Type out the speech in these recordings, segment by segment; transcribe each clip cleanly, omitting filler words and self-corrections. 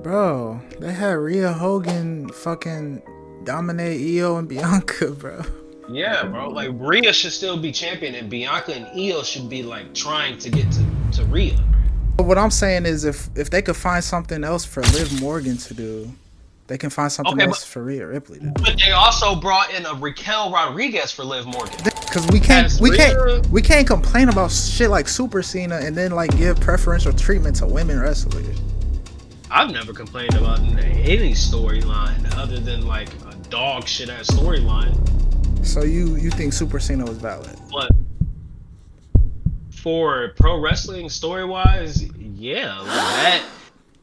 Bro, they had Rhea Hogan fucking dominate Io and Bianca, bro. Yeah, bro. Like Rhea should still be champion, and Bianca and Io should be like trying to get to Rhea. But what I'm saying is, if they could find something else for Liv Morgan to do, they can find something Okay, else for Rhea Ripley to do. but they also brought in a Raquel Rodriguez for Liv Morgan. Because we can't complain about shit like Super Cena and then like give preferential treatment to women wrestlers. I've never complained about any storyline other than like a dog shit ass storyline. So you think Super Cena was valid? But for pro wrestling story wise, yeah, like that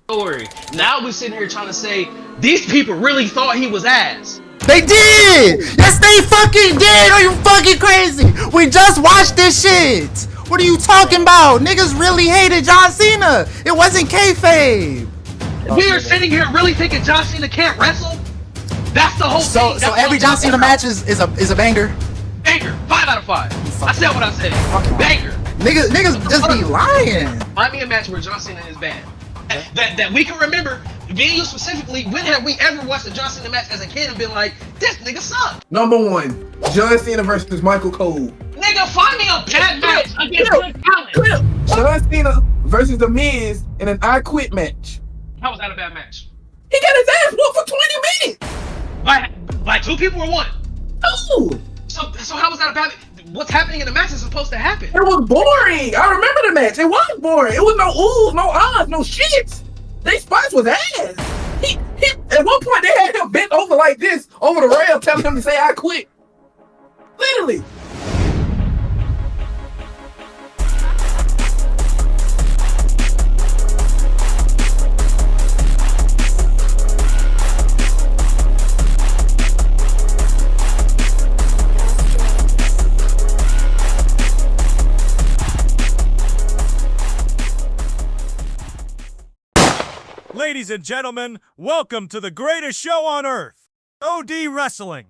story. Now we sitting here trying to say these people really thought he was ass. They did! Yes, they fucking did! Are you fucking crazy? We just watched this shit! What are you talking about? Niggas really hated John Cena! It wasn't kayfabe! We are sitting here really thinking John Cena can't wrestle? That's the whole thing. So every John Cena match is a banger? Banger! 5 out of 5. I said what I said. Banger! Niggas just be lying! Find me a match where John Cena is bad. That we can remember. Being you specifically, when have we ever watched a John Cena match as a kid and been like, this nigga sucked? Number 1, John Cena versus Michael Cole. Nigga, find me a bad match against good talent. John Cena versus The Miz in an I Quit match. How was that a bad match? He got his ass whooped for 20 minutes. By 2 people or 1? No, So how was that a bad? What's happening in the match is supposed to happen. it was boring. I remember the match. It was boring. It was no oohs, no ahs, no shits. They spots was ass. He at one point they had him bent over like this over the rail, telling him to say I quit. Literally. Ladies and gentlemen, welcome to the greatest show on earth, OD Wrestling.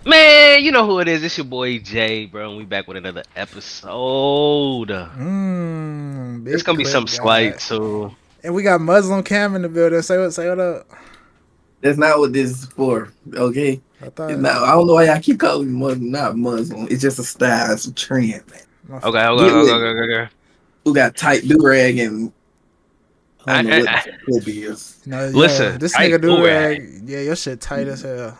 Man, you know who it is. It's your boy Jay, bro, and we back with another episode. It's gonna be some slight, so. And we got Muslim Cam in the building. Say what up. That's not what this is for, okay? I thought. I don't know why y'all keep calling me Muslim, not Muslim. It's just a style, it's a trend, man. Okay. Who got tight do-rag and I don't know what the fuck is. No, listen, this nigga do-rag. Yeah, your shit tight as hell.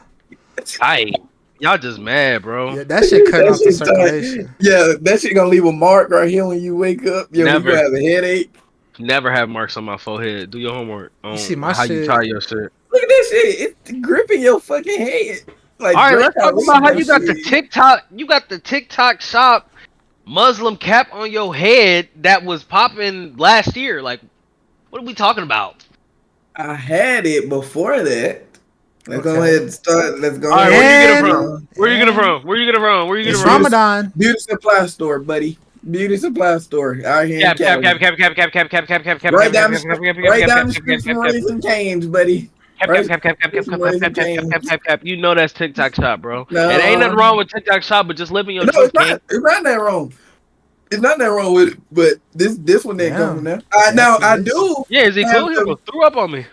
Tight. Y'all just mad, bro. Yeah, that shit cut off the circulation. Yeah, that shit gonna leave a mark right here when you wake up. Yeah, you gonna have a headache. Never have marks on my forehead. Do your homework on You see my how shit. you tie your shit. Look at this shit. It's gripping your fucking head. Like, All right, let's talk about how you got the shit. TikTok. You got the TikTok shop Muslim cap on your head that was popping last year. Like, what are we talking about? I had it before that. Let's go ahead and start. Let's go. All right, ahead. where you get it from? Where you get it from? It's Ramadan. Beauty supply store, buddy. Beauty supply store. Out here. Cap. Right down the street from Raising Cane's, buddy. Cap. You know that's TikTok shop, bro. No. And ain't nothing wrong with TikTok shop, but just living your No, truth, it's not that wrong. It's not that wrong with it, but this one didn't come from there. Now I do. Yeah, is he cool? He threw up on me.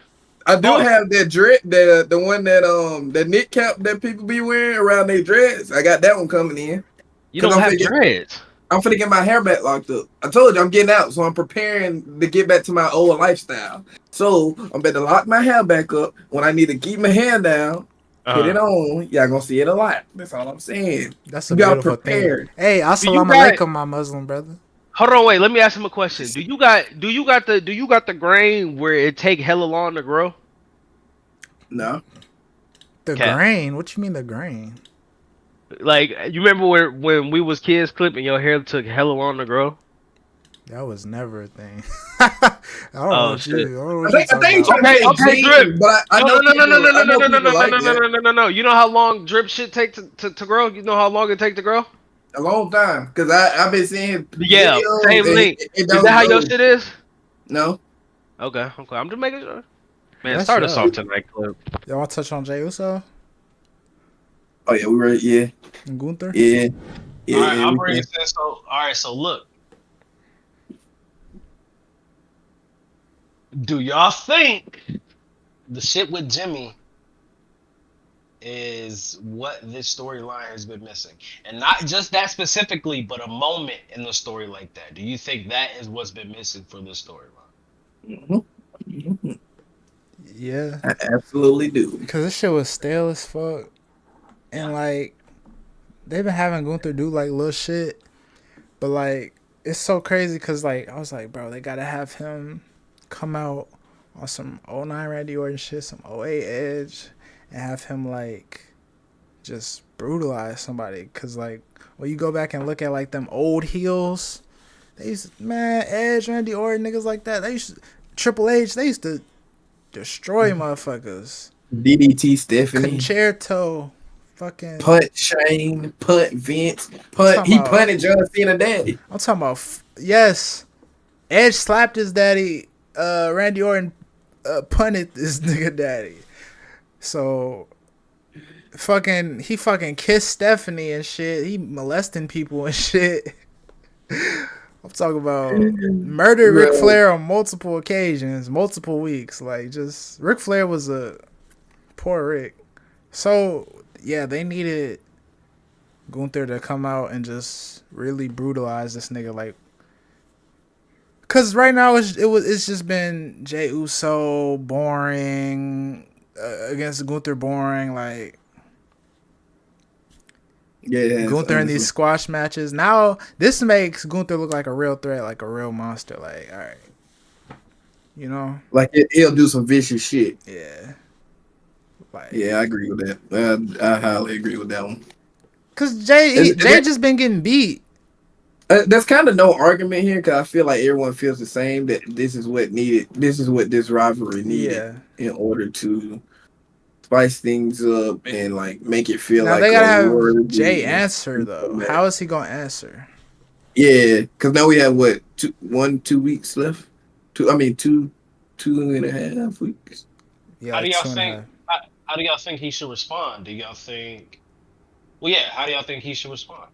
I do have that dread, the one that knit cap that people be wearing around their dreads. I got that one coming in. You don't have dreads. I'm finna get my hair back locked up. I told you I'm getting out, so I'm preparing to get back to my old lifestyle. So I'm about to lock my hair back up. When I need to keep my hair down, put it on. Y'all gonna see it a lot. That's all I'm saying. That's a beautiful thing. Hey, assalamu alaikum, my Muslim brother. Hold on, wait. Let me ask him a question. Do you got the grain where it take hella long to grow? No. The grain? What you mean the grain? Like, you remember when we was kids clipping, your hair took hella long to grow? That was never a thing. I don't know shit. Okay, drip. But I know no. You know how long drip shit take to grow? You know how long it take to grow? A long time, cause I've been seeing. Yeah, same link. Is that how your shit is? No. Okay. I'm just making sure. Man, start us off tonight, clip. Y'all want to touch on Jey Uso? Oh yeah, we were And Gunther? Yeah. All right, I'm bringing this. All right, so look. Do y'all think the shit with Jimmy is what this storyline has been missing, and not just that specifically, but a moment in the story like that. Do you think that is what's been missing for this storyline? Yeah, I absolutely do. because this shit was stale as fuck, and like they've been having Gunther do like little shit, but like it's so crazy because like I was like, bro, they gotta have him come out on some '09 Randy Orton shit, some '08 Edge, and have him like just brutalize somebody. Cause like when you go back and look at like them old heels, they used to, man, Edge, Randy Orton, niggas like that. They used to, Triple H, they used to destroy motherfuckers. DDT Stephanie. Concerto, fucking Punt Shane, punt Vince, punt. He punted John Cena daddy. I'm talking about yes. Edge slapped his daddy. Randy Orton punted this nigga daddy. So he fucking kissed Stephanie and shit. He molesting people and shit. I'm talking about murdered Ric Flair on multiple occasions, multiple weeks. Like just Ric Flair was a poor Rick. So yeah, they needed Gunther to come out and just really brutalize this nigga. Like, cause right now it's just been Jey Uso boring against Gunther boring. Like, yeah, Gunther in these squash matches. Now this makes Gunther look like a real threat, like a real monster. Like, all right, you know, like he'll do some vicious shit. Yeah. Like, yeah, I agree with that. I highly agree with that one. Cause Jay just been getting beat. There's kind of no argument here because I feel like everyone feels the same that this is what needed. This is what this rivalry needed in order to spice things up and like make it feel now like they gotta have Jay answer though. How is he gonna answer? Yeah, because now we have what 2 weeks left. Two and a half weeks. Yeah. How do y'all think? How do y'all think he should respond? Do y'all think? Well, yeah. How do y'all think he should respond?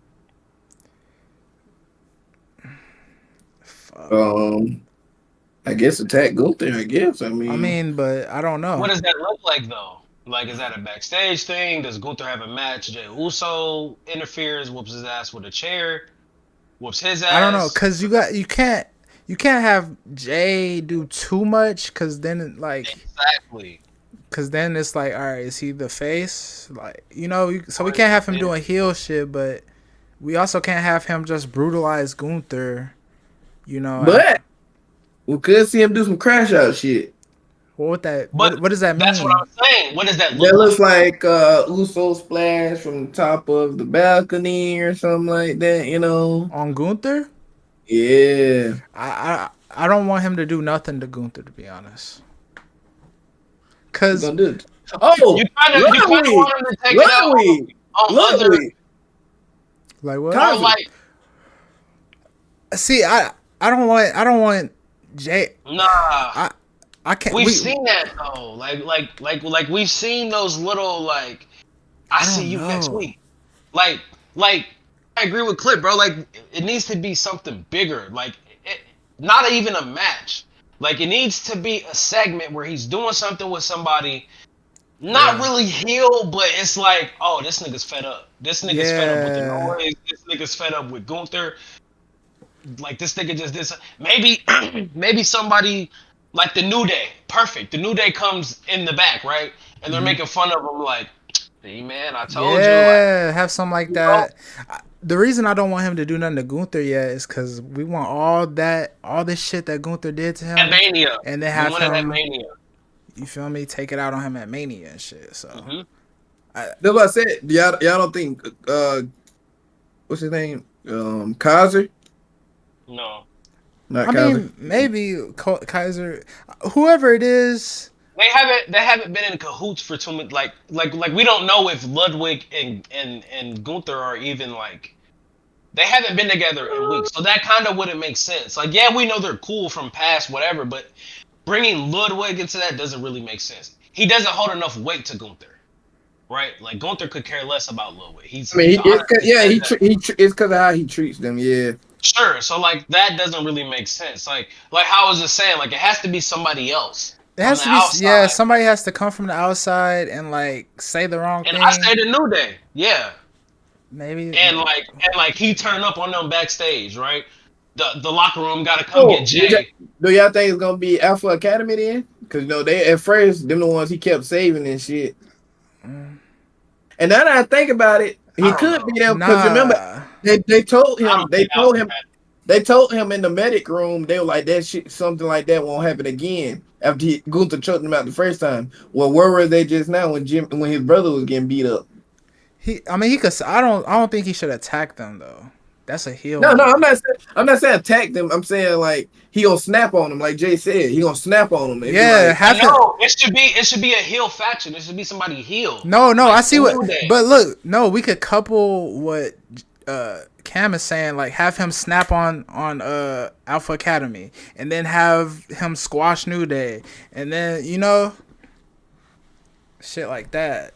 I guess attack Gunther. I guess. I mean, but I don't know. What does that look like though? Like, is that a backstage thing? Does Gunther have a match? Jey Uso interferes, whoops his ass with a chair, whoops his ass. I don't know, cause you can't have Jay do too much, cause then like exactly. Cause then it's like, all right, is he the face? Like, you know, so we can't have him doing heel shit, but we also can't have him just brutalize Gunther. You know, but we could see him do some crash out shit. What does that mean? That's what I'm saying. What does that look like? That looks like Uso splash from the top of the balcony or something like that, you know. On Gunther? Yeah. I don't want him to do nothing to Gunther, to be honest. Cause you kind of want him to take it out on other. Like what? Like, see, I don't want Jay. Nah. I can't. We've seen that though. Like we've seen those little like. I see you next week. Like I agree with Clip, bro. Like it needs to be something bigger. Like not even a match. Like it needs to be a segment where he's doing something with somebody, not really heel, but it's like, oh, this nigga's fed up. This nigga's fed up with the noise. This nigga's fed up with Gunther. Like this nigga just did. Maybe somebody like the New Day. Perfect. The New Day comes in the back, right? And they're making fun of him, like, hey man, I told you. Yeah, like, have something like that. The reason I don't want him to do nothing to Gunther yet is because we want all this shit that Gunther did to him at Mania, and then have him at Mania. You feel me? Take it out on him at Mania and shit. So that's what I said. Y'all don't think what's his name? Kaiser? No. Not I Kaiser. mean, maybe Kaiser, whoever it is. They haven't been in cahoots for too much. Like we don't know if Ludwig and Gunther are even like. They haven't been together in weeks, so that kind of wouldn't make sense. Like, yeah, we know they're cool from past whatever, but bringing Ludwig into that doesn't really make sense. He doesn't hold enough weight to Gunther, right? Like Gunther could care less about Ludwig. It's because of how he treats them. Yeah. Sure. So like that doesn't really make sense. Like how I was just saying, like it has to be somebody else. It has to be, yeah. Somebody has to come from the outside and like say the wrong thing. And I say the New Day, yeah. Maybe. And like he turned up on them backstage, right? The locker room got to come get Jay. Do y'all think it's gonna be Alpha Academy then? Because they at first them the ones he kept saving and shit. And now that I think about it, he could be them because remember they told him in the medic room they were like that shit, something like that won't happen again after Gunther choked him out the first time. Well, where were they just now when his brother was getting beat up? He could. I don't think he should attack them though. That's a heel. No, I'm not saying attack them. I'm saying like he gonna snap on them, like Jay said. He gonna snap on them. Yeah, it should be a heel faction. It should be somebody heel. No, like, I see what. But look, no, we could couple what Cam is saying. Like have him snap on Alpha Academy, and then have him squash New Day, and then shit like that.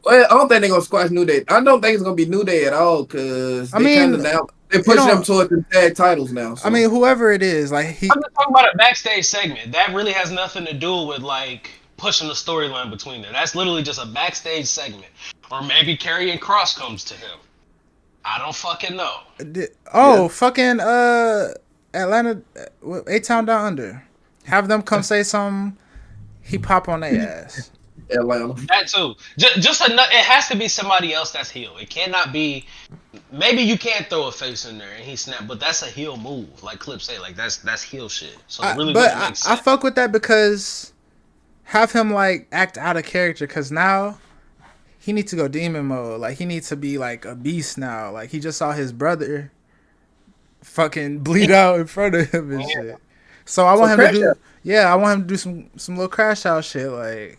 Well, I don't think they're gonna squash New Day. I don't think it's gonna be New Day at all because they're pushing them towards the tag titles now. So. I mean, whoever it is, like I'm just talking about a backstage segment. That really has nothing to do with like pushing the storyline between them. That's literally just a backstage segment, or maybe Karrion Kross comes to him. I don't fucking know. Fucking Atlanta, A-Town Down Under. Have them come say something. He pop on their ass. Atlanta. That too. It has to be somebody else that's heel. It cannot be. Maybe you can't throw a face in there and he snap, but that's a heel move. Like Clip say, like that's heel shit. So it really doesn't make sense. I fuck with that because have him like act out of character because now he needs to go demon mode. Like he needs to be like a beast now. Like he just saw his brother fucking bleed out in front of him and shit. So I want him to do. Yeah, I want him to do some little crash out shit like.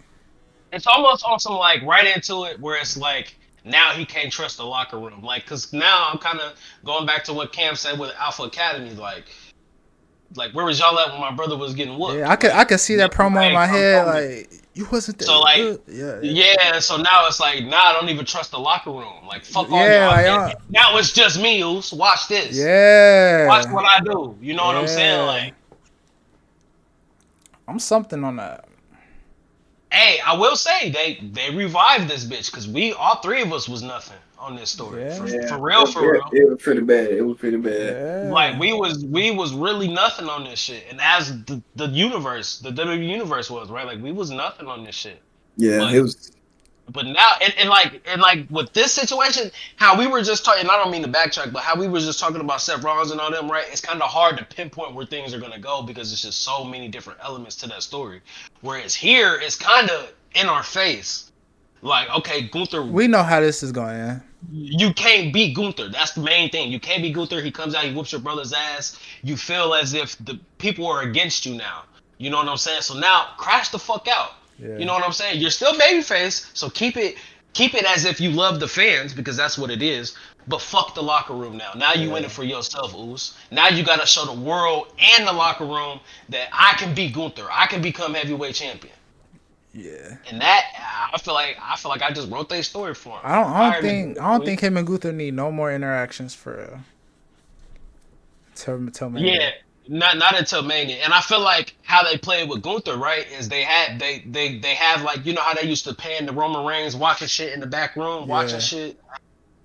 It's almost on some like right into it where it's like now he can't trust the locker room. Like, because now I'm kind of going back to what Cam said with Alpha Academy. Like where was y'all at when my brother was getting whooped? Yeah, I could see that promo in my head. Like, you wasn't there. So, like, yeah. So now it's like, I don't even trust the locker room. Like, fuck all y'all. Now it's just me, Oos. Watch this. Yeah. Watch what I do. You know what I'm saying? Like, I'm something on that. Hey, I will say they revived this bitch because all three of us was nothing on this story. Yeah. For real. It was pretty bad. Yeah. Like we was really nothing on this shit, and as the WWE universe was right, like we was nothing on this shit. Yeah, it was. But now, and like with this situation, how we were just talking, and I don't mean to backtrack, but how we were just talking about Seth Rollins and all them, right? It's kind of hard to pinpoint where things are gonna go because it's just so many different elements to that story. Whereas here, it's kind of in our face. Like, okay, Gunther. We know how this is going. Yeah. You can't beat Gunther. That's the main thing. You can't beat Gunther. He comes out, he whoops your brother's ass. You feel as if the people are against you now. You know what I'm saying? So now, crash the fuck out. Yeah. You know what I'm saying? You're still babyface, so keep it as if you love the fans because that's what it is. But fuck the locker room now. Now you in it for yourself, Oos. Now you gotta show the world and the locker room that I can beat Gunther. I can become heavyweight champion. Yeah. And that I feel like I just wrote their story for him. I don't think him and Gunther need no more interactions for till Mania. Yeah. Not until Mania, and I feel like how they played with Gunther, right? Is they have like how they used to pan the Roman Reigns watching shit in the back room, watching shit.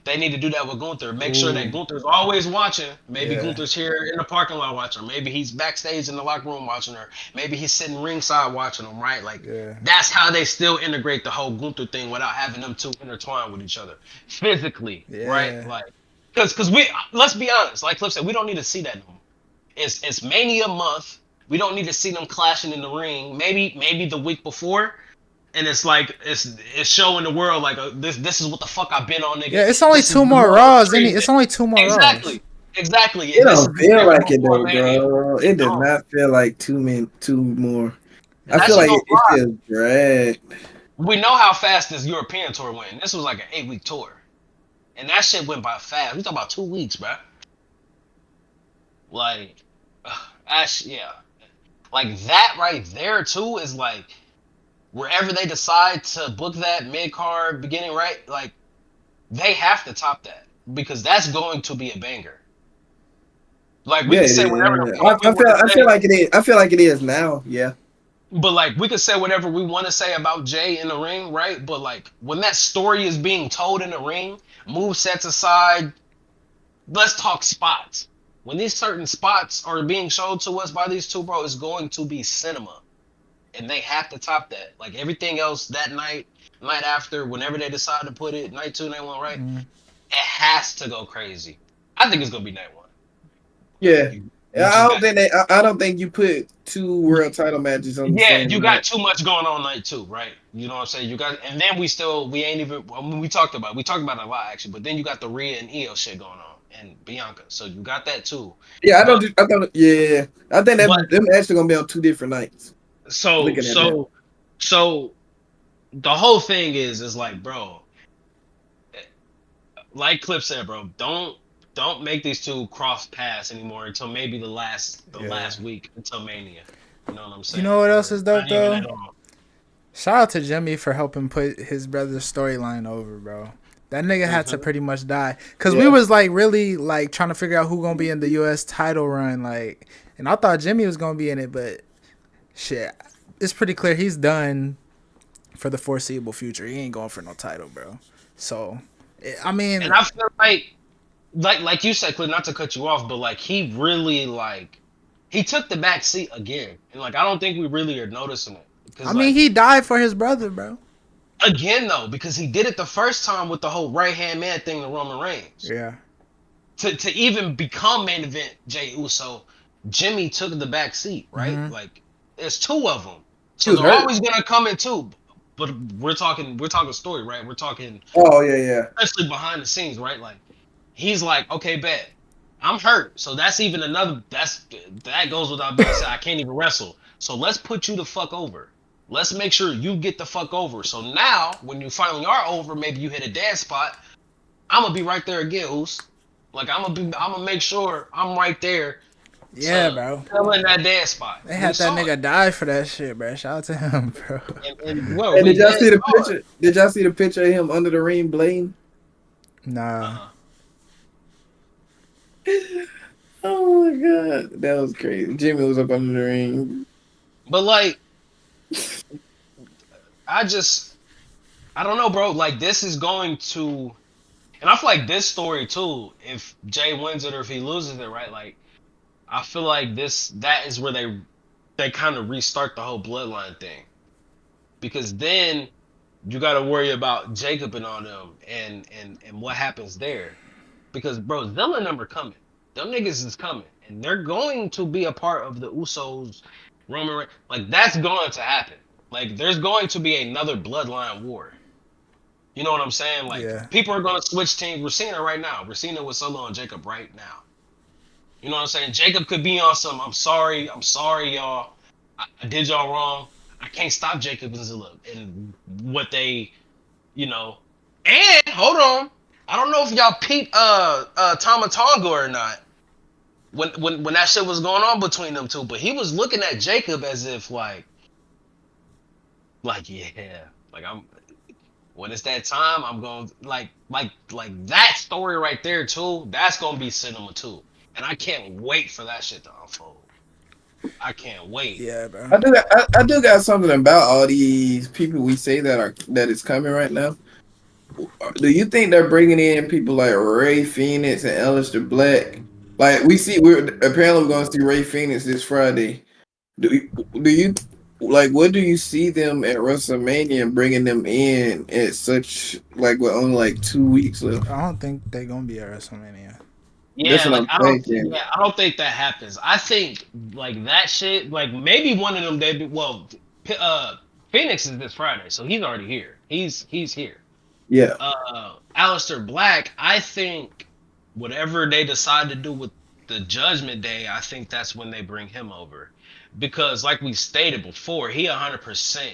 They need to do that with Gunther. Make sure that Gunther's always watching. Maybe Gunther's here in the parking lot watching. Maybe he's backstage in the locker room watching her. Maybe he's sitting ringside watching them, right? Like that's how they still integrate the whole Gunther thing without having them two intertwined with each other physically, right? Like, because we let's be honest, like Cliff said, we don't need to see that no more. It's Mania month. We don't need to see them clashing in the ring. Maybe the week before, and it's like it's showing the world like this is what the fuck I've been on, nigga. Yeah, it's only two more Raws. It's only two more Raws. Exactly. It don't feel like it though, bro. It does not feel like two more. I feel like it feels dragged. We know how fast this European tour went. This was like an 8-week tour, and that shit went by fast. We talking about 2 weeks, bro. Like, like that right there too is like wherever they decide to book that mid card beginning, right? Like they have to top that because that's going to be a banger. Like we can say whatever. I feel like it is. I feel like it is now. Yeah. But like we could say whatever we want to say about Jay in the ring, right? But like when that story is being told in the ring, move sets aside, let's talk spots. When these certain spots are being showed to us by these two, bro, it's going to be cinema. And they have to top that. Like everything else that night, night after, whenever they decide to put it, night 2, night 1, right? Mm. It has to go crazy. I think it's gonna be night 1. Yeah. You I just don't got, think I don't think you put 2 world title matches on the yeah, same you got night. too much going on night 2, right? You know what I'm saying? You got, and then we ain't even. I mean, we talked about it a lot actually, but then you got the Rhea and Io shit going on, and Bianca, so you got that too. Yeah, I But don't. I thought. Yeah, I think but them actually gonna be on 2 different nights. so Looking at that. so so the whole thing is like, bro, like Cliff said, bro, don't make these two cross paths anymore until maybe the last Yeah. week until Mania. You know what I'm You saying? know what else Or is dope not even though? at all. Shout out to Jimmy for helping put his brother's storyline over, bro. That nigga had to pretty much die, cause we was like really like trying to figure out who gonna be in the U.S. title run, like, and I thought Jimmy was gonna be in it, but shit, it's pretty clear he's done for the foreseeable future. He ain't going for no title, bro. So, I mean, And I feel like you said, Cliff, not to cut you off, but like he really like he took the back seat again, and like I don't think we really are noticing it because like he died for his brother, bro. again though because he did it the first time with the whole right hand man thing to Roman Reigns. Yeah, To even become main event Jey Uso, Jimmy took the back seat, right? mm-hmm. Like there's 2 of them, He so was they're hurt. always gonna come in 2. But we're talking story, right? We're talking Oh yeah. especially behind the scenes, right? Like he's like, okay, bet I'm hurt, so that's even another that goes without being said. I can't even wrestle, so let's put you the fuck over. Let's make sure you get the fuck over. So now, when you finally are over, maybe you hit a dead spot. I'm gonna be right there again, Oos. Like I'm gonna make sure I'm right there Yeah, to bro. fill in that dead spot. They We had that saw it, nigga die for that shit, bro. Shout out to him, bro. and well, And we did y'all did see the saw it. picture? Did y'all see the picture of him under the ring blading? Nah. Uh-uh. Oh my god, that was crazy. Jimmy was up under the ring. But like, I don't know, bro. Like this is going to, and I feel like this story too. If Jay wins it or if he loses it, right? Like I feel like that is where they kind of restart the whole bloodline thing because then you got to worry about Jacob and all them and what happens there. Because bro, them and them are coming. Them niggas is coming, and they're going to be a part of the Usos, Roman Reigns. Like that's going to happen. Like there's going to be another bloodline war. You know what I'm saying? Like Yeah. people are going to switch teams. We're seeing it right now. We're seeing it with Solo and Jacob right now. You know what I'm saying? Jacob could be on some. I'm sorry, y'all. I did y'all wrong. I can't stop Jacob and Zilla and what they, you know. And hold on, I don't know if y'all peeped Tama Tonga or not when that shit was going on between them two, but he was looking at Jacob as if like yeah, like I'm when it's that time, I'm going like that story right there too. That's gonna be cinema too, and I can't wait for that shit to unfold. I can't wait. Yeah, bro. I do got something about all these people we say that is coming right now. Do you think they're bringing in people like Ray Fenix and Aleister Black? Like we're apparently going to see Ray Fenix this Friday. Do you like what do you see them at WrestleMania and bringing them in at such like with only like 2 weeks left? I don't think they gonna be at WrestleMania. That's Yeah, what like I'm thinking. I don't think that happens. I think like that shit, like maybe one of them debut. Well, Phoenix is this Friday, so he's already here. He's here. Yeah. Aleister Black, I think whatever they decide to do with the Judgment Day, I think that's when they bring him over, because like we stated before, he 100%.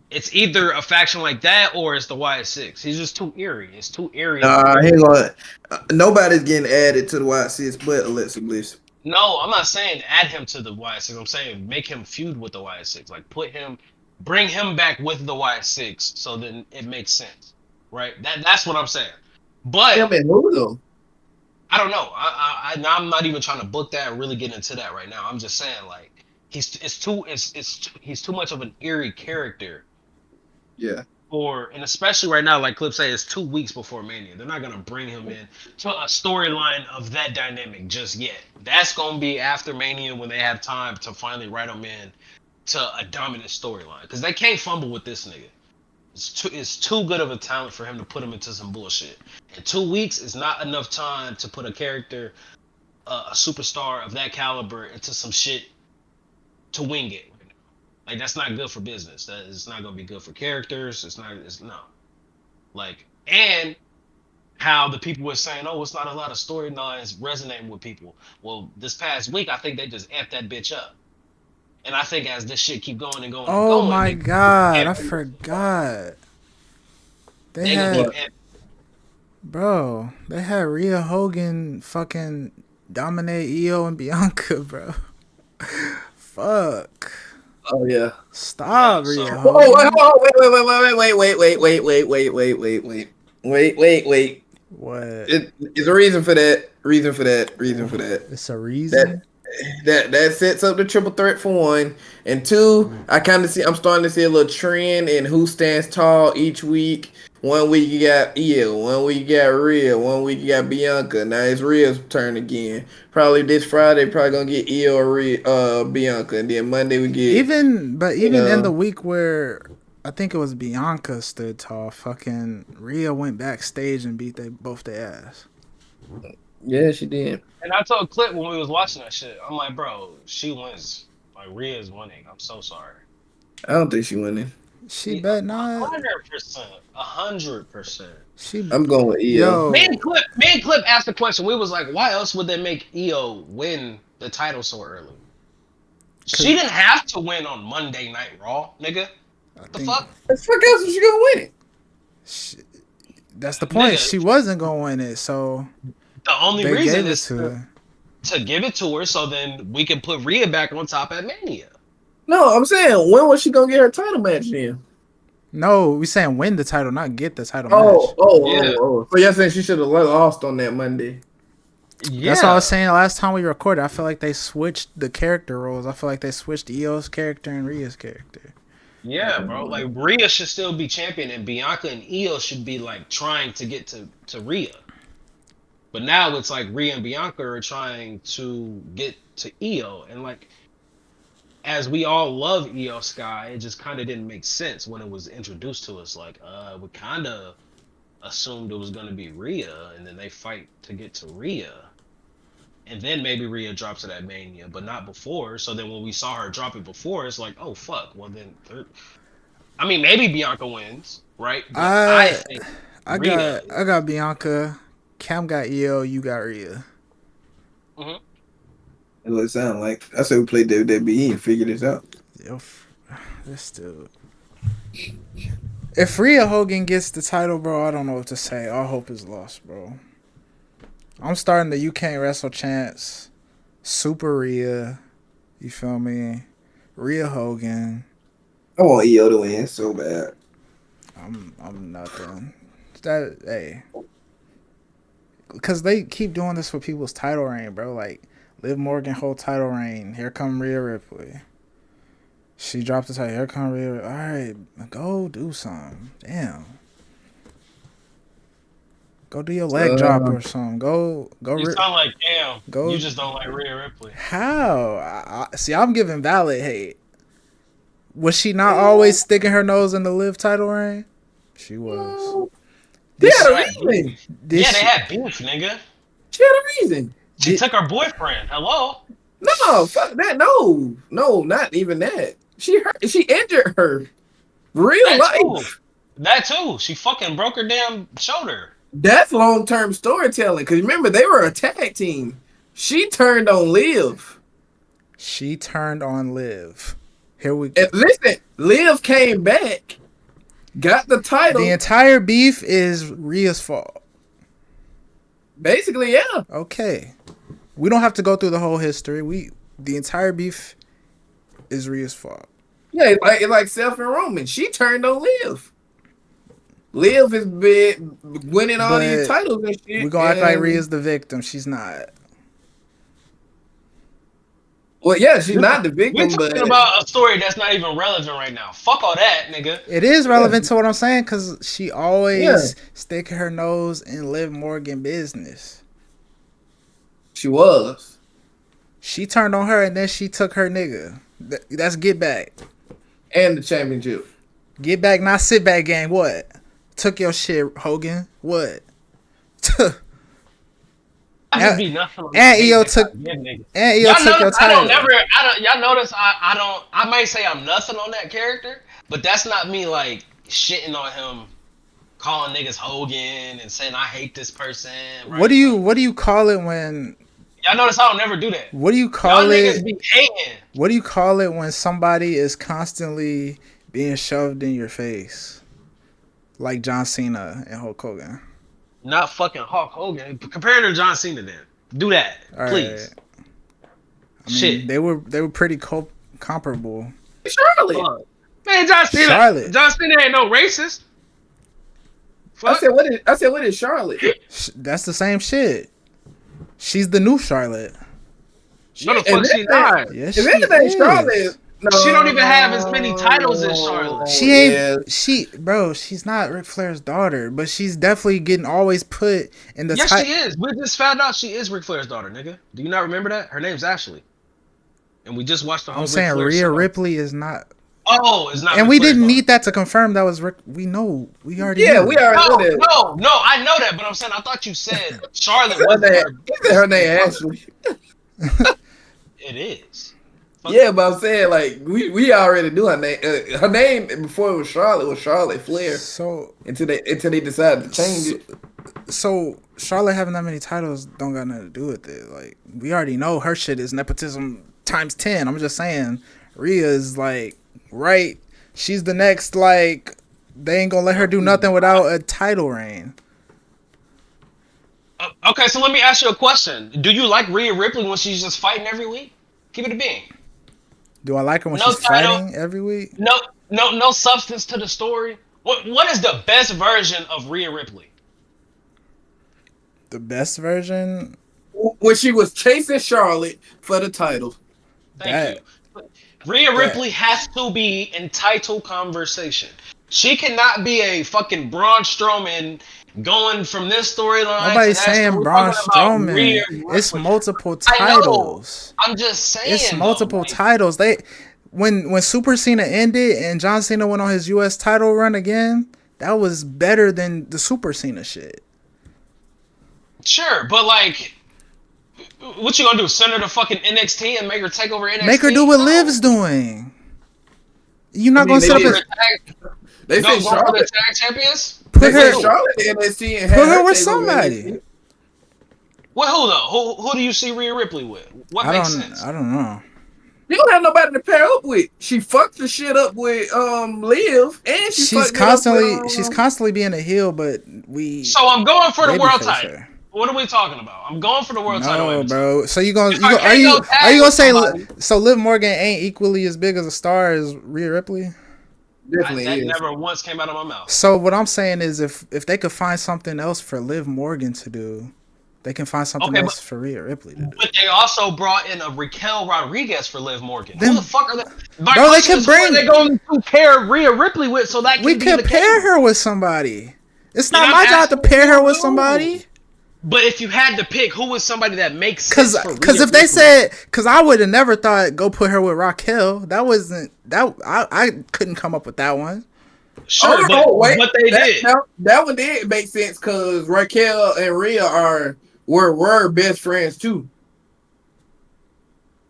It's either a faction like that or it's the YS6. He's just too eerie. It's too eerie of a Nah, character. hang on. Nobody's getting added to the YCS but Alexa Bliss. No, I'm not saying add him to the YS6. I'm saying make him feud with the YS6. Like bring him back with the YS6, so then it makes sense, right? That's what I'm saying. But Him and who though? I don't know. I'm not even trying to book that and really get into that right now. I'm just saying, like, he's too much of an eerie character. Yeah. And especially right now, like Clip say, it's 2 weeks before Mania. They're not gonna bring him in to a storyline of that dynamic just yet. That's gonna be after Mania when they have time to finally write him in to a dominant storyline. Because they can't fumble with this nigga. It's too good of a talent for him to put him into some bullshit. And 2 weeks is not enough time to put a character, a superstar of that caliber, into some shit to wing it. Like, that's not good for business. That is not gonna be good for characters. It's no. Like, and how the people were saying, oh, it's not a lot of storylines resonating with people. Well, this past week, I think they just amped that bitch up. And I think as this shit keep going and going and Oh going, my god, I forgot. They had Rhea Hogan fucking dominate Io and Bianca, bro. Fuck. Oh yeah. Stop, Yeah, Rhea so- Hogan. Wait. What? It's a reason for that. It's a reason. That sets up the triple threat for one, and two, I'm starting to see a little trend in who stands tall each week. 1 week you got Io, 1 week you got Rhea, 1 week you got Bianca. Now it's Rhea's turn again. Probably this Friday, probably gonna get Io or Bianca, and then Monday we get Even in the week where I think it was Bianca stood tall, fucking Rhea went backstage and beat both their ass. Yeah, she did. And I told Clip when we was watching that shit, I'm like, bro, she wins. Like, Rhea's winning. I'm so sorry. I don't think she winning. She bet not. 100%. I'm going with Io. Yo. Me and Clip asked the question. We was like, why else would they make Io win the title so early? She didn't have to win on Monday Night Raw, nigga. The fuck? The fuck else was she gonna win it? That's the point. Nigga. She wasn't gonna win it, so The only they reason gave it is to her. to give it to her so then we can put Rhea back on top at Mania. No, I'm saying when was she gonna get her title match then? No, we saying win the title, not get the title match. So you're saying she should have lost on that Monday? Yeah. That's what I was saying last time we recorded. I feel like they switched the character roles. I feel like they switched Io's character and Rhea's character. Yeah, bro. Like, Rhea should still be champion, and Bianca and Io should be like trying to get to Rhea. But now it's like Rhea and Bianca are trying to get to Io, and like, as we all love Io Sky, it just kind of didn't make sense when it was introduced to us. Like, we kind of assumed it was gonna be Rhea, and then they fight to get to Rhea, and then maybe Rhea drops it at Mania, but not before. So then when we saw her drop it before, it's like, oh fuck. Well then, I mean, maybe Bianca wins, right? But I think I got Bianca. Cam got Io. You got Rhea. Mhm. It would sound like I said we played WWE and figured this out. Yo, this dude. If Rhea Hogan gets the title, bro, I don't know what to say. All hope is lost, bro. I'm starting the You Can't Wrestle chants. Super Rhea. You feel me? Rhea Hogan. I want Io to win so bad. I'm nothing. Hey. Because they keep doing this for people's title reign, bro. Like, Liv Morgan hold title reign. Here come Rhea Ripley. She dropped the title. Here come Rhea. All right, go do something. Damn. Go do your leg drop or something. Go. You sound like damn. Go. You just don't like Rhea Ripley. How? See, I'm giving valid hate. Was she not always sticking her nose in the Liv title reign? She was. They had a reason. They had beef, nigga. She had a reason. She took her boyfriend. Hello. No, fuck that. No, not even that. She injured her. Real life. That too. She fucking broke her damn shoulder. That's long-term storytelling. Because remember, they were a tag team. She turned on Liv. Here we go. And listen, Liv came back, got the title. The entire beef is Rhea's fault. Basically, yeah. Okay. We don't have to go through the whole history. The entire beef is Rhea's fault. Yeah, it's like Seth and Roman. She turned on Liv. Liv has been winning all these titles and shit. We're going to act like Rhea's the victim. She's not. Well, yeah, she's not the victim, We're but talking about a story that's not even relevant right now. Fuck all that, nigga. It is relevant to what I'm saying because she always Yeah. stick her nose in Liv Morgan business. she was. She turned on her and then she took her nigga. That's get back. And the championship. Get back, not sit back gang. What? Took your shit, Hogan. What? I just be nothing. And EO took your title. Y'all notice I might say I'm nothing on that character, but that's not me like shitting on him, calling niggas Hogan and saying I hate this person. Right? What do you call it when? Y'all notice I don't never do that. What do you call Y'all it? Niggas be hating. What do you call it when somebody is constantly being shoved in your face, like John Cena and Hulk Hogan? Not fucking Hulk Hogan. Compare her to John Cena then. Do that, All please. right. I mean, Shit. they were pretty comparable. Charlotte. Man, John Cena. Charlotte. John Cena ain't no racist. Fuck. I said what is Charlotte? That's the same shit. She's the new Charlotte. No, the fuck she not. Yes, If she anything, is. Charlotte. No, She don't even have as many titles as Charlotte. She ain't. She's not Ric Flair's daughter, but she's definitely getting always put in the. Yes, she is. We just found out she is Ric Flair's daughter, nigga. Do you not remember that? Her name's Ashley. And we just watched the whole. I'm saying Rhea Ripley is not. Oh, it's not. And Ric we Flair's didn't daughter. need that to confirm that was Rick. We know. We already. Yeah, knew. we already know that. No, I know that, but I'm saying I thought you said Charlotte Her wasn't her. name, her name Ashley. It is. Yeah, but I'm saying like we already knew her name. Her name before it was Charlotte Flair. So Until they decided to change it. So Charlotte having that many titles don't got nothing to do with it. Like we already know her shit is nepotism times 10. I'm just saying Rhea is like right. She's the next like they ain't gonna let her do nothing without a title reign. Okay, so let me ask you a question. Do you like Rhea Ripley when she's just fighting every week? Keep it a being. Do I like her when No she's title. fighting every week? No substance to the story. What is the best version of Rhea Ripley? The best version. When she was chasing Charlotte for the title. Thank you. Rhea Ripley has to be in title conversation. She cannot be a fucking Braun Strowman going from this storyline. Nobody's saying Braun Strowman. It's multiple titles. I'm just saying. It's multiple titles. They when Super Cena ended and John Cena went on his US title run again, that was better than the Super Cena shit. Sure, but like, what you gonna do? Send her to fucking NXT and make her take over NXT? Make her do what Liv's doing. You're not gonna set up They go said for Charlotte. the tag champions? Put her Charlotte in NXT and put her with somebody. Well, who though? Who do you see Rhea Ripley with? What makes sense? I don't know. You don't have nobody to pair up with. She fucked the shit up with Liv, and she's constantly being a heel, but So I'm going for the world babyface title. her. What are we talking about? I'm going for the world title. No, bro. So are you I can't you go tag gonna with say somebody. so Liv Morgan ain't equally as big as a star as Rhea Ripley? Definitely That is. never once came out of my mouth. So what I'm saying is if they could find something else for Liv Morgan to do, they can find something else for Rhea Ripley to do. But they also brought in a Raquel Rodriguez for Liv Morgan. Then- Who the fuck are they? Bro, they can bring- They're going to pair Rhea Ripley with, so that can We be could the pair case. her with somebody. It's not I'm my job to asking pair her you. with somebody. But if you had to pick, who was somebody that makes sense for Rhea Cause if they Ripley? said, cause I would have never thought go put her with Raquel. That wasn't that I couldn't come up with that one. Sure, but they did. That one did make sense because Raquel and Rhea were best friends too.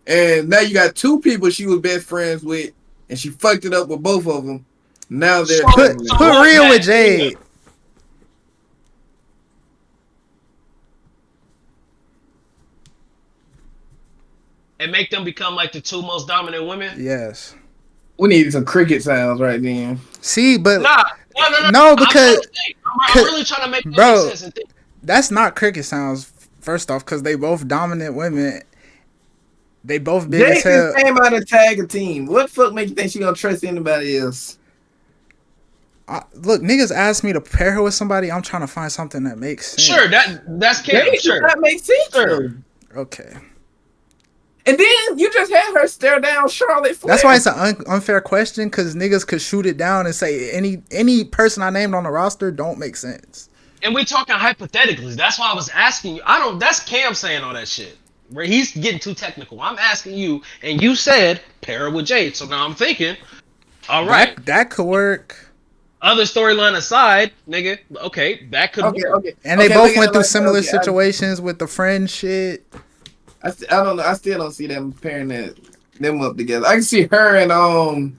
And now you got two people she was best friends with, and she fucked it up with both of them. Now they're Put Rhea with Jade. And make them become like the two most dominant women. Yes. We need some cricket sounds right then. See, but No, because I'm really trying to make that bro, make sense and think. that's not cricket sounds. First off, because they both dominant women. They both big as hell. Jade came out and tag a team. What the fuck make you think she gonna trust anybody else? Look, niggas asked me to pair her with somebody. I'm trying to find something that makes sense. Sure, that's canon. Sure, That makes sense. Sure. Okay. And then you just had her stare down Charlotte Flair. That's why it's an unfair question, because niggas could shoot it down and say any person I named on the roster don't make sense. And we're talking hypothetically. That's why I was asking you. That's Cam saying all that shit. Where he's getting too technical. I'm asking you, and you said pair her with Jade. So now I'm thinking, all right, that could work. Other storyline aside, nigga, okay, that could work. Okay. And they both went through similar situations with the friend shit. I don't know. I still don't see them pairing them up together. I can see her and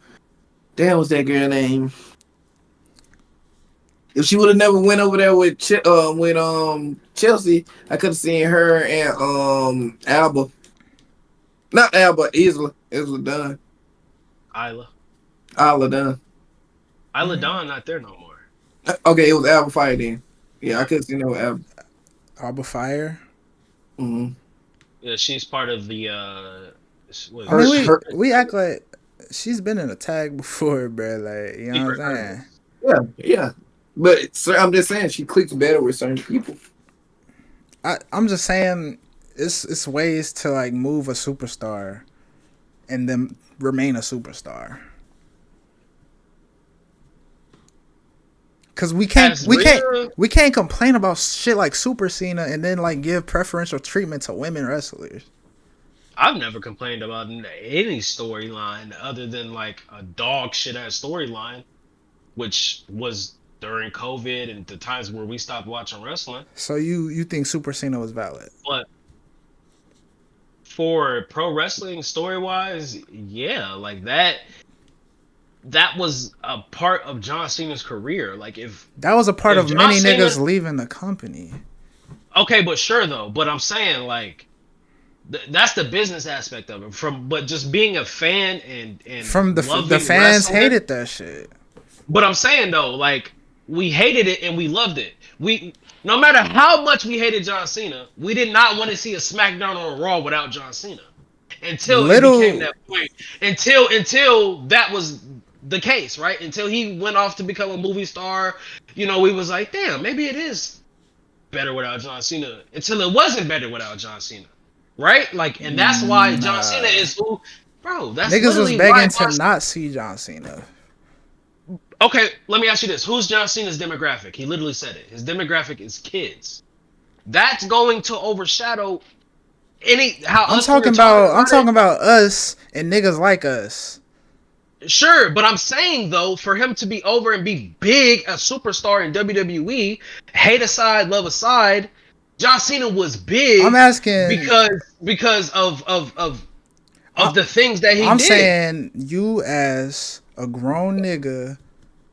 damn, what's that girl name? If she would have never went over there with Chelsea, I could have seen her and Alba. Not Alba, Isla Dunn. Isla Dunn. Isla Dawn not there no more. Okay, it was Alba Fire then. Yeah, I could have seen her with Alba. Alba Fire. Mm-hmm. Yeah, she's part of the. We act like she's been in a tag before, bro. Like, you know what I'm saying? Yeah. But I'm just saying she clicks better with certain people. I'm just saying it's ways to like move a superstar and then remain a superstar. Cause we can't complain about shit like Super Cena and then like give preferential treatment to women wrestlers. I've never complained about any storyline other than like a dog shit ass storyline, which was during COVID and the times where we stopped watching wrestling. So you think Super Cena was valid? But for pro wrestling story wise, yeah, like that was a part of John Cena's career. Like if that was a part of John many Cena, niggas leaving the company. Okay, but sure though. But I'm saying like that's the business aspect of it. But just being a fan and from the fans hated that shit. But I'm saying though, like we hated it and we loved it. No matter how much we hated John Cena, we did not want to see a SmackDown or a Raw without John Cena. Until it became that point. Until that was the case, right? Until he went off to become a movie star, we was like, damn, maybe it is better without John Cena. Until it wasn't better without John Cena, right? Like, and that's why John Cena is who, bro. That's niggas was begging to not see John Cena. Okay, let me ask you this: who's John Cena's demographic? He literally said it. His demographic is kids. That's going to overshadow I'm talking about us and niggas like us. Sure, but I'm saying though, for him to be over and be big, a superstar in WWE, hate aside, love aside, John Cena was big. I'm asking because of the things that he did. I'm saying you as a grown nigga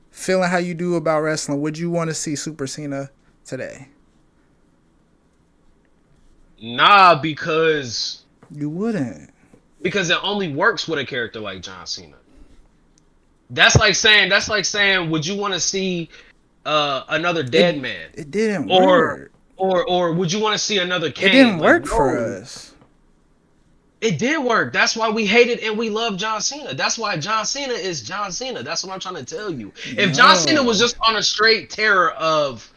feeling how you do about wrestling, would you want to see Super Cena today? Nah, because you wouldn't. Because it only works with a character like John Cena. That's like saying, would you want to see another Dead Man? It didn't work. Or would you want to see another Kane? It didn't work for us. It did work. That's why we hated and we love John Cena. That's why John Cena is John Cena. That's what I'm trying to tell you. If John Cena was just on a straight terror of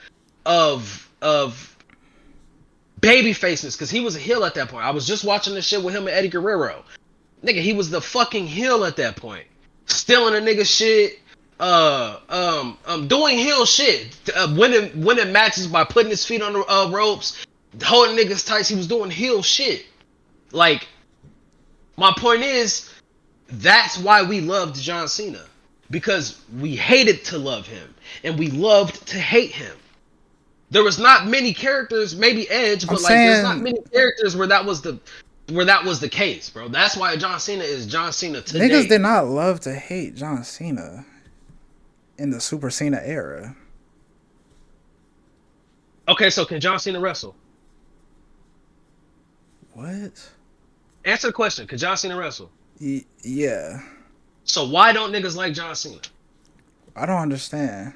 baby faces, because he was a heel at that point. I was just watching this shit with him and Eddie Guerrero. Nigga, he was the fucking heel at that point. Stealing a nigga shit, doing heel shit, winning matches by putting his feet on the ropes, holding niggas tights. He was doing heel shit. Like, my point is, that's why we loved John Cena, because we hated to love him and we loved to hate him. There was not many characters, maybe Edge, but there's not many characters where that was the case, bro. That's why John Cena is John Cena today. Niggas did not love to hate John Cena in the Super Cena era. Okay, so can John Cena wrestle? What? Answer the question. Can John Cena wrestle? Yeah. So why don't niggas like John Cena? I don't understand.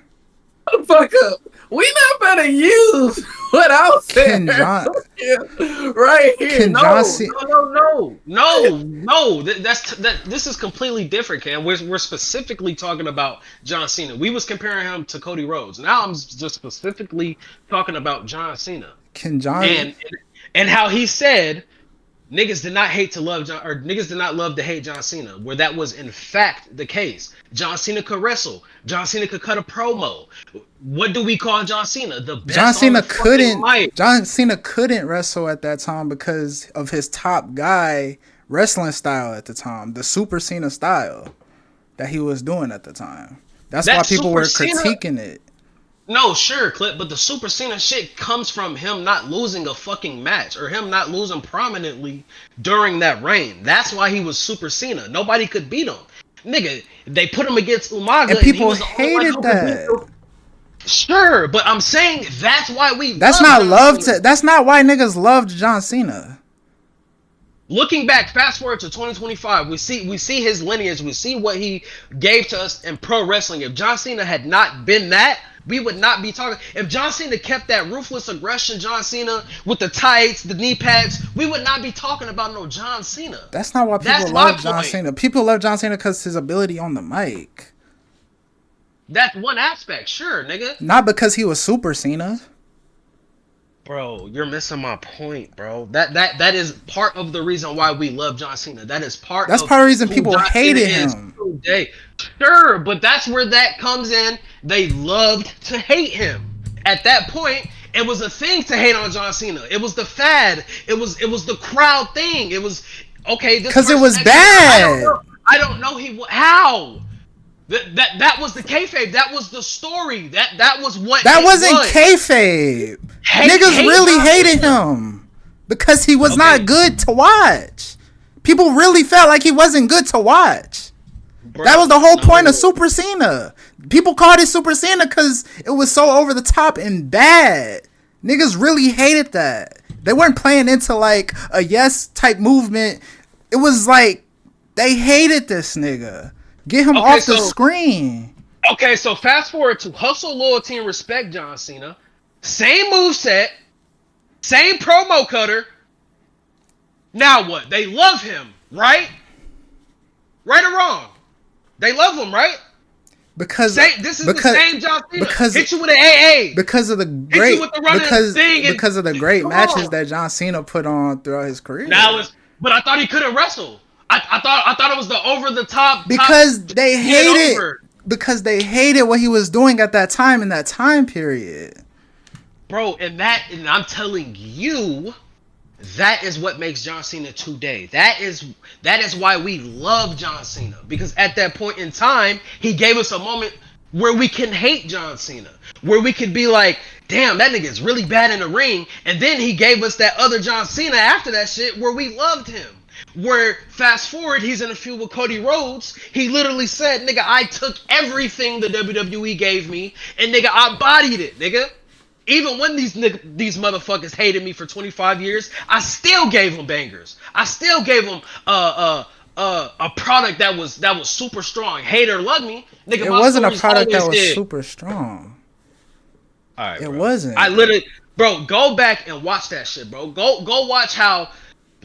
Shut the fuck up. We not better use what I was saying right here. No. This is completely different, Cam. We're specifically talking about John Cena. We was comparing him to Cody Rhodes. Now I'm just specifically talking about John Cena. And how he said niggas did not hate to love John, or niggas did not love to hate John Cena, where that was in fact the case. John Cena could wrestle. John Cena could cut a promo. What do we call John Cena? The best John Cena on the fucking mic. John Cena couldn't wrestle at that time because of his top guy wrestling style at the time, the Super Cena style that he was doing at the time. That's why people were critiquing it. No, sure, Clip, but the Super Cena shit comes from him not losing a fucking match or him not losing prominently during that reign. That's why he was Super Cena. Nobody could beat him. Nigga, they put him against Umaga and people hated that. Sure, but I'm saying that's why we That's not why niggas loved John Cena. Looking back, fast forward to 2025, we see his lineage, we see what he gave to us in pro wrestling. If John Cena had not been that, we would not be talking. If John Cena kept that ruthless aggression, John Cena with the tights, the knee pads, we would not be talking about no John Cena. That's not why people love John Cena. People love John Cena because his ability on the mic. That's one aspect, sure, nigga. Not because he was Super Cena. Bro, you're missing my point, bro. That is part of the reason why we love John Cena. That's part of the reason people hated him. Today. Sure, but that's where that comes in. They loved to hate him. At that point, it was a thing to hate on John Cena. It was the fad. It was the crowd thing. It was okay. Because it was bad. I don't know how. That was the kayfabe. That was the story. That was what. That wasn't kayfabe. Niggas really hated him because he was not good to watch. People really felt like he wasn't good to watch. Bro, that was the whole point of Super Cena. People called it Super Cena because it was so over the top and bad. Niggas really hated that. They weren't playing into like a yes type movement. It was like they hated this nigga. Get him off the screen. Okay, so fast forward to Hustle, Loyalty, and Respect John Cena. Same moveset. Same promo cutter. Now what? They love him, right? Right or wrong? They love him, right? Because this is the same John Cena. Hit you with an AA. Because of the great because of the great matches that John Cena put on throughout his career. But I thought he couldn't wrestle. I thought it was the over the top. Because they hated what he was doing at that time in that time period. Bro, and I'm telling you, that is what makes John Cena today. That is why we love John Cena. Because at that point in time, he gave us a moment where we can hate John Cena. Where we could be like, damn, that nigga is really bad in the ring. And then he gave us that other John Cena after that shit where we loved him. Where fast forward, he's in a feud with Cody Rhodes. He literally said, nigga, I took everything the WWE gave me, and nigga, I bodied it, nigga. Even when these motherfuckers hated me for 25 years, I still gave them bangers. I still gave them a product that was super strong. Hate or love me, nigga. It wasn't a product that was super strong. All right, it bro. wasn't. I literally, bro, go back and watch that shit, bro. Go watch how.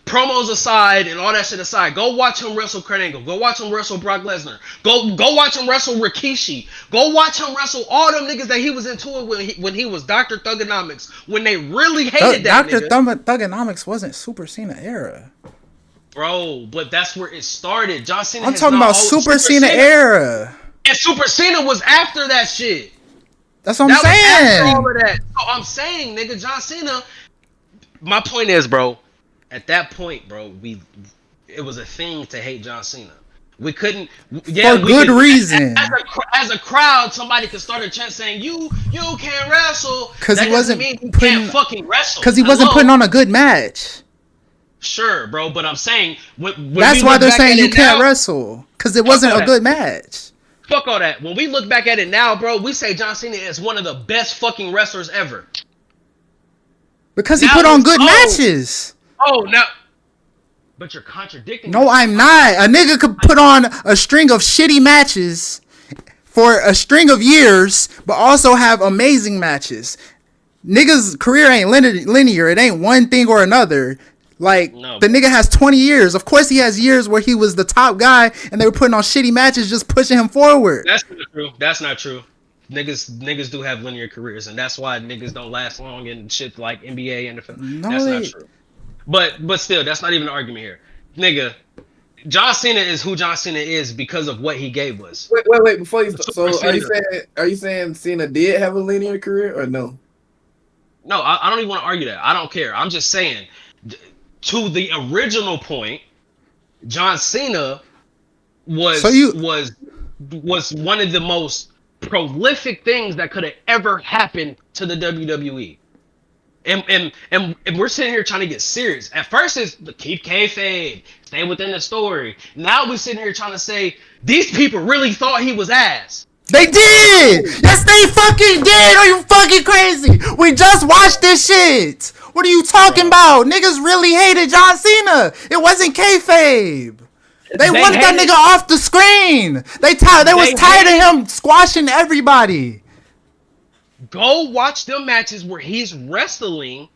Promos aside and all that shit aside, go watch him wrestle Kurt Angle. Go watch him wrestle Brock Lesnar. Go watch him wrestle Rikishi. Go watch him wrestle all them niggas that he was into it when he was Dr. Thuganomics. When they really hated that Dr. Thuganomics wasn't Super Cena era. Bro, but that's where it started. John Cena. I'm talking about Super Cena era. And Super Cena was after that shit. That's what I'm saying. Was after all of that. So I'm saying, nigga, John Cena. My point is, bro. At that point, bro, it was a thing to hate John Cena. We couldn't, for good reason. As a crowd, somebody could start a chant saying, "You can't wrestle," because he wasn't can't fucking wrestle. Because he wasn't putting on a good match. Sure, bro, but I'm saying when that's why they're saying you can't wrestle because it wasn't a good match. Fuck all that. When we look back at it now, bro, we say John Cena is one of the best fucking wrestlers ever. Because he put on good matches. Oh, no. But you're contradicting. No, I'm not. A nigga could put on a string of shitty matches for a string of years, but also have amazing matches. Nigga's career ain't linear. It ain't one thing or another. Like, the nigga has 20 years. Of course he has years where he was the top guy and they were putting on shitty matches just pushing him forward. That's not true. Niggas do have linear careers, and that's why niggas don't last long in shit like NBA and NFL. That's not true. But still, that's not even an argument here, nigga. John Cena is who John Cena is because of what he gave us. Wait. Before you start, so are you saying Cena did have a linear career or no? No, I don't even want to argue that. I don't care. I'm just saying, to the original point, John Cena was one of the most prolific things that could have ever happened to the WWE. And we're sitting here trying to get serious. At first, it's keep kayfabe, stay within the story. Now we're sitting here trying to say these people really thought he was ass. They did! Yes, they fucking did! Are you fucking crazy? We just watched this shit! What are you talking about? Niggas really hated John Cena! It wasn't kayfabe! They wanted that nigga off the screen! They was tired of him squashing everybody! Go watch them matches where he's wrestling.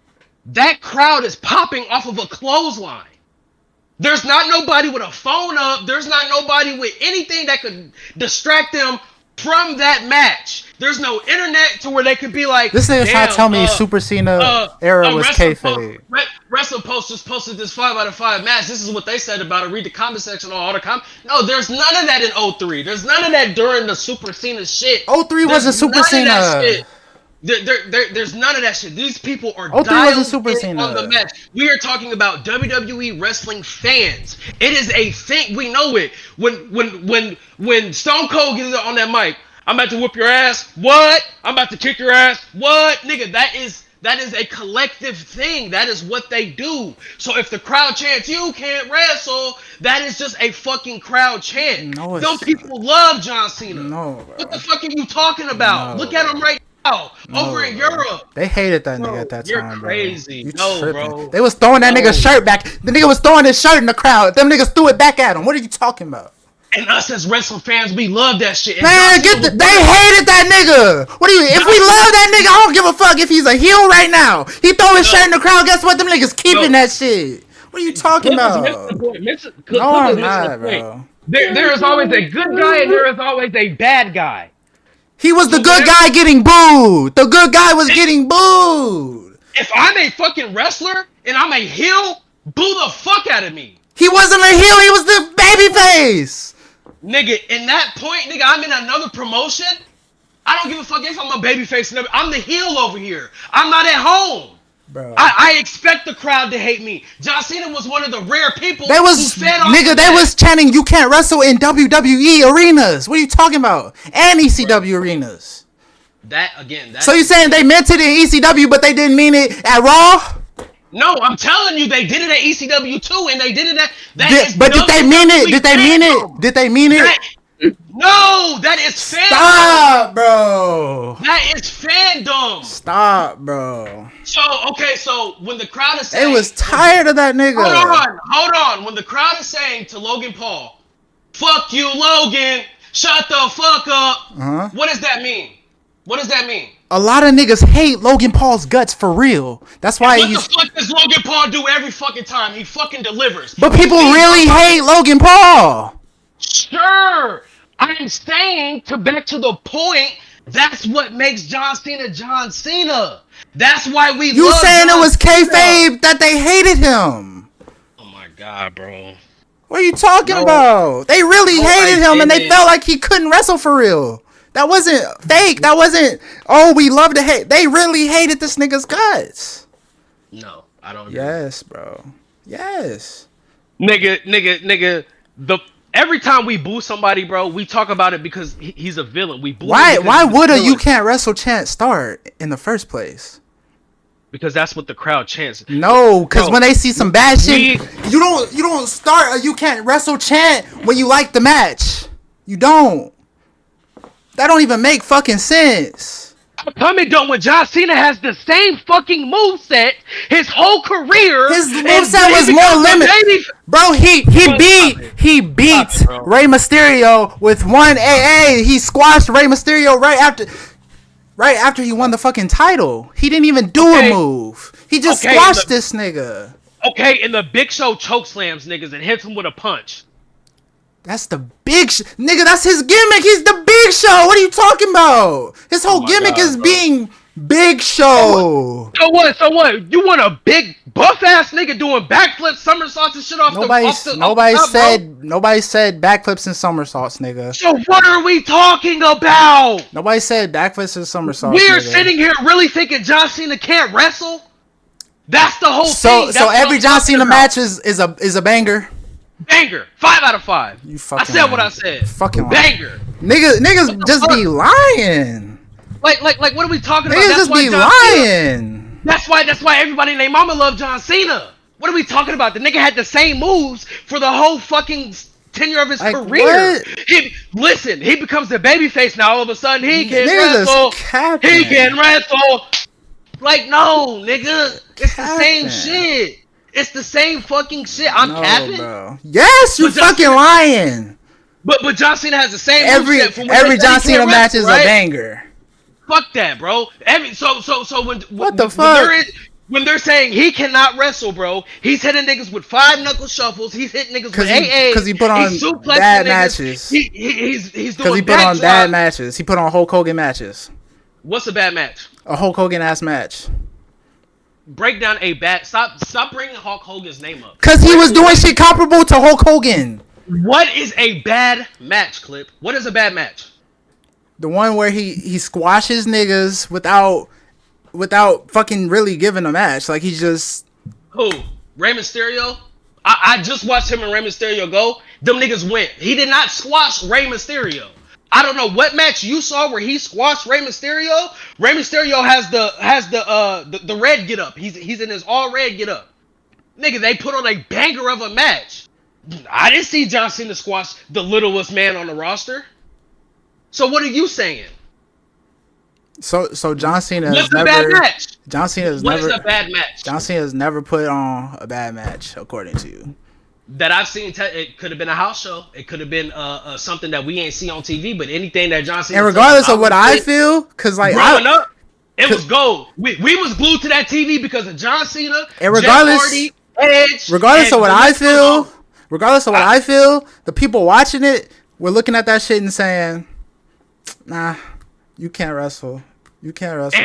That crowd is popping off of a clothesline. There's not nobody with a phone up. There's not nobody with anything that could distract them from that match. There's no internet to where they could be like, this nigga trying to tell me Super Cena era was kayfabe. Wrestling Post just posted this 5 out of 5 match. This is what they said about it. Read the comment section on all the comments. No, there's none of that in 03. There's none of that during the Super Cena shit. 03 wasn't Super Cena. There's none of that shit. These people are 03 wasn't Super Cena on the match. We are talking about WWE wrestling fans. It is a thing. We know it. When Stone Cold gets on that mic, I'm about to whoop your ass. What? I'm about to kick your ass. What? Nigga, that is a collective thing. That is what they do. So if the crowd chants, you can't wrestle, that is just a fucking crowd chant. No, some people love John Cena. No, bro. What the fuck are you talking about? No, look at him right now. Over in Europe. They hated that nigga at that time, You're crazy. Bro. Bro. They was throwing that nigga's shirt back. The nigga was throwing his shirt in the crowd. Them niggas threw it back at him. What are you talking about? And us as wrestling fans, we love that shit. And man, they hated that nigga. What do you? If we love that nigga, I don't give a fuck if he's a heel right now. He throw his shirt in the crowd. Guess what? Them niggas keeping that shit. What are you talking about? No, I'm not, bro. There is always a good guy and there is always a bad guy. He was the good guy getting booed. The good guy was getting booed. If I'm a fucking wrestler and I'm a heel, boo the fuck out of me. He wasn't a heel. He was the babyface. Nigga, in that point, nigga, I'm in another promotion. I don't give a fuck if I'm a babyface. I'm the heel over here. I'm not at home. Bro. I expect the crowd to hate me. John Cena was one of the rare people who fed off nigga, they was chanting, you can't wrestle in WWE arenas. What are you talking about? And ECW arenas. So you saying they meant it in ECW, but they didn't mean it at Raw? No, I'm telling you, they did it at ECW too, and they did it at... But did they mean it? Did they mean it? Did they mean it? No, that is fandom. Stop, bro. That is fandom. Stop, bro. So when the crowd is saying... They was tired of that nigga. Hold on. When the crowd is saying to Logan Paul, fuck you, Logan, shut the fuck up. What does that mean? What does that mean? A lot of niggas hate Logan Paul's guts for real. That's why what the fuck does Logan Paul do every fucking time? He fucking delivers. But people really hate Logan Paul. Sure. I'm saying, back to the point, that's what makes John Cena John Cena. That's why we You love saying John it was Cena. kayfabe that they hated him. Oh my God, bro. What are you talking about? They really hated him and they felt like he couldn't wrestle for real. That wasn't fake. That wasn't, oh, we love to hate. They really hated this nigga's guts. No, I don't agree. Yes, bro. Yes. Nigga, every time we boo somebody, bro, we talk about it because he's a villain. We boo Why would a you can't wrestle chant start in the first place? Because that's what the crowd chants. No, because when they see some bad shit, you don't start a you can't wrestle chant when you like the match. You don't. That don't even make fucking sense. How come it don't when John Cena has the same fucking moveset his whole career? His moveset was more limited. Bro, he beat Rey Mysterio with one AA. He squashed Rey Mysterio right after he won the fucking title. He didn't even do a move. He just squashed this nigga. Okay, and the Big Show chokeslams niggas and hits him with a punch. That's the big nigga. That's his gimmick. He's the Big Show. What are you talking about? His whole gimmick is being Big Show. So what? You want a big buff ass nigga doing backflips, somersaults and shit off Nobody the said nobody said backflips and somersaults, nigga. So what are we talking about? Nobody said backflips and somersaults. We're nigga. sitting here really thinking John Cena can't wrestle. That's the whole thing. So every John Cena match is a banger. Banger. 5 out of 5. You fucking. I said what I said. Fucking banger. Niggas just be lying. Like what are we talking Niggas about? just be lying. That's why everybody named Mama love John Cena. What are we talking about? The nigga had the same moves for the whole fucking tenure of his career. He becomes the babyface now. All of a sudden, he can wrestle. He can wrestle. Like, no, nigga. It's the same shit. It's the same fucking shit. I'm capping. Bro. Yes, you fucking lying. But John Cena has the same every John Cena match is a banger. Fuck that, bro. So what the fuck? When they're saying he cannot wrestle, bro, he's hitting niggas with 5 knuckle shuffles. He's hitting niggas with AA. Because he put on bad matches. He's doing because he put on bad matches. He put on Hulk Hogan matches. What's a bad match? A Hulk Hogan ass match. Break down a bad. Stop bringing Hulk Hogan's name up. Because he was doing shit comparable to Hulk Hogan. What is a bad match, Clip? What is a bad match? The one where he squashes niggas without fucking really giving a match. Like he just... Who? Rey Mysterio? I just watched him and Rey Mysterio go. Them niggas went. He did not squash Rey Mysterio. I don't know what match you saw where he squashed Rey Mysterio. Rey Mysterio has the red get up. He's in his all red get up. Nigga, they put on a banger of a match. I didn't see John Cena squash the littlest man on the roster. So what are you saying? So John Cena has What's a bad match? John Cena's what never. What is a bad match? John Cena's never put on a bad match, according to you. That I've seen, it could have been a house show. It could have been something that we ain't see on TV. But anything that John Cena. And regardless of what I feel, because like growing up, it was gold. We was glued to that TV because of John Cena. And regardless, Jeff Hardy, Edge, regardless of what I feel, the people watching it were looking at that shit and saying, "Nah, you can't wrestle. You can't wrestle."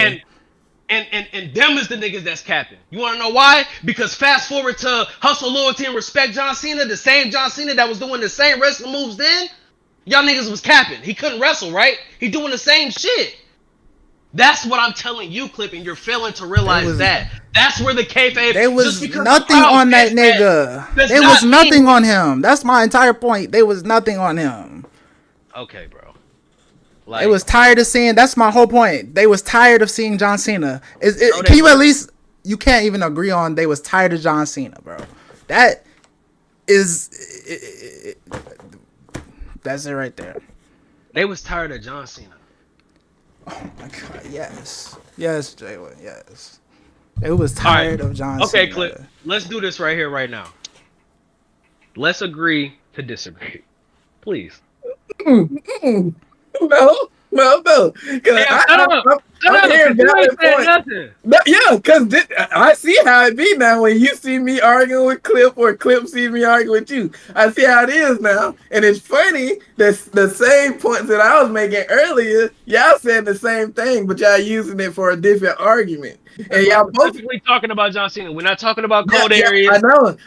And them is the niggas that's capping. You want to know why? Because fast forward to Hustle, Loyalty, and Respect John Cena, the same John Cena that was doing the same wrestling moves then, y'all niggas was capping. He couldn't wrestle, right? He doing the same shit. That's what I'm telling you, Clip, and you're failing to realize that. That's where the kayfabe... There was nothing on that nigga. There was nothing on him. That's my entire point. There was nothing on him. Okay, bro. Like, they was tired of seeing. That's my whole point. They was tired of seeing John Cena. Can you at least? You can't even agree on they was tired of John Cena, bro. That is. That's it right there. They was tired of John Cena. Oh my god! Yes, Jalen. Yes. It was tired of John Cena. Okay, Clip. Let's do this right here, right now. Let's agree to disagree, please. No. I'm hearing valid points. Yeah, because I see how it be now when you see me arguing with Clip or Clip see me arguing with you. I see how it is now. And it's funny that the same points that I was making earlier, y'all said the same thing, but y'all using it for a different argument. And y'all both specifically talking about John Cena. We're not talking about cold areas.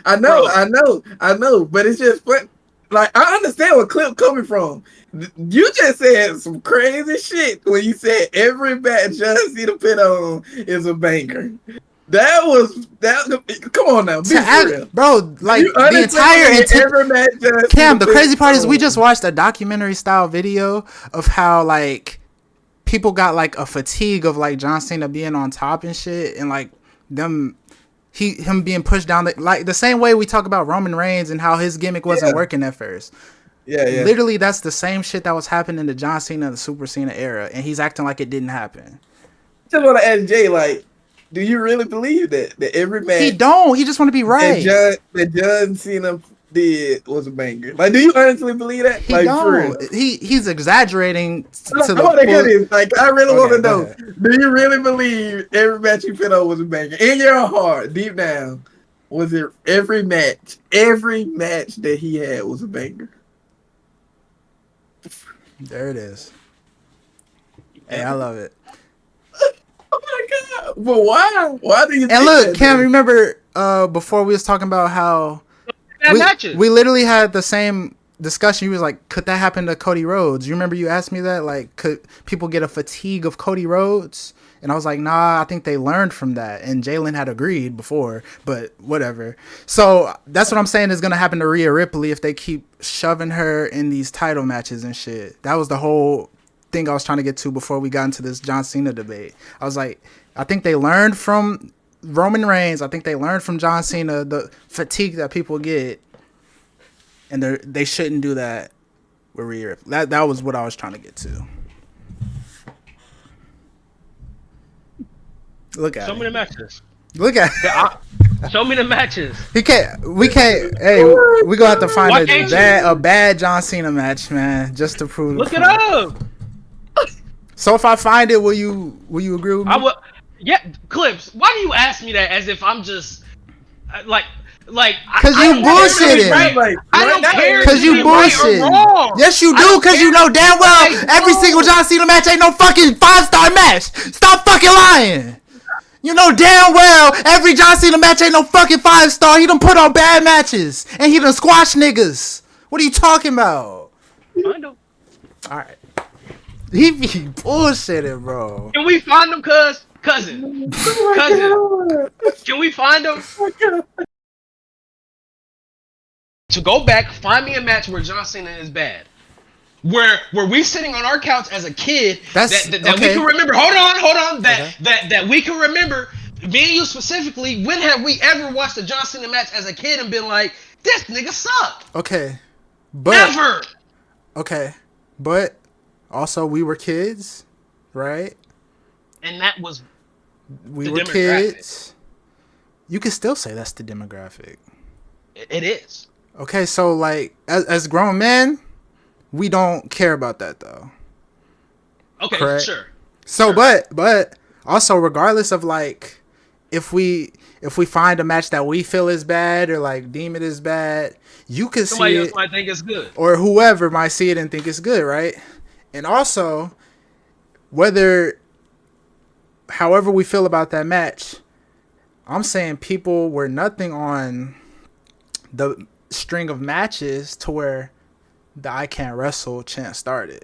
I know. But it's just fun. Like, I understand where Clip coming from. You just said some crazy shit when you said every match John Cena put on is a banger. That. Come on now, be real, bro. Like the entire Cam. The crazy part is we just watched a documentary style video of how like people got like a fatigue of like John Cena being on top and shit, and like him being pushed down like the same way we talk about Roman Reigns and how his gimmick wasn't working at first. Yeah. Literally, that's the same shit that was happening to John Cena in the Super Cena era, and he's acting like it didn't happen. Just want to ask Jay, like, do you really believe that every match he don't? He just want to be right. That John Cena did was a banger. Like, do you honestly believe that? He like, don't. He's exaggerating. Like, I really want to know. Do you really believe every match you put on was a banger in your heart, deep down? Was it every match that he had was a banger? There it is. Hey, I love it. But why? Why do you? And look, Cam, remember before we was talking about how we literally had the same discussion. You was like, could that happen to Cody Rhodes? You remember you asked me that? Like, could people get a fatigue of Cody Rhodes? And I was like, nah, I think they learned from that. And Jalen had agreed before, but whatever. So that's what I'm saying is going to happen to Rhea Ripley if they keep shoving her in these title matches and shit. That was the whole thing I was trying to get to before we got into this John Cena debate. I was like, I think they learned from Roman Reigns. I think they learned from John Cena the fatigue that people get. And they shouldn't do that with Rhea Ripley. That was what I was trying to get to. Look at Show me the matches. Look at Show me the matches. We can't. Hey, we gonna have to find a bad John Cena match, man, just to prove. Look it up. So if I find it, will you agree with me? I will. Yeah, Clips. Why do you ask me that as if I'm just like? Because you bullshitting. Right. I don't care. Because you bullshit. Right, yes, you do. Because you know damn well every single John Cena match ain't no fucking 5-star match. Stop fucking lying. You know damn well every John Cena match ain't no fucking 5-star. He done put on bad matches and he done squash niggas. What are you talking about? I know. All right. He be bullshitting, bro. Can we find him, cousin? Can we find him? To go back, find me a match where John Cena is bad. Where we sitting on our couch as a kid that okay. We can remember. Hold on. That we can remember. Me and you specifically. When have we ever watched a John Cena match as a kid and been like, this nigga suck? Okay, but never. Okay, but also we were kids, right? And that was we were kids. You can still say that's the demographic. It is. Okay, so like as grown men, we don't care about that though. Okay, correct? Sure. So sure. but also regardless of like if we find a match that we feel is bad or like deem it as bad, you can somebody see else it, might think it's good. Or whoever might see it and think it's good, right? And also however we feel about that match, I'm saying people were nothing on the string of matches to where the I Can't Wrestle chant started.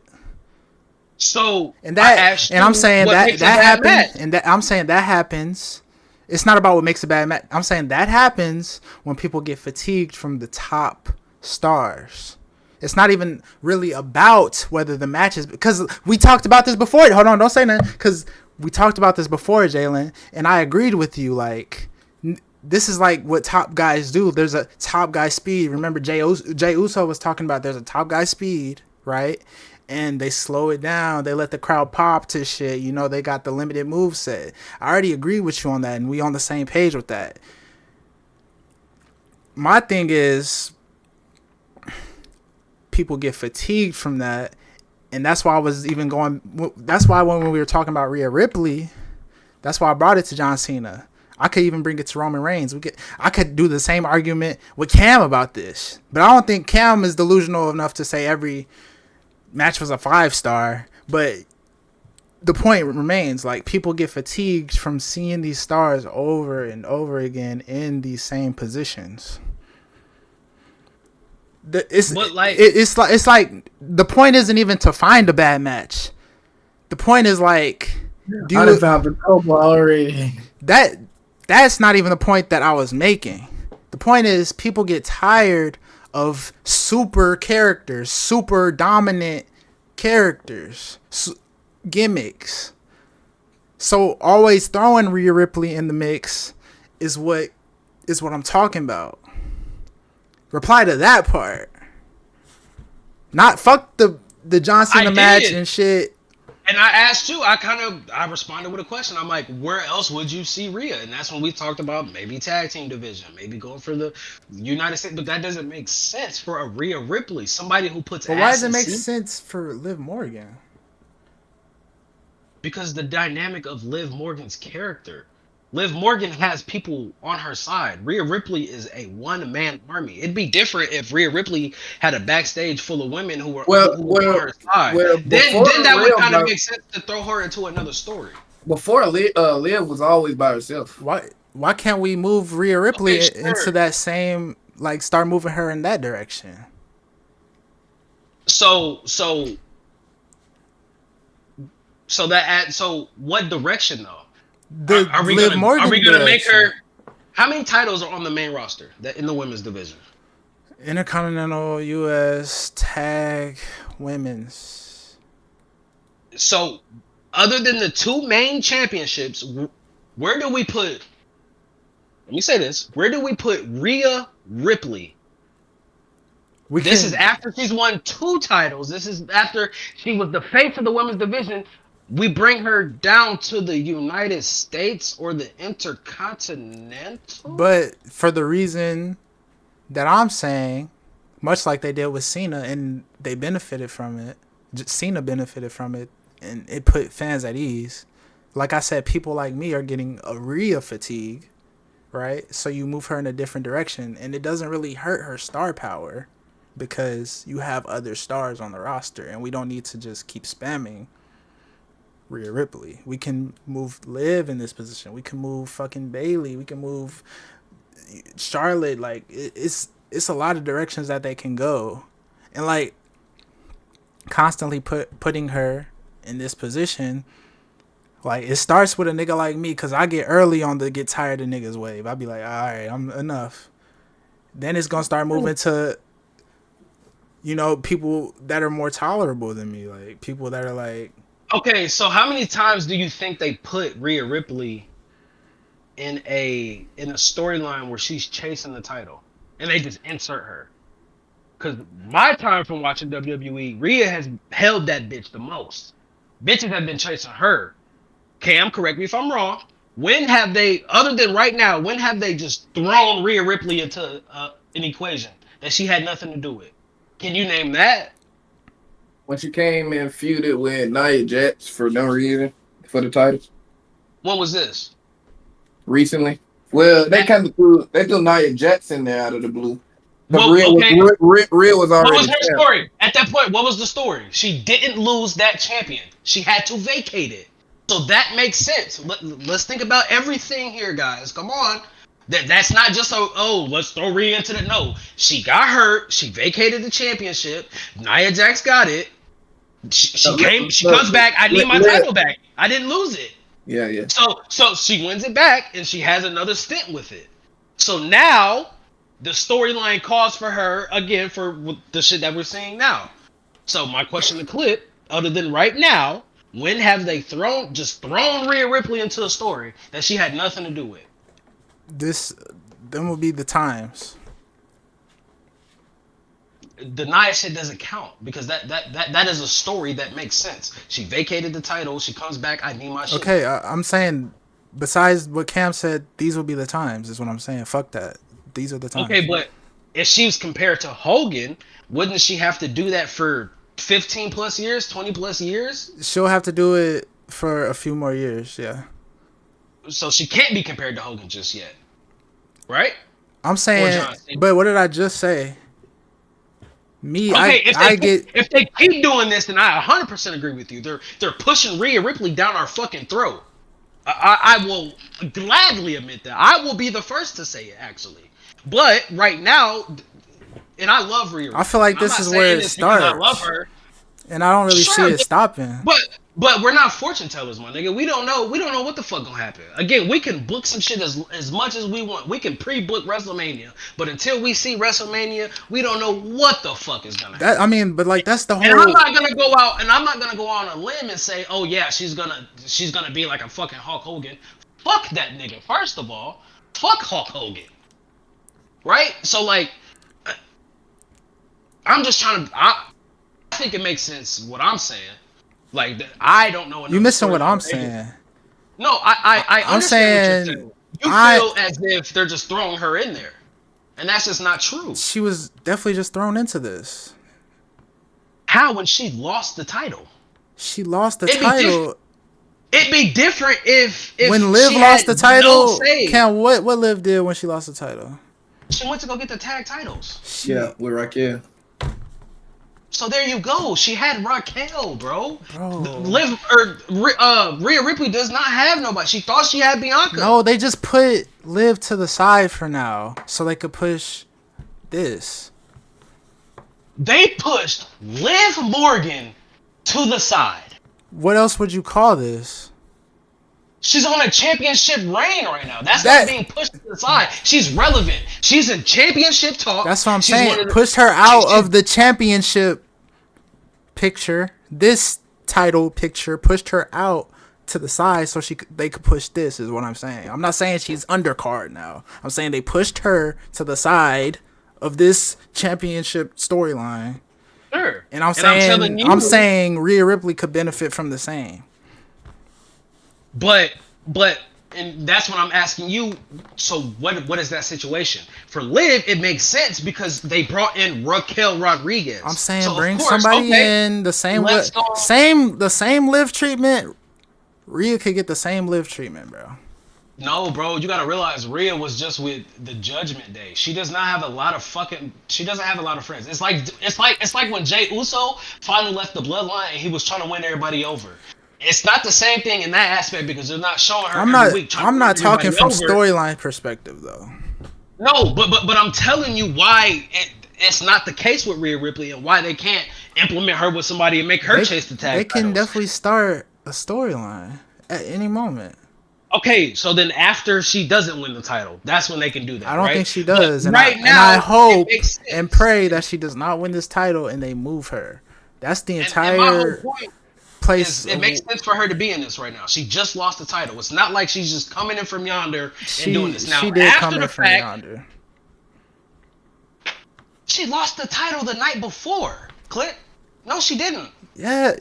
So and I'm saying that happens. And I'm saying that happens. It's not about what makes a bad match. I'm saying that happens when people get fatigued from the top stars. It's not even really about whether the matches, because we talked about this before. Hold on, don't say nothing, because we talked about this before, Jalen, and I agreed with you. Like, this is like what top guys do. There's a top guy speed. Remember, Jay Uso was talking about there's a top guy speed, right? And they slow it down. They let the crowd pop to shit. You know, they got the limited move set. I already agree with you on that, and we on the same page with that. My thing is, people get fatigued from that, and that's why I was even going. That's why when we were talking about Rhea Ripley, that's why I brought it to John Cena. I could even bring it to Roman Reigns. I could do the same argument with Cam about this, but I don't think Cam is delusional enough to say every match was a 5-star. But the point remains, like, people get fatigued from seeing these stars over and over again in these same positions. It's like the point isn't even to find a bad match. The point is like, I found the couple already. That's not even the point that I was making. The point is people get tired of super characters, super dominant characters, gimmicks. So always throwing Rhea Ripley in the mix is what I'm talking about. Reply to that part. Not fuck the John Cena match and shit. And I asked you, I responded with a question. I'm like, where else would you see Rhea? And that's when we talked about maybe tag team division, maybe going for the United States. But that doesn't make sense for a Rhea Ripley, somebody who puts. But why does it make sense for Liv Morgan? Because the dynamic of Liv Morgan's character. Liv Morgan has people on her side. Rhea Ripley is a one-man army. It'd be different if Rhea Ripley had a backstage full of women who were on her side. Then that would kind of make sense to throw her into another story. before Liv was always by herself. Why can't we move Rhea Ripley Okay, sure. into that same, like, start moving her in that direction? So what direction though? The Are we Liv gonna Morgan make direction. her? How many titles are on the main roster that in the women's division? Intercontinental, U.S., Tag, Women's. So, other than the two main championships, where do we put? Let me say this: where do we put Rhea Ripley? This is after she's won 2 titles. This is after she was the face of the women's division. We bring her down to the United States or the Intercontinental. But for the reason that I'm saying, much like they did with Cena, and they benefited from it. Cena benefited from it, and it put fans at ease. Like I said, people like me are getting a Rhea fatigue, right? So you move her in a different direction, and it doesn't really hurt her star power because you have other stars on the roster, and we don't need to just keep spamming Rhea Ripley. We can move Liv in this position. We can move fucking Bayley. We can move Charlotte. Like, it's a lot of directions that they can go, and like constantly putting her in this position. Like, it starts with a nigga like me, because I get early on the get tired of niggas wave. I'll be like, all right, I'm enough. Then it's gonna start moving to, people that are more tolerable than me, like people that are like. Okay, so how many times do you think they put Rhea Ripley in a storyline where she's chasing the title, and they just insert her? Because my time from watching WWE, Rhea has held that bitch the most. Bitches have been chasing her. Cam, correct me if I'm wrong. When have they, other than right now, when have they just thrown Rhea Ripley into an equation that she had nothing to do with? Can you name that? When she came and feuded with Nia Jax for no reason for the titles. When was this? Recently. Well, they kind of threw Nia Jax in there out of the blue. But Well, Rhea was already. What was her story? At that point, what was the story? She didn't lose that champion. She had to vacate it. So that makes sense. Let's think about everything here, guys. Come on. That's not just let's throw Rhea into the no. She got hurt. She vacated the championship. Nia Jax got it. She comes back. I need my title back. I didn't lose it. Yeah. So she wins it back, and she has another stint with it. So now the storyline calls for her again for the shit that we're seeing now. So my question to Clip, other than right now, when have they thrown Rhea Ripley into a story that she had nothing to do with? Them will be the times. The Nia shit doesn't count because that is a story that makes sense. She vacated the title. She comes back. I need my shit. Okay, I'm saying, besides what Cam said, these will be the times, is what I'm saying. Fuck that. These are the times. Okay, but if she was compared to Hogan, wouldn't she have to do that for 15 plus years, 20 plus years? She'll have to do it for a few more years, yeah. So she can't be compared to Hogan just yet, right? I'm saying, but what did I just say? If they keep doing this, then I 100% agree with you. They're pushing Rhea Ripley down our fucking throat. I will gladly admit that. I will be the first to say it, actually. But right now, and I love Rhea Ripley. I feel like this is where it starts. I love her, and I don't really see it stopping. But we're not fortune tellers, my nigga. We don't know what the fuck gonna happen. Again, we can book some shit as much as we want. We can pre-book WrestleMania, but until we see WrestleMania, we don't know what the fuck is gonna happen. But like that's the whole. And I'm not gonna go out on a limb and say, oh yeah, she's gonna be like a fucking Hulk Hogan. Fuck that nigga. First of all, fuck Hulk Hogan. Right? So like, I'm just trying to. I think it makes sense what I'm saying. Like, I don't know. You missing what I'm saying? No, I'm saying what you're saying. You feel as if they're just throwing her in there, and that's just not true. She was definitely just thrown into this. How when she lost the title? She lost the title. It'd be different if when Liv lost the title. What Liv did when she lost the title? She went to go get the tag titles. Yeah, with Raquel. So there you go. She had Raquel, bro. Bro. Rhea Ripley does not have nobody. She thought she had Bianca. No, they just put Liv to the side for now so they could push this. They pushed Liv Morgan to the side. What else would you call this? She's on a championship reign right now. That's not being pushed to the side. She's relevant. She's in championship talk. That's what I'm saying. Pushed her out of the championship picture. This title picture pushed her out to the side so they could push this is what I'm saying. I'm not saying she's undercard now. I'm saying they pushed her to the side of this championship storyline. Sure. And I'm saying Rhea Ripley could benefit from the same. But and that's what I'm asking you. So what is that situation? For Liv, it makes sense because they brought in Raquel Rodriguez. I'm saying so bring somebody in the same the same Liv treatment. Rhea could get the same Liv treatment, bro. No, bro, you gotta realize Rhea was just with the Judgment Day. She does not have a lot of She doesn't have a lot of friends. It's like when Jey Uso finally left the Bloodline and he was trying to win everybody over. It's not the same thing in that aspect because they're not showing her every week. I'm not talking from storyline perspective though. No, but I'm telling you why it's not the case with Rhea Ripley and why they can't implement her with somebody and make her chase the tag. They can definitely start a storyline at any moment. Okay, so then after she doesn't win the title, that's when they can do that. I don't think she does. And I hope and pray that she does not win this title and they move her. That's the entire place. It makes sense for her to be in this right now. She just lost the title. It's not like she's just coming in from yonder and doing this. Now, she did come in from yonder. She lost the title the night before. Clip. No, she didn't. Yeah,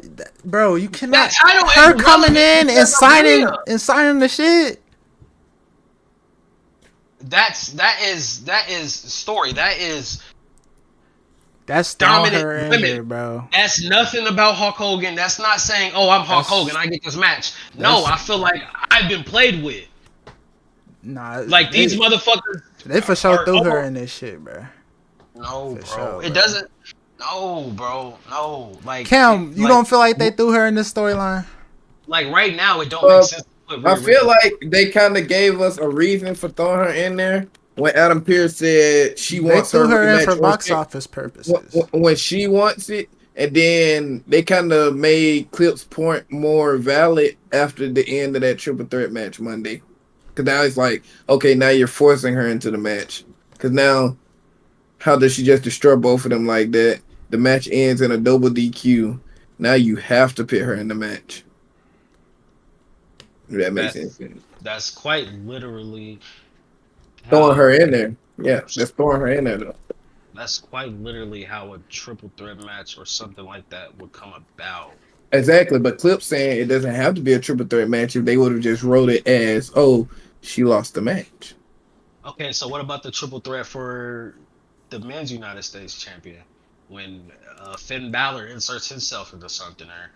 bro, you cannot. Her coming in and signing the shit. That is story. That's dominant women, bro. That's nothing about Hulk Hogan. That's not saying, oh, I'm Hulk Hogan, I get this match. No, I feel like I've been played with. Nah, like these motherfuckers. They for sure threw her in this shit, bro. No, bro. It doesn't. No, bro. No. Like Cam, you don't feel like they threw her in this storyline? Like right now, it don't make sense. I feel like they kind of gave us a reason for throwing her in there when Adam Pearce said she wants her. They threw her in for box office purposes. When she wants it, and then they kind of made Clip's point more valid after the end of that triple threat match Monday. Because now it's like, okay, now you're forcing her into the match. Because now, how does she just destroy both of them like that? The match ends in a double DQ. Now you have to put her in the match. That makes sense. That's quite literally throwing her in there. Yeah, that's throwing her in there though. That's quite literally how a triple threat match or something like that would come about. Exactly, but Clip's saying it doesn't have to be a triple threat match if they would have just wrote it as, oh, she lost the match. Okay, so what about the triple threat for the men's United States champion when Finn Balor inserts himself into something there?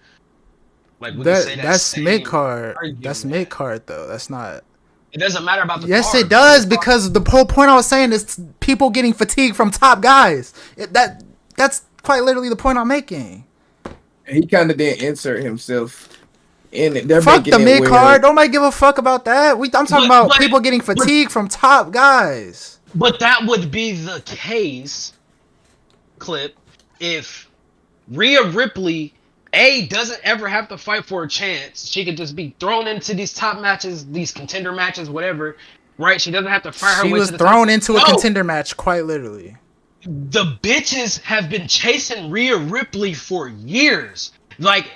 Like we can say that's mid card. That's mid card though. That's not. It doesn't matter about the. Yes, card, it does because the whole point I was saying is people getting fatigued from top guys. That's quite literally the point I'm making. He kind of didn't insert himself in it. They're fuck the mid card. Don't nobody give a fuck about that. I'm talking about people getting fatigued from top guys. But that would be the case, Clip, if Rhea Ripley doesn't ever have to fight for a chance. She could just be thrown into these top matches, these contender matches, whatever. Right? She doesn't have to fight her way to the top. She was thrown into a contender match, quite literally. The bitches have been chasing Rhea Ripley for years. Like,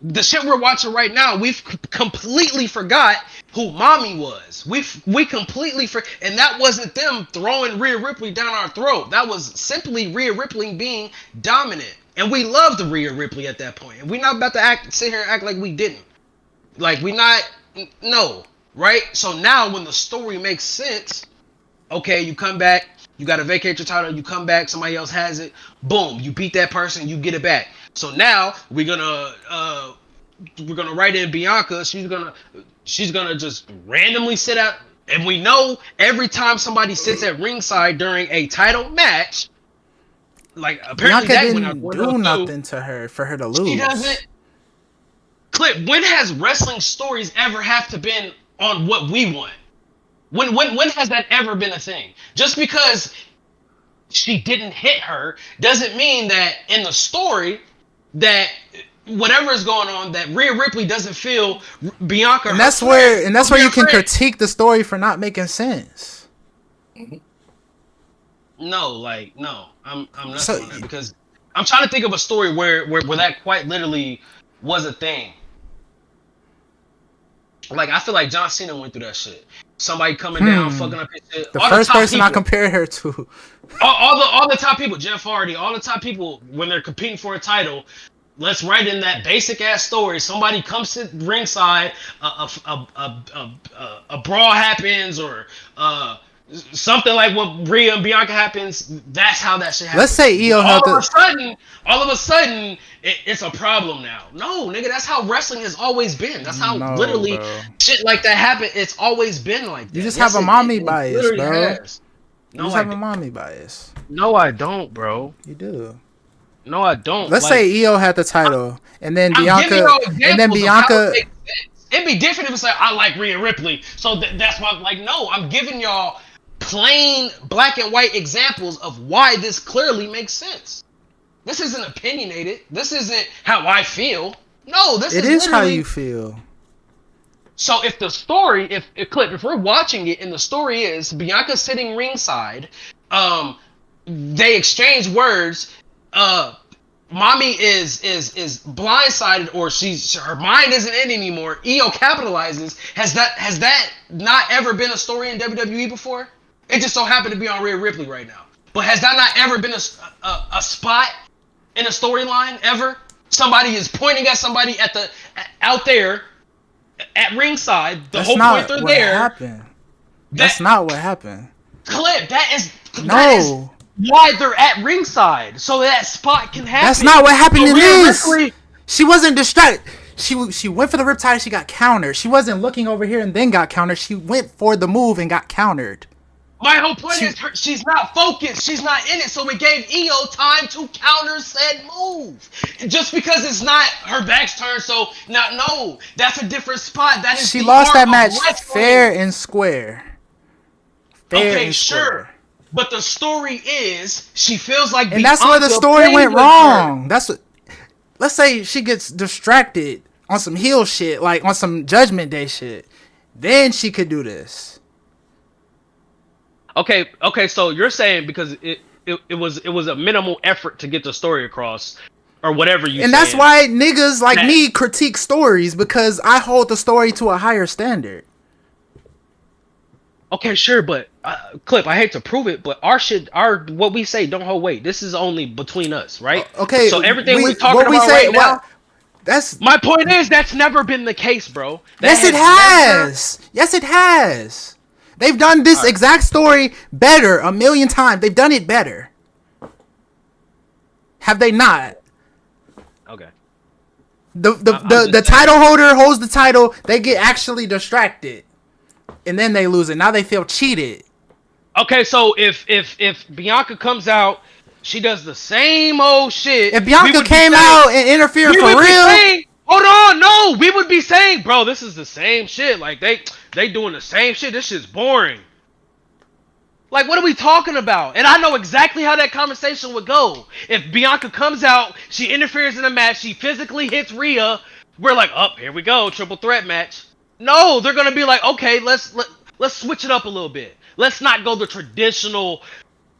the shit we're watching right now, we've completely forgot who Mommy was. We completely and that wasn't them throwing Rhea Ripley down our throat. That was simply Rhea Ripley being dominant. And we loved Rhea Ripley at that point. And we're not about to sit here and act like we didn't. Like, no. Right? So now when the story makes sense, okay, you come back, you got to vacate your title, you come back, somebody else has it, boom, you beat that person, you get it back. So now we're gonna write in Bianca. She's gonna just randomly sit out, and we know every time somebody sits at ringside during a title match, like apparently Bianca that went out didn't the window do too. nothing to her for her to lose. She doesn't. Clip. When has wrestling stories ever have to been on what we want? When has that ever been a thing? Just because she didn't hit her doesn't mean that in the story that whatever is going on that Rhea Ripley doesn't feel Bianca. And that's where you can critique the story for not making sense. No, I'm not doing that because I'm trying to think of a story where that quite literally was a thing. Like I feel like John Cena went through that shit. Somebody coming down, fucking up his shit. The first person I compared her to. All the top people, Jeff Hardy, all the top people when they're competing for a title. Let's write in that basic ass story. Somebody comes to ringside, a brawl happens, or something like what Rhea and Bianca happens. That's how that shit happens. Let's say Io had all of a sudden, it's a problem now. No, nigga, that's how wrestling has always been. That's how literally shit like that happened. It's always been like that. You just have a mommy bias, bro. No, you just have a mommy bias. No, I don't, bro. You do. No, I don't. Let's say Io had the title, and then Bianca. It'd be different if it's like I like Rhea Ripley, so that's why. Like, no, I'm giving y'all plain black and white examples of why this clearly makes sense. This isn't opinionated. This isn't how I feel. No, this is how you feel. So if the story, if we're watching it and the story is Bianca sitting ringside, they exchange words. Mommy is blindsided, or her mind isn't in anymore. Io capitalizes. Has that not ever been a story in WWE before? It just so happened to be on Rhea Ripley right now. But has that not ever been a spot in a storyline ever? Somebody is pointing at somebody out there at ringside. That's whole point they're there. Happened. That's not what happened. Clip. That is why they're at ringside, so that spot can happen. That's not what happened in this. She wasn't distracted. She went for the riptide. She got countered. She wasn't looking over here and then got countered. She went for the move and got countered. My whole point is she's not focused. She's not in it. So we gave Io time to counter said move. Just because it's not her back's turned, so no, that's a different spot. That is. She lost that match fair and square. Sure. But the story is she feels like, and that's where the story went wrong. That's what. Let's say she gets distracted on some heel shit, like on some Judgment Day shit. Then she could do this. Okay. So you're saying because it was a minimal effort to get the story across, or whatever you. And that's why niggas like me critique stories, because I hold the story to a higher standard. Okay, sure, but Clip, I hate to prove it, but our what we say don't hold weight. This is only between us, right? Okay. So everything we're talking about right now. That's my point. Is that's never been the case, bro. Yes, it has. Yes, it has. They've done this exact story better 1,000,000 times. They've done it better. Have they not? Okay. The title holder holds the title. They get actually distracted, and then they lose it. Now they feel cheated. Okay, so if Bianca comes out, she does the same old shit. If Bianca came out and interfered for real, hold on, no, we would be saying, bro, this is the same shit. Like they doing the same shit. This shit's boring. Like, what are we talking about? And I know exactly how that conversation would go. If Bianca comes out, she interferes in a match, she physically hits Rhea, we're like, oh, here we go, triple threat match. No, they're gonna be like, okay, let's switch it up a little bit. Let's not go the traditional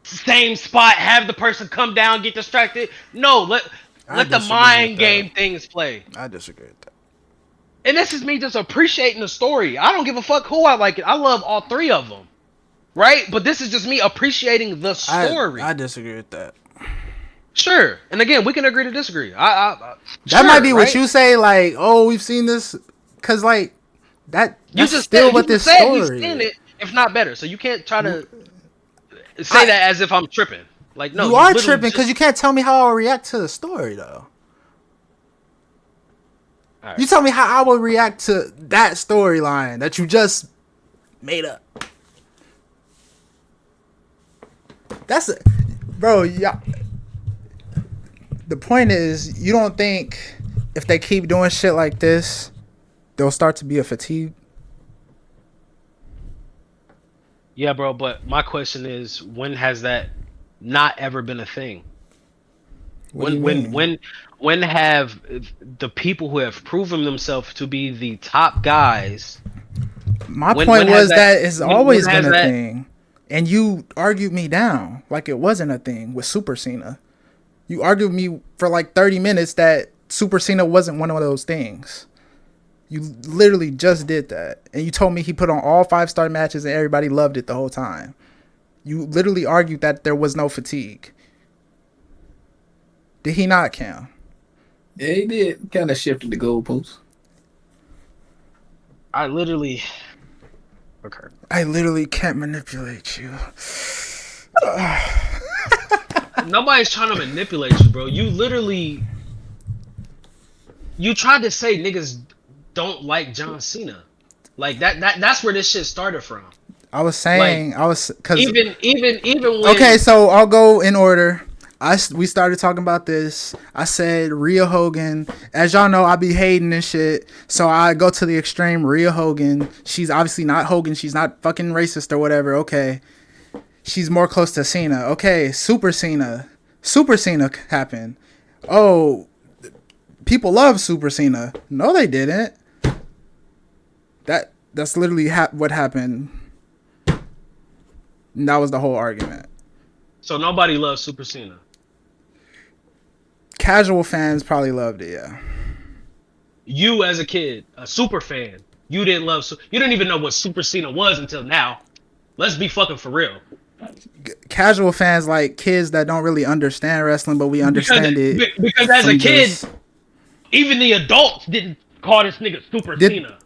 same spot, have the person come down, get distracted. No, let the mind game things play. I disagree with that. And this is me just appreciating the story. I don't give a fuck who I like it. I love all three of them. Right? But this is just me appreciating the story. I disagree with that. Sure. And again, we can agree to disagree. That might be what you say, like, oh, we've seen this. Because, like, that's still what this story is. You've seen it, if not better. So you can't try to say that as if I'm tripping. Like, no. You are tripping because you can't tell me how I'll react to the story, though. Right. You tell me how I will react to that storyline that you just made up. Bro, yeah. The point is, you don't think if they keep doing shit like this, there'll start to be a fatigue? Yeah, bro, but my question is, when has that not ever been a thing? When have the people who have proven themselves to be the top guys? My point was that it's always been a thing, and you argued me down like it wasn't a thing with Super Cena. You argued me for like 30 minutes that Super Cena wasn't one of those things. You literally just did that, and you told me he put on all 5-star matches and everybody loved it the whole time. You literally argued that there was no fatigue. Did he not, Cam? Yeah, he did. Kind of shifted the goalposts. I literally can't manipulate you. Nobody's trying to manipulate you, bro. You tried to say niggas don't like John Cena. Like that's where this shit started from. I was saying, like, cause even when, okay, so I'll go in order. We started talking about this. I said Rhea Hogan. As y'all know, I be hating and shit. So I go to the extreme. Rhea Hogan. She's obviously not Hogan. She's not fucking racist or whatever. Okay. She's more close to Cena. Okay. Super Cena. Super Cena happened. Oh, people love Super Cena. No, they didn't. That's literally what happened. And that was the whole argument. So nobody loves Super Cena. Casual fans probably loved it, yeah. You as a kid, a super fan, you didn't even know what Super Cena was until now. Let's be fucking for real. Casual fans like kids that don't really understand wrestling, but we understand it. Because as a kid, even the adults didn't call this nigga Super Cena.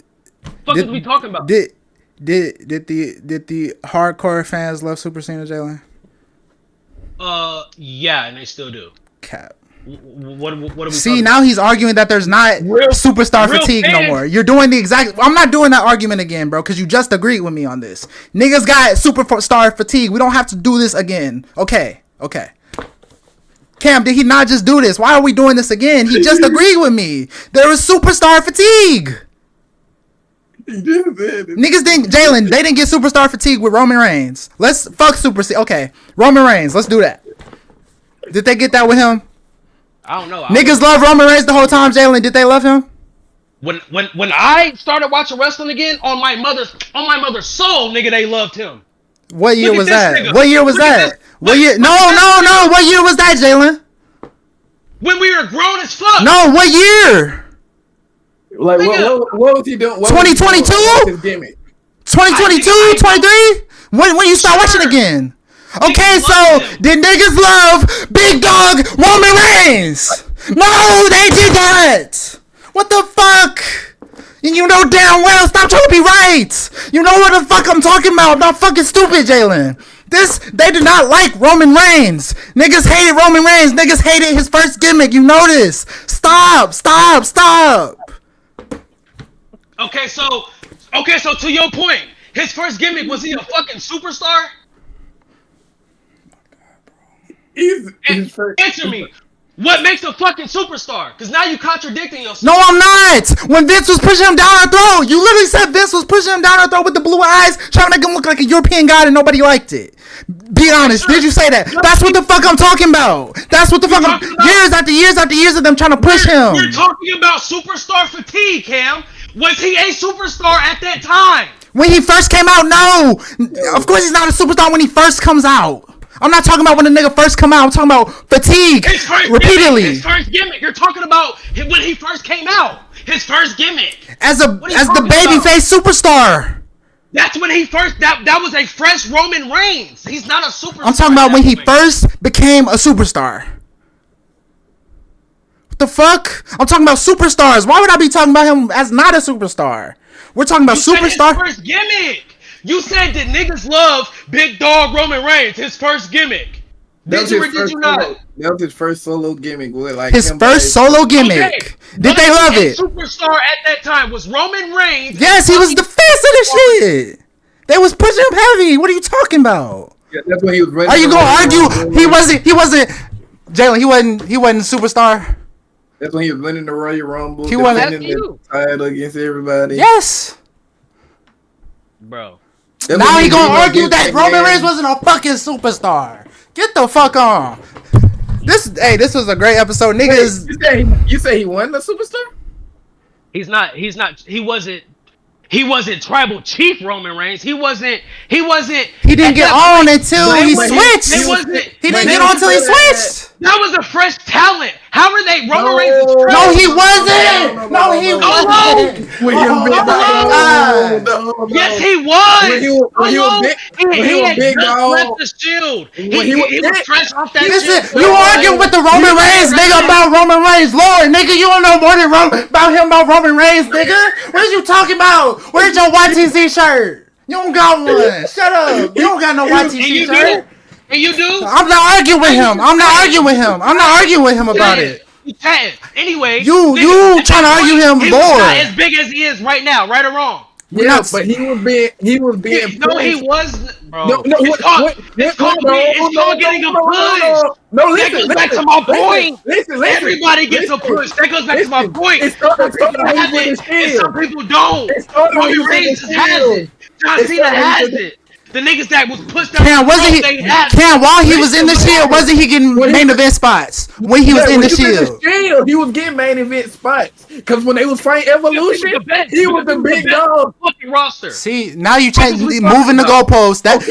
Fuck is we talking about? Did the hardcore fans love Super Cena, Jalen? Yeah, and they still do. Cap. What are we See, now he's arguing that there's not superstar fatigue no more. You're doing the exact... I'm not doing that argument again, bro, because you just agreed with me on this. Niggas got superstar fatigue. We don't have to do this again. Okay. Cam, did he not just do this? Why are we doing this again? He just agreed with me. There is superstar fatigue. Niggas didn't... Jalen, they didn't get superstar fatigue with Roman Reigns. Let's fuck Super Cena. Okay, Roman Reigns, let's do that. Did they get that with him? I don't know. Niggas love Roman Reigns the whole time, Jalen. Did they love him? When I started watching wrestling again, on my mother's soul, nigga, they loved him. What year was that? What year was that? What year? No. What year was that, Jalen? When we were grown as fuck. No, what year? Like what was he doing? 2022? 2022, 23? When you start watching again? Okay, so did niggas love Big Dog Roman Reigns? No, they did not. What the fuck? And you know damn well, stop trying to be right. You know what the fuck I'm talking about. I'm not fucking stupid, Jalen. They did not like Roman Reigns. Niggas hated Roman Reigns. Niggas hated his first gimmick. You know this. Stop. Okay, so to your point, his first gimmick, was he a fucking superstar? Answer me. What makes a fucking superstar? Because now you contradicting yourself. No, I'm not. When Vince was pushing him down our throat, you literally said Vince was pushing him down our throat with the blue eyes, trying to make him look like a European god, and nobody liked it. Be honest. Did you say that? That's what the fuck I'm talking about. That's what the fuck I'm... Years after years of them trying to push him. We're talking about superstar fatigue, Cam. Was he a superstar at that time? When he first came out, no. Of course he's not a superstar when he first comes out. I'm not talking about when the nigga first come out. I'm talking about fatigue repeatedly. His first gimmick. You're talking about when he first came out. His first gimmick. As the babyface superstar. That's when he first... That was a fresh Roman Reigns. He's not a superstar. I'm talking about when he first became a superstar. What the fuck? I'm talking about superstars. Why would I be talking about him as not a superstar? We're talking about superstar. His first gimmick. You said that niggas love Big Dog Roman Reigns, his first gimmick. Did you or did you not? That was his first solo gimmick. His first solo gimmick. Okay. Did they love it? Superstar at that time was Roman Reigns. Yes, he was the face of the shit. They was pushing him heavy. What are you talking about? Yeah, that's when he was ready. Are you gonna argue he wasn't Jalen, he wasn't a superstar. That's when he was winning the Royal Rumble. He wasn't defending the title against everybody. Yes. Bro. That's Now when he gonna was argue that against Roman McMahon. Reigns wasn't a fucking superstar. Get the fuck on. This was a great episode, niggas. You say he wasn't a superstar? He's not. He wasn't tribal chief Roman Reigns. He wasn't. He didn't get on until he switched. He didn't get on until he switched. That was a fresh talent. How are they? Roman Reigns is trash. No, he wasn't. No, he wasn't. Yes, he was. When he was big just dog. left the Shield. When He was fresh off that Listen, shit. you arguing with the Roman Reigns nigga about Roman Reigns, Lord, nigga. You don't know more than about Roman Reigns, nigga. What are you talking about? Where's your YTC shirt? You don't got one. Shut up. You don't got no YTC shirt. And you do? I'm not arguing with him. I'm not arguing with him about it. You can't. Anyway, You trying to argue him he more. was not as big as he is right now, right or wrong. Yeah, but he was being. No, he was. Bro. No, It's called getting a push. No, That goes back to my point. Everybody gets a push. That goes back to my point. Some people don't. Roman Reigns just has it. John Cena has it. The niggas that was pushed out. While he was in the Shield, wasn't he getting main event spots when he was in the Shield? He was getting main event spots because when they was fighting Evolution, he was the big dog. Fucking roster. See, now you moving the goalposts. That's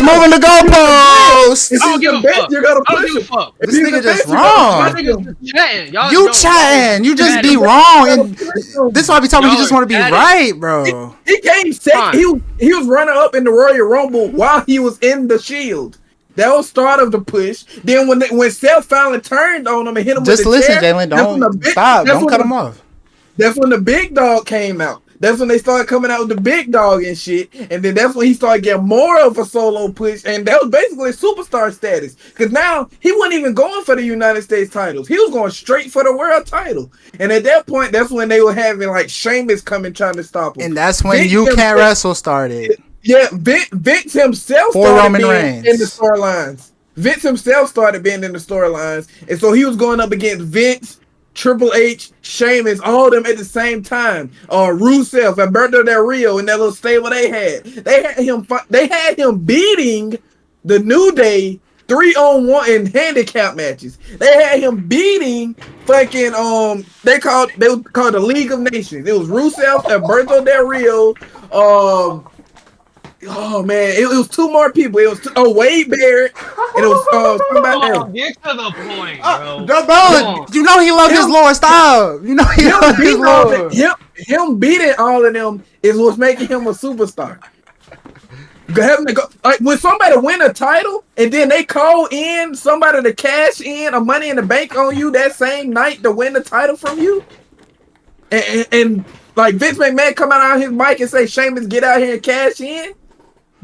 moving the goalposts. I don't give a fuck. You gotta I don't push give a him. fuck. This nigga just Y'all wrong. niggas just chatting. You chatting. You just be wrong. And this is why I be talking. You just want to be right, bro. He came second. He was runner up in the Royal Rumble while he was in the Shield. That was start of the push. Then when Seth finally turned on him and hit him Just with the listen, chair, Jalen. Don't stop. Don't cut him off. That's when the big dog came out. That's when they started coming out with the big dog and shit. And then that's when he started getting more of a solo push. And that was basically superstar status. Because now he wasn't even going for the United States titles. He was going straight for the world title. And at that point, that's when they were having like Sheamus coming trying to stop him. And that's when You Can't Wrestle started. Yeah, Vince himself started being in the storylines. Vince himself started being in the storylines. And so he was going up against Vince, Triple H, Sheamus, all of them at the same time. Rusev, Alberto Del Rio, and that little stable they had. They had him beating the New Day 3-on-1 in handicap matches. They had him beating fucking they called the League of Nations. It was Rusev, Alberto Del Rio, oh man, it was two more people. It was Wade Barrett, and it was somebody else. Get to the point, bro. Bro, you know he loved his Lord. Stop. You know he loved his Lord. Him beating all of them is what's making him a superstar. Like when somebody win a title and then they call in somebody to cash in a Money in the Bank on you that same night to win the title from you, and like Vince McMahon come out on his mic and say, "Sheamus, get out here and cash in."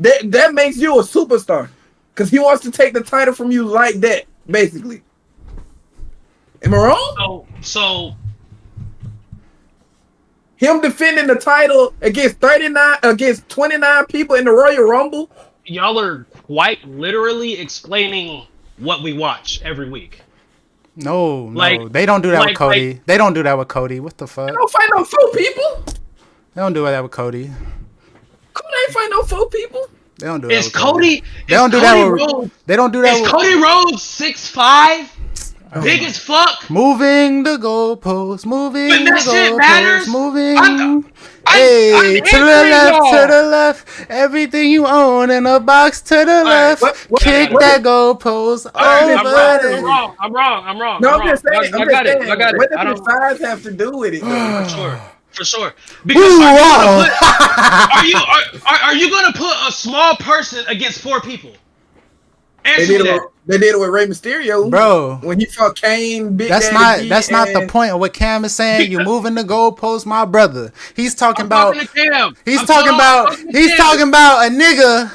That makes you a superstar because he wants to take the title from you like that, basically. Am I wrong? So him defending the title against 29 people in the Royal Rumble. Y'all are quite literally explaining what we watch every week. No, they don't do that with Cody. They don't do that with Cody. What the fuck? They don't fight no 4 people. They don't do that with Cody. Cody ain't fight no 4 people. They don't do Is that with Cody? They don't do that with. They don't do that. Is Cody Rhodes 6'5"? Big as fuck. Moving the goalposts, moving When that the shit goalposts, matters, moving. I'm Hey, to the left, y'all. to the left. Everything you own in a box to the left. Kick that goalpost over there. I'm wrong. No, I'm just saying. I got it. What does the size have to do with it? For sure. Because are you gonna put a small person against 4 people? They did it with Rey Mysterio, bro. When he fought Kane, that's not the point of what Cam is saying. You're moving the goalpost, my brother. He's talking about a nigga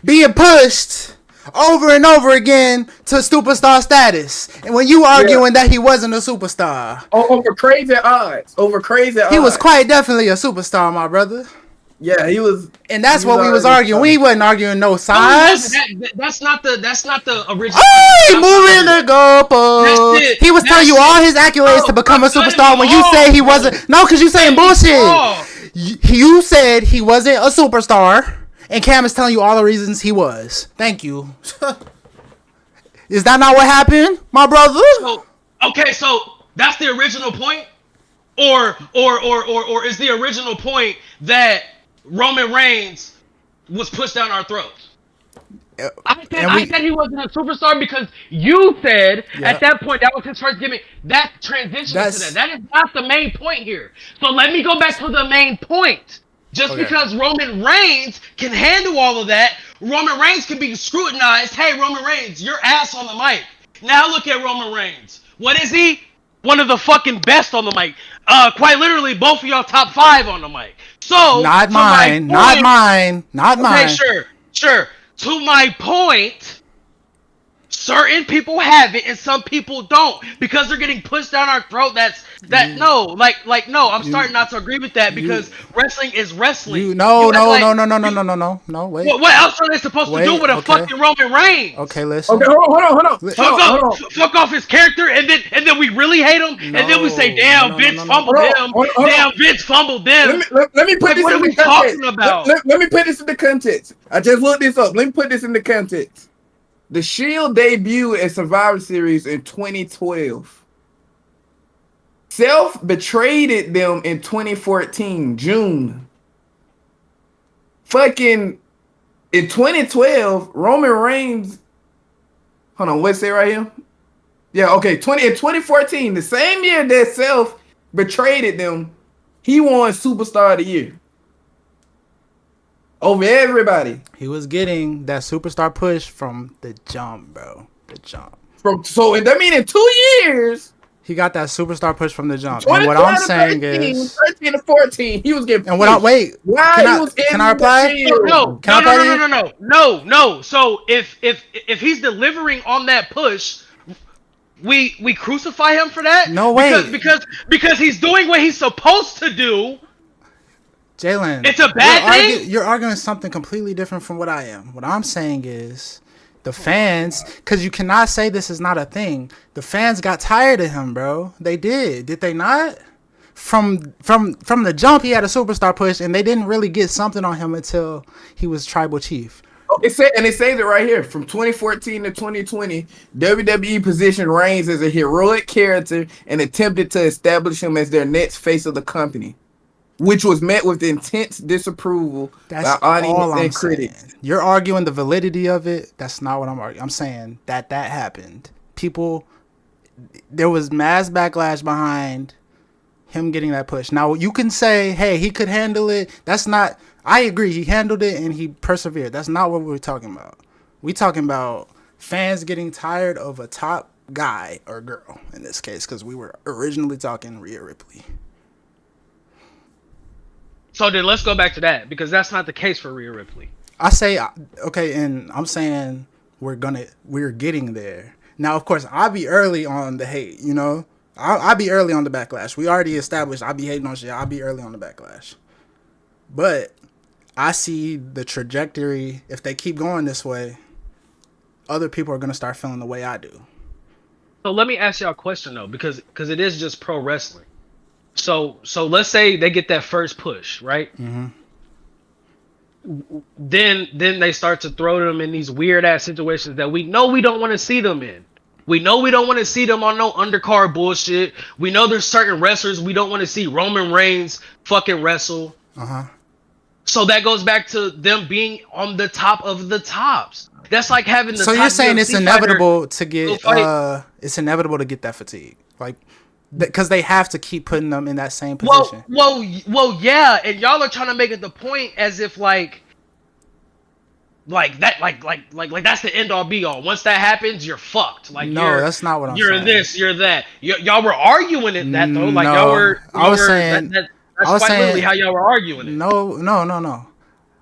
being pushed over and over again to superstar status, and when you arguing that he wasn't a superstar over crazy odds, he was quite definitely a superstar, my brother. Yeah, he was. And that's he what we was already arguing. We wasn't arguing no No, size. that's not the original. Hey, moving the goalpost. That's it. He was That's telling you it. all his accolades Bro, to become a I'm cutting superstar you when you off, say he bro. wasn't. No, because you saying Cutting you bullshit. off. You said he wasn't a superstar, and Cam is telling you all the reasons he was. Thank you. Is that not what happened, my brother? Okay, so that's the original point, or is the original point that Roman Reigns was pushed down our throats? I said he wasn't a superstar because you said at that point that was his first gimmick. That transition to that. That is not the main point here. So let me go back to the main point. Just because Roman Reigns can handle all of that, Roman Reigns can be scrutinized. Hey, Roman Reigns, you're ass on the mic. Now look at Roman Reigns. What is he? One of the fucking best on the mic. Quite literally, both of y'all top 5 on the mic. So not mine. Okay, sure. To my point, certain people have it and some people don't because they're getting pushed down our throat. No. I'm starting not to agree with that because wrestling is wrestling. No. Wait. What else are they supposed to do with a fucking Roman Reigns? Okay, listen. Okay, hold on. Fuck off his character, and then we really hate him, and then we say, "Damn, Vince fumbled him. Damn, Vince fumbled them." Let me put this what in are we the context. talking about? Let me put this in the context. I just looked this up. Let me put this in the context. The Shield debuted at Survivor Series in 2012. Self betrayed them in 2014, June. Fucking in 2012, Roman Reigns. Hold on, what's it right here? Yeah, okay. In 2014, the same year that Self betrayed them, he won Superstar of the Year. Over everybody. He was getting that superstar push from the jump, bro. The jump. So that means in 2 years, he got that superstar push from the jump. And what I'm saying is 13 to 14, he was getting and what I wait. Can I reply? No. So if he's delivering on that push, we crucify him for that? No way. Because he's doing what he's supposed to do. Jalen, it's a bad thing. You're arguing something completely different from what I am. What I'm saying is the fans, because you cannot say this is not a thing. The fans got tired of him, bro. They did they not? From the jump, he had a superstar push, and they didn't really get something on him until he was tribal chief. It says it right here. From 2014 to 2020, WWE positioned Reigns as a heroic character and attempted to establish him as their next face of the company, which was met with intense disapproval by audience and critics. Saying. You're arguing the validity of it. That's not what I'm arguing. I'm saying that happened. There was mass backlash behind him getting that push. Now, you can say, hey, he could handle it. That's not... I agree. He handled it and he persevered. That's not what we're talking about. We're talking about fans getting tired of a top guy or girl, in this case, because we were originally talking Rhea Ripley. So then let's go back to that because that's not the case for Rhea Ripley. I say okay, and I'm saying we're getting there. Now, of course, I'll be early on the hate. You know, I'll be early on the backlash. We already established I'll be hating on shit. I'll be early on the backlash. But I see the trajectory. If they keep going this way, other people are gonna start feeling the way I do. So let me ask y'all a question though, because it is just pro wrestling. So let's say they get that first push, right? Mm-hmm. Then they start to throw them in these weird ass situations that we know we don't want to see them in. We know we don't want to see them on no undercard bullshit. We know there's certain wrestlers we don't want to see Roman Reigns fucking wrestle. Uh-huh. So that goes back to them being on the top of the tops. That's like having the. So top you're saying UFC it's inevitable fighter to get it's inevitable to get that fatigue, like. Because they have to keep putting them in that same position. Well, yeah, and y'all are trying to make it the point as if like that's the end all be all. Once that happens, you're fucked. Like no, that's not what I'm saying. You're this, you're that. Y'all were arguing it that though. Like y'all were. I was saying that's quite literally how y'all were arguing it. No.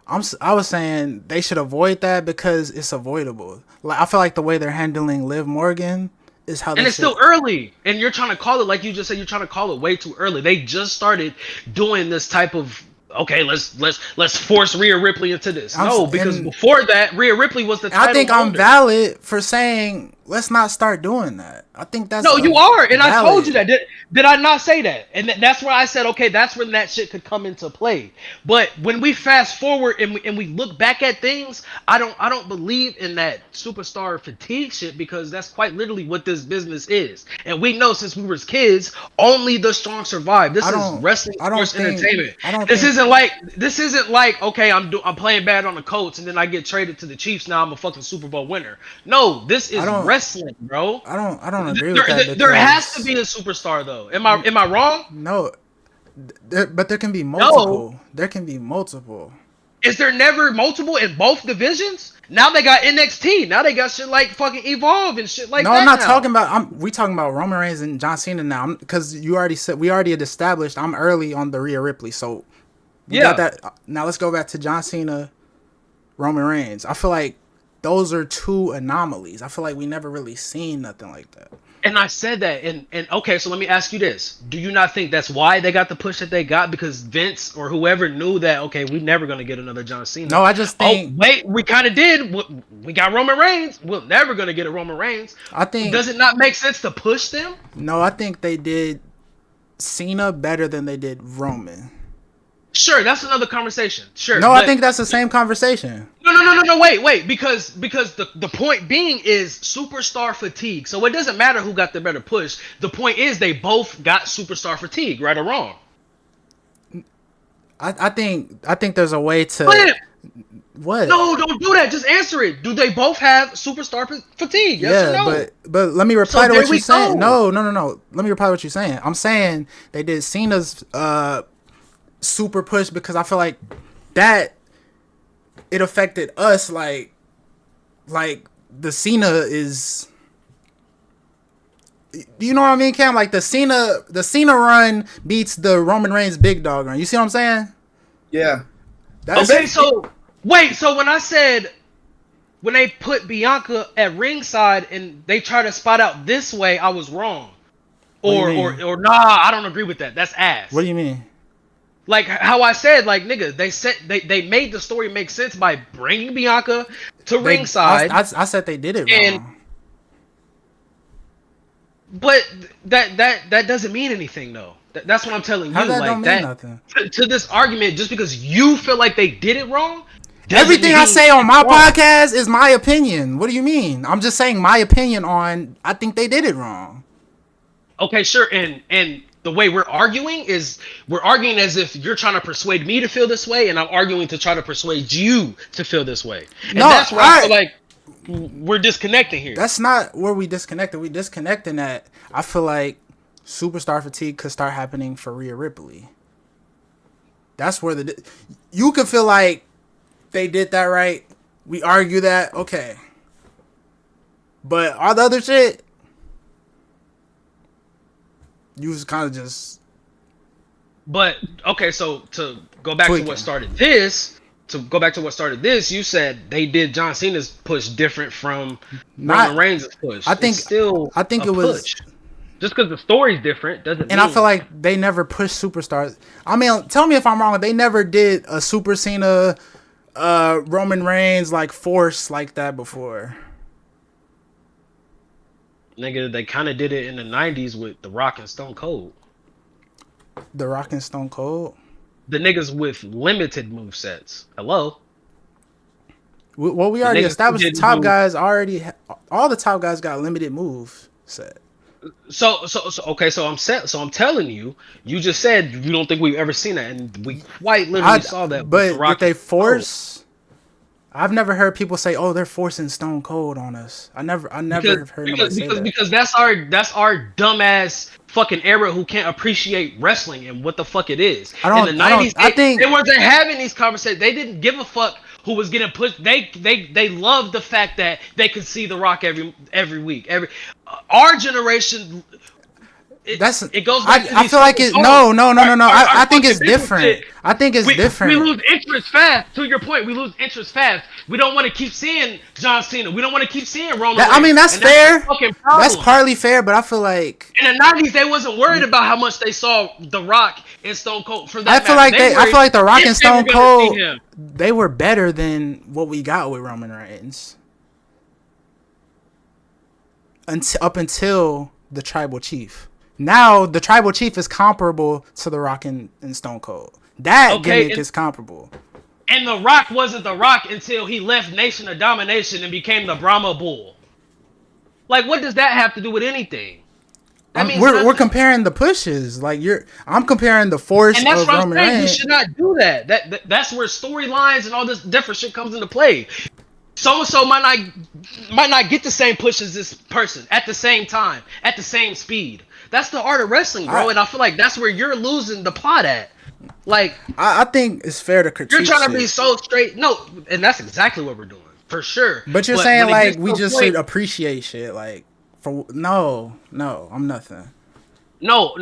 I was saying they should avoid that because it's avoidable. Like I feel like the way they're handling Liv Morgan. And it's still early, and you're trying to call it like you just said. You're trying to call it way too early. They just started doing this type of okay, let's force Rhea Ripley into this. I'm No, s- because and- before that, Rhea Ripley was the title I think I'm holder. valid for saying let's not start doing that. I think that's No, you are, and I told you valid. that. Did I not say that? And that's where I said, okay, that's when that shit could come into play. But when we fast forward and we look back at things, I don't believe in that superstar fatigue shit, because that's quite literally what this business is. And we know since we were kids, only the strong survive. This is wrestling, sports, entertainment. This isn't like okay, I'm playing bad on the Colts and then I get traded to the Chiefs. Now I'm a fucking Super Bowl winner. No, this is wrestling, bro. I don't agree with that. There has to be a superstar though. Am I wrong? No, but there can be multiple. No. There can be multiple. Is there never multiple in both divisions? Now they got NXT. Now they got shit like fucking Evolve and shit like that. No, I'm not talking about. We talking about Roman Reigns and John Cena now. Because you already said we already had established. I'm early on the Rhea Ripley, so we got that. Now let's go back to John Cena, Roman Reigns. I feel like those are two anomalies. I feel like we never really seen nothing like that. And I said that, and okay, so let me ask you this: do you not think that's why they got the push that they got? Because Vince or whoever knew that, okay, we're never gonna get another John Cena. No, I just think. Oh wait, we kind of did. We got Roman Reigns. We're never gonna get a Roman Reigns. I think. Does it not make sense to push them? No, I think they did Cena better than they did Roman. Sure, that's another conversation. Sure. No, I think that's the same conversation. No. Wait. Because the point being is superstar fatigue. So it doesn't matter who got the better push. The point is they both got superstar fatigue, right or wrong. I think there's a way to. What? No, don't do that. Just answer it. Do they both have superstar fatigue? Yes or no? but let me reply to what you're saying. Go. No. Let me reply to what you're saying. I'm saying they did Cena's super push because I feel like that it affected us like the Cena is, you know what I mean, Cam? Like the Cena run beats the Roman Reigns big dog run. You see what I'm saying? Yeah. Okay, so wait, so when they put Bianca at ringside and they try to spot out this way, I was wrong. Or nah, I don't agree with that. That's ass. What do you mean? Like how I said, like nigga, they made the story make sense by bringing Bianca to ringside. I said they did it wrong. But that doesn't mean anything though. That's what I'm telling you. How that like don't mean nothing? To this argument, just because you feel like they did it wrong. Everything I say on my podcast is my opinion. What do you mean? I'm just saying my opinion on. I think they did it wrong. Okay, sure, and the way we're arguing is we're arguing as if you're trying to persuade me to feel this way, and I'm arguing to try to persuade you to feel this way. And that's where I feel like we're disconnecting here. That's not where we disconnected. We disconnecting that. I feel like superstar fatigue could start happening for Rhea Ripley. That's where you could feel like they did that right. We argue that, okay. But all the other shit, you was kind of just. But okay, so to go back to what started this, you said they did John Cena's push different from Roman Reigns' push. I think it was push. Just because the story's different doesn't. And I feel like they never pushed superstars. I mean, tell me if I'm wrong. They never did a Super Cena, Roman Reigns like force like that before. Nigga, they kind of did it in the 90s with The Rock and Stone Cold. The Rock and Stone Cold? The niggas with limited movesets. Hello? Well, we already established the top guys already. All the top guys got limited move set. So I'm telling you, you just said you don't think we've ever seen that, and we quite literally saw that. But did they force? I've never heard people say, "Oh, they're forcing Stone Cold on us." I never heard nobody say that. Because that's our dumbass fucking era who can't appreciate wrestling and what the fuck it is. In the 90s, they wasn't having these conversations. They didn't give a fuck who was getting pushed. They loved the fact that they could see The Rock every week. Our generation. it goes back to I these feel like fucking it. goals. No. I think it's fucking business different. shit. I think it's We different. lose interest fast. To your point, we lose interest fast. We don't want to keep seeing John Cena. We don't want to keep seeing Roman Reigns. I mean, that's and fair. the fucking problem. That's partly fair, but I feel like in the 90s, they wasn't worried about how much they saw The Rock and Stone Cold. For that I feel like I feel like The Rock and if they were Stone gonna Cold, see him. they were better than what we got with Roman Reigns. Up until the Tribal Chief. Now the Tribal Chief is comparable to The Rock and Stone Cold. That gimmick is comparable. And The Rock wasn't The Rock until he left Nation of Domination and became the Brahma Bull. Like, what does that have to do with anything? We're comparing the pushes. Like I'm comparing the force and that's of what Roman I'm saying. Reigns. You should not do that. That's where storylines and all this different shit comes into play. So and so might not get the same push as this person at the same time, at the same speed. That's the art of wrestling, bro. And I feel like that's where you're losing the plot at. Like, I think it's fair to critique. You're trying to be so straight. No, and that's exactly what we're doing for sure. But you're saying like we just should appreciate shit. Like, no, I'm nothing. No.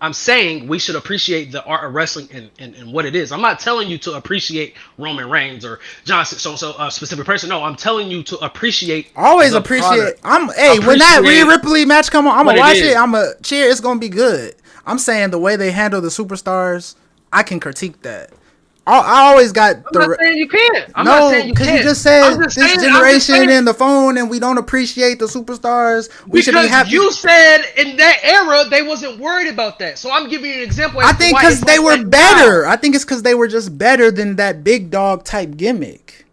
I'm saying we should appreciate the art of wrestling and what it is. I'm not telling you to appreciate Roman Reigns or John so a specific person. No, I'm telling you to appreciate. Always appreciate. When that Rhea Ripley match come on, I'm gonna watch it. I'm gonna cheer. It's gonna be good. I'm saying the way they handle the superstars, I can critique that. I always got I'm not saying you can't. I'm not saying you can't. Because you just said this generation and the phone, and we don't appreciate the superstars. We should be happy. You said in that era they wasn't worried about that. So I'm giving you an example. I think because they were better. I think it's because they were just better than that big dog type gimmick.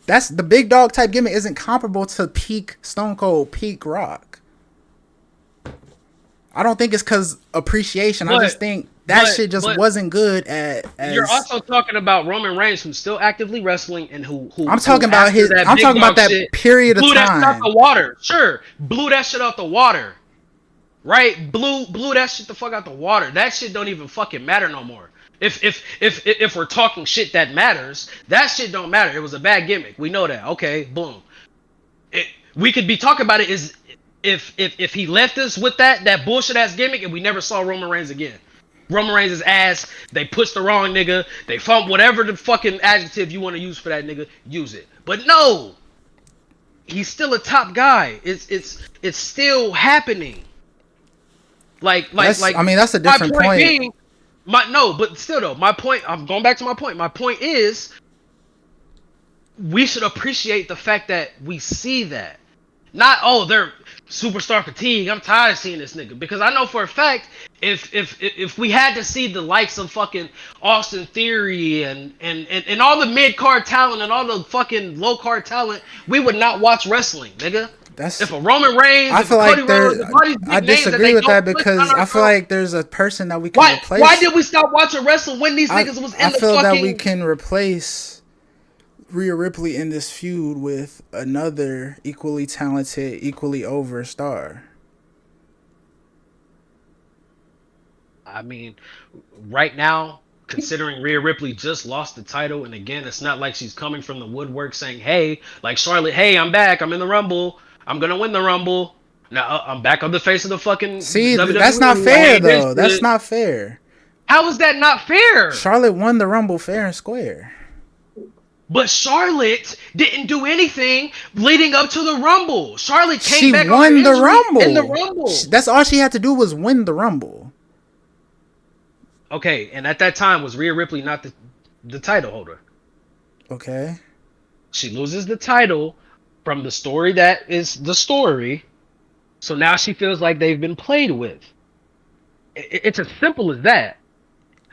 That's the big dog type gimmick isn't comparable to peak Stone Cold, peak Rock. I don't think it's because appreciation. I just think that shit just wasn't good at. You're also talking about Roman Reigns, who's still actively wrestling, and who I'm talking about his. I'm talking about that period of time. Blew that shit out the water. Sure, blew that shit out the water. Right, blew that shit the fuck out the water. That shit don't even fucking matter no more. If we're talking shit that matters, that shit don't matter. It was a bad gimmick. We know that. Okay, boom. We could be talking about it is if he left us with that bullshit ass gimmick and we never saw Roman Reigns again. Roman Reigns' ass, they pushed the wrong nigga, they found whatever the fucking adjective you want to use for that nigga, use it. But no, he's still a top guy. It's still happening. Like I mean, that's a different point. Being, but still though, my point. I'm going back to my point. My point is, we should appreciate the fact that we see that. Not they're superstar fatigue. I'm tired of seeing this nigga because I know for a fact if we had to see the likes of fucking Austin Theory and all the mid card talent and all the fucking low card talent, we would not watch wrestling, nigga. If a Roman Reigns, I feel like I disagree with that because I feel like there's a person that we can replace. Why did we stop watching wrestling when these niggas was in the fucking? I feel that we can replace Rhea Ripley in this feud with another equally talented, equally over star. I mean, right now, considering Rhea Ripley just lost the title, and again, it's not like she's coming from the woodwork saying, hey, like Charlotte, hey, I'm back, I'm in the Rumble, I'm gonna win the Rumble. Now I'm back on the face of the fucking WWE. That's not fair, though. That's not fair. How is that not fair? Charlotte won the Rumble fair and square. But Charlotte didn't do anything leading up to the Rumble. Charlotte came back won the Rumble. In the Rumble. That's all she had to do was win the Rumble. Okay, and at that time was Rhea Ripley not the title holder? Okay. She loses the title from the story that is the story. So now she feels like they've been played with. It's as simple as that.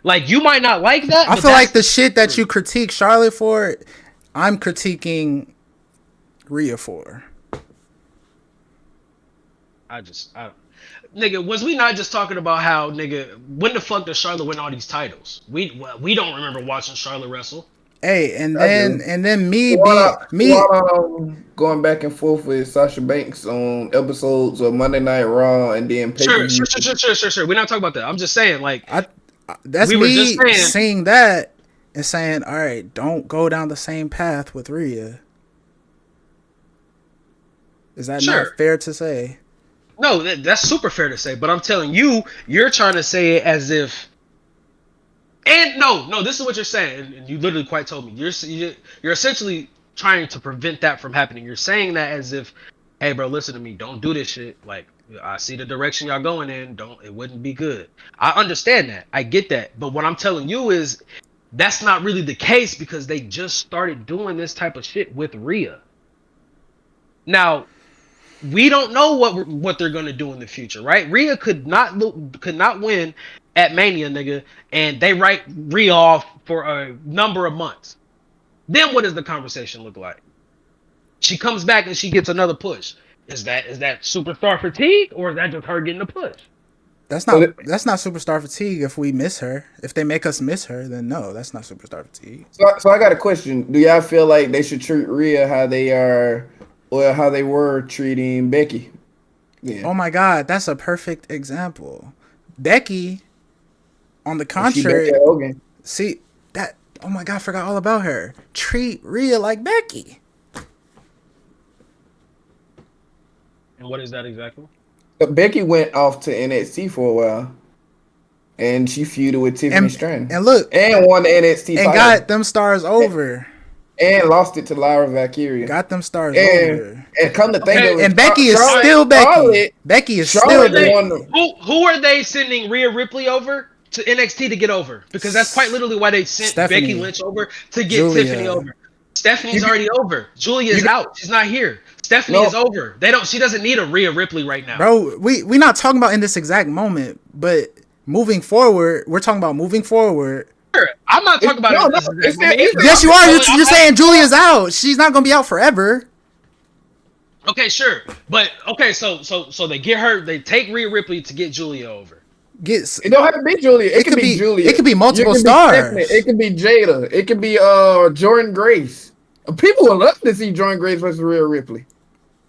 Like, you might not like that. I feel like the shit that you critique Charlotte for, I'm critiquing Rhea for. Nigga, was we not just talking about how, nigga, when the fuck does Charlotte win all these titles? We don't remember watching Charlotte wrestle. Hey, and then me going back and forth with Sasha Banks on episodes of Monday Night Raw and then Sure. We're not talking about that. I'm just saying, like, that's me saying that and saying, all right, don't go down the same path with Rhea. Is that not fair to say? No, that's super fair to say. But I'm telling you, you're trying to say it as if. And no, this is what you're saying, and you literally quite told me. You're essentially trying to prevent that from happening. You're saying that as if, hey, bro, listen to me. Don't do this shit. Like, I see the direction y'all going in. It wouldn't be good. I understand that. I get that. But what I'm telling you is, that's not really the case because they just started doing this type of shit with Rhea. Now, we don't know what they're gonna do in the future, right? Rhea could not win at Mania, nigga, and they write Rhea off for a number of months. Then what does the conversation look like? She comes back and she gets another push. Is that superstar fatigue, or is that just her getting a push? That's not superstar fatigue. If we miss her, if they make us miss her, then no, that's not superstar fatigue. So I got a question. Do y'all feel like they should treat Rhea how they are, or how they were treating Becky? Yeah. Oh my God, that's a perfect example. Becky, on the contrary, see that. Oh my God, I forgot all about her. Treat Rhea like Becky. And what is that exactly? Becky went off to NXT for a while, and she feuded with Tiffany Stratton. And look, and won the NXT and title. Got them stars over. And lost it to Lyra Valkyria. Got them stars over. And come to think of it, and Becky is still Becky. Becky is still Becky. Who are they sending Rhea Ripley over to NXT to get over? Because that's quite literally why they sent Becky Lynch over to get Tiffany over. Stephanie's already over. Julia's out. She's not here. Stephanie is over. She doesn't need a Rhea Ripley right now. Bro, we not talking about in this exact moment, but moving forward, we're talking about moving forward. Sure. I'm not talking about Yes, you are. You're saying Julia's out. She's not gonna be out forever. Okay, sure. But okay, so they get her, they take Rhea Ripley to get Julia over. It don't have to be Julia. It could be Julia. It could be multiple stars. It could be Jada. It could be Jordan Grace. People would love to see Jordan Grace versus Rhea Ripley.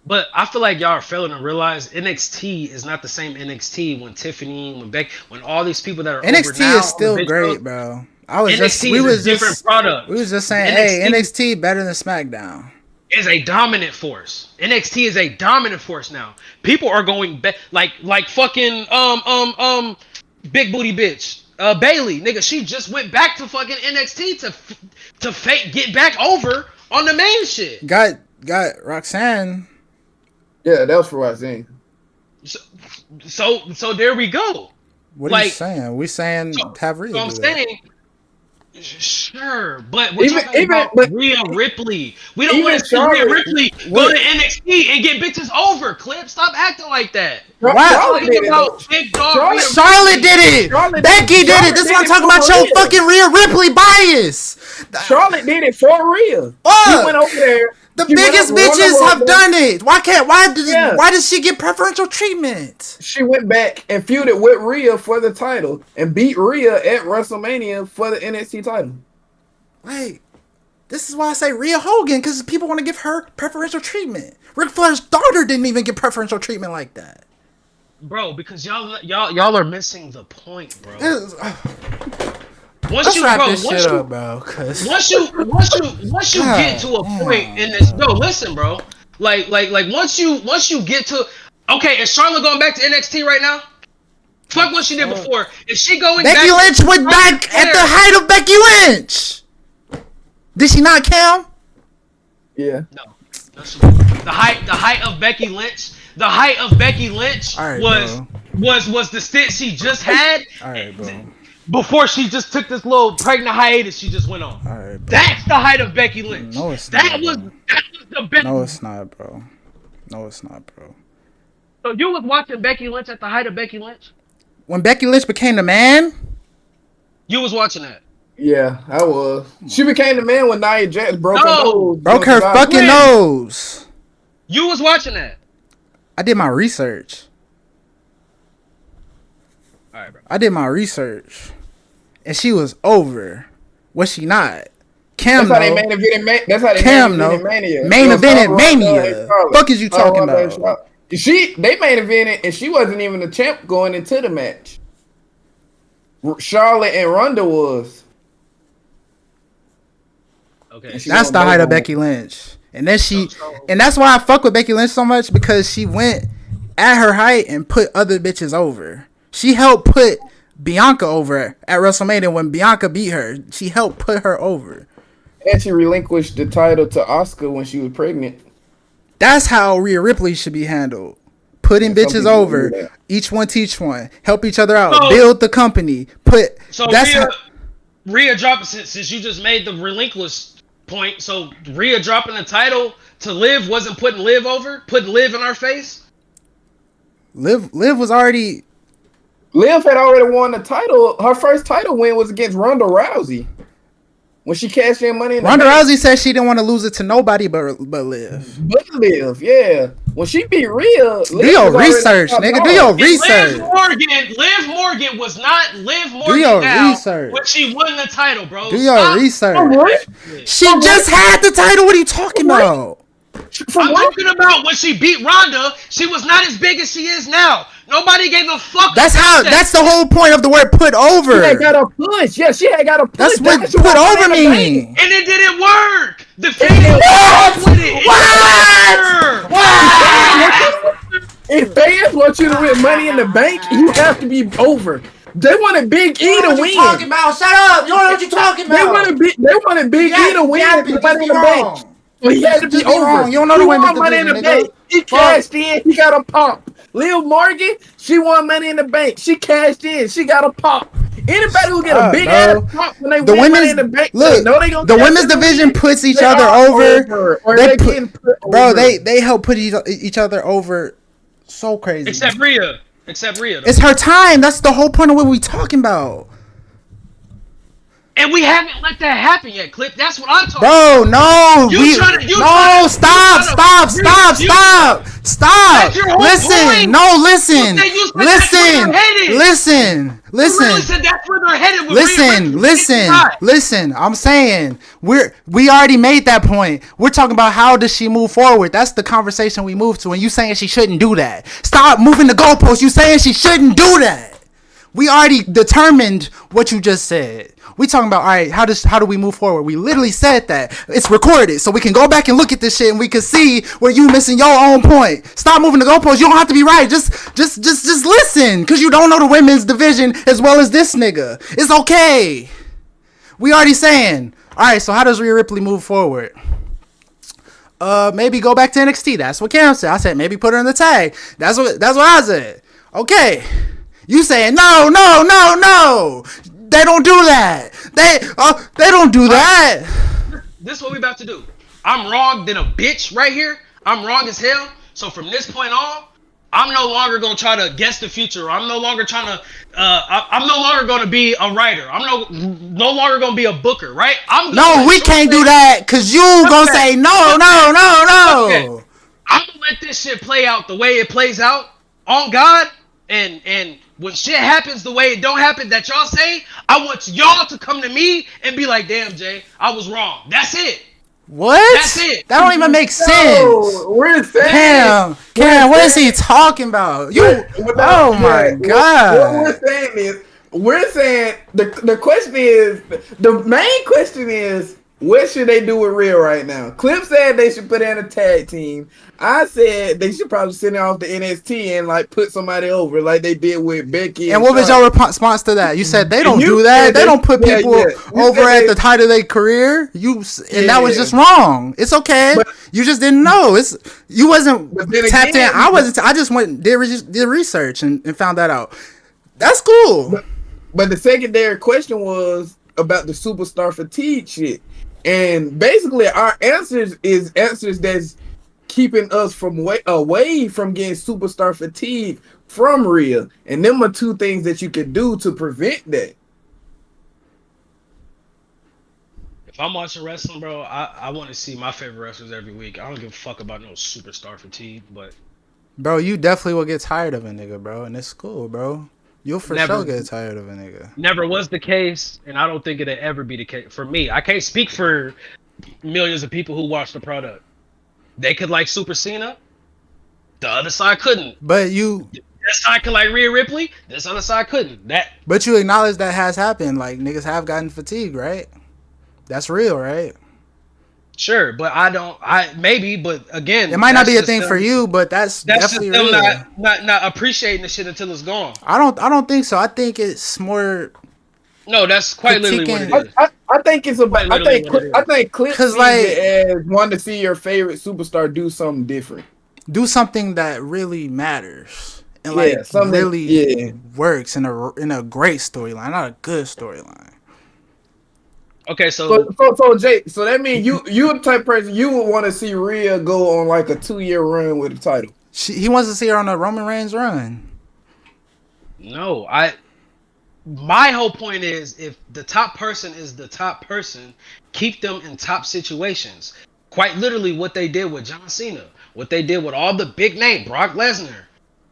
But I feel like y'all are failing to realize NXT is not the same NXT when Tiffany, when Beck, when all these people that are NXT over now is still great, bro. We was just saying, hey, NXT better than SmackDown. Is a dominant force. NXT is a dominant force now. People are going back like fucking big booty bitch Bailey, nigga. She just went back to fucking NXT to get back over on the main shit. Got Roxanne. Yeah, that was for Roxanne. So there we go. What are you saying? We saying have Rhea. So I'm saying. Sure, but we're talking about Rhea Ripley. We don't want to see Rhea Ripley go to NXT and get bitches over. Clip, stop acting like that. Charlotte did it. Becky did it. This is what I'm talking about. Your fucking Rhea Ripley bias. Charlotte did it for Rhea. She went over there. The biggest bitches have done it. Why does she get preferential treatment? She went back and feuded with Rhea for the title and beat Rhea at WrestleMania for the NXT title. Like, this is why I say Rhea Hogan, because people want to give her preferential treatment. Ric Flair's daughter didn't even get preferential treatment like that. Bro, because y'all are missing the point, bro. Once you get to a point in this, listen, bro. Like once you get to, okay, is Charlotte going back to NXT right now? Fuck what she did before. Is she going back? Becky Lynch went back at the height of Becky Lynch. Did she not, Cam? Yeah. No. The height of Becky Lynch. The height of Becky Lynch was the stint she just had. All right, bro. Before she just took this little pregnant hiatus, she just went on. All right, bro. That's the height of Becky Lynch. No, it's not. That was the best. No, it's not, bro. No, it's not, bro. So you was watching Becky Lynch at the height of Becky Lynch? When Becky Lynch became the man? You was watching that. Yeah, I was. She became the man when Nia Jax broke her nose. Broke her fucking nose. You was watching that. I did my research. All right, bro. I did my research. And she was over. Was she not? Cam, that's how they main event. That's how they main event Mania. Fuck is you talking about? They main evented, and she wasn't even the champ going into the match. Charlotte and Ronda was. Okay, that's the height of Becky Lynch, and then and that's why I fuck with Becky Lynch so much, because she went at her height and put other bitches over. She helped put Bianca over at WrestleMania when Bianca beat her. She helped put her over. And she relinquished the title to Asuka when she was pregnant. That's how Rhea Ripley should be handled. Putting bitches over, each one teach one, help each other out, build the company. Rhea dropping, since you just made the relinquish point, so Rhea dropping the title to Liv wasn't putting Liv over, putting Liv in our face. Liv was already. Liv had already won the title. Her first title win was against Ronda Rousey. When she cashed in money in the Ronda Rousey said she didn't want to lose it to nobody but Liv. But Liv, yeah. When she beat Rhea, do your research, nigga. Do your research. Liv Morgan was not Liv Morgan. Do your research. When she won the title, bro. Do your research. She just had the title. What are you talking about? I'm talking about when she beat Ronda. She was not as big as she is now. Nobody gave a fuck. That's the whole point of the word put over. She had got a push. Yeah, she had got a push. That's what put over mean. And it didn't work. The fans with it. What? If fans want you to win Money in the Bank, you have to be over. They wanted Big E to win. What you talking about? Shut up. You don't know what you're talking about. They wanted Big E to win Money in the Bank. Well, he had to be over. You don't know the women's Money in the Bank. He cashed in. He got a pump. Liv Morgan, she won Money in the Bank. She cashed in. She got a pop. Anybody who get a big ass pop when they win Money in the Bank, the women's division puts each other over. They help put each other over. So crazy. Except Rhea. Though. It's her time. That's the whole point of what we talking about. And we haven't let that happen yet, Clip. That's what I'm talking about. Bro, no. Stop. Listen. I'm saying we already made that point. We're talking about how does she move forward. That's the conversation we moved to. And you saying she shouldn't do that. Stop moving the goalposts. You saying she shouldn't do that. We already determined what you just said. We talking about, all right, how do we move forward? We literally said that. It's recorded, so we can go back and look at this shit and we can see where you missing your own point. Stop moving the goalposts. You don't have to be right. Just listen, because you don't know the women's division as well as this nigga. It's okay. We already saying, all right, so how does Rhea Ripley move forward? Maybe go back to NXT. That's what Cam said. I said maybe put her in the tag. That's what I said. Okay. You saying no. They don't do that. They don't do that. This is what we about to do. I'm wrong than a bitch right here. I'm wrong as hell. So from this point on, I'm no longer gonna try to guess the future. I'm no longer trying to. I'm no longer gonna be a writer. I'm no longer gonna be a booker. Right? We can't do that because you gonna say no. Okay. I'm gonna let this shit play out the way it plays out on God and. When shit happens the way it don't happen that y'all say, I want y'all to come to me and be like, damn, Jay, I was wrong. That's it. What? That's it. That don't even make sense. We're saying. Cam, what is he talking about? Oh my God. What we're saying the question is, the main question is, what should they do with Rhea right now? Clip said they should put in a tag team. I said they should probably send her off to NXT and put somebody over like they did with Becky. And what was your response to that? You said they don't do that. They don't put people over at the height of their career. That was just wrong. It's okay. But, you just didn't know. You wasn't tapped in. I wasn't. I just did research and found that out. That's cool. But the secondary question was about the superstar fatigue shit. And basically, our answers that's keeping us away from getting superstar fatigue from Rhea. And them are two things that you can do to prevent that. If I'm watching wrestling, bro, I want to see my favorite wrestlers every week. I don't give a fuck about no superstar fatigue, but... Bro, you definitely will get tired of a nigga, bro. And it's cool, bro. You'll for sure get tired of a nigga. Never was the case, and I don't think it'll ever be the case. For me, I can't speak for millions of people who watch the product. They could like Super Cena. The other side couldn't. But you... This side could like Rhea Ripley. This other side couldn't. But you acknowledge that has happened. Like, niggas have gotten fatigued, right? That's real, right? Sure, but but again, It might not that's be a just thing them- for you, but that's That's just definitely them real. not appreciating the shit until it's gone. I don't think so. I think it's more No, that's quite literally what it critiquing- is. I think it's about. Quite literally what it I is. think Clip 'Cause, sees like- it as want to see your favorite superstar do something different. do something that really matters and Yeah, like something- really yeah. works in a great storyline, not a good storyline. Okay, so So Jay, so that means you the type of person you would want to see Rhea go on like a 2-year run with the title. He wants to see her on a Roman Reigns run. no, my whole point is if the top person is the top person, keep them in top situations. Quite literally what they did with John Cena, what they did with all the big name, Brock Lesnar.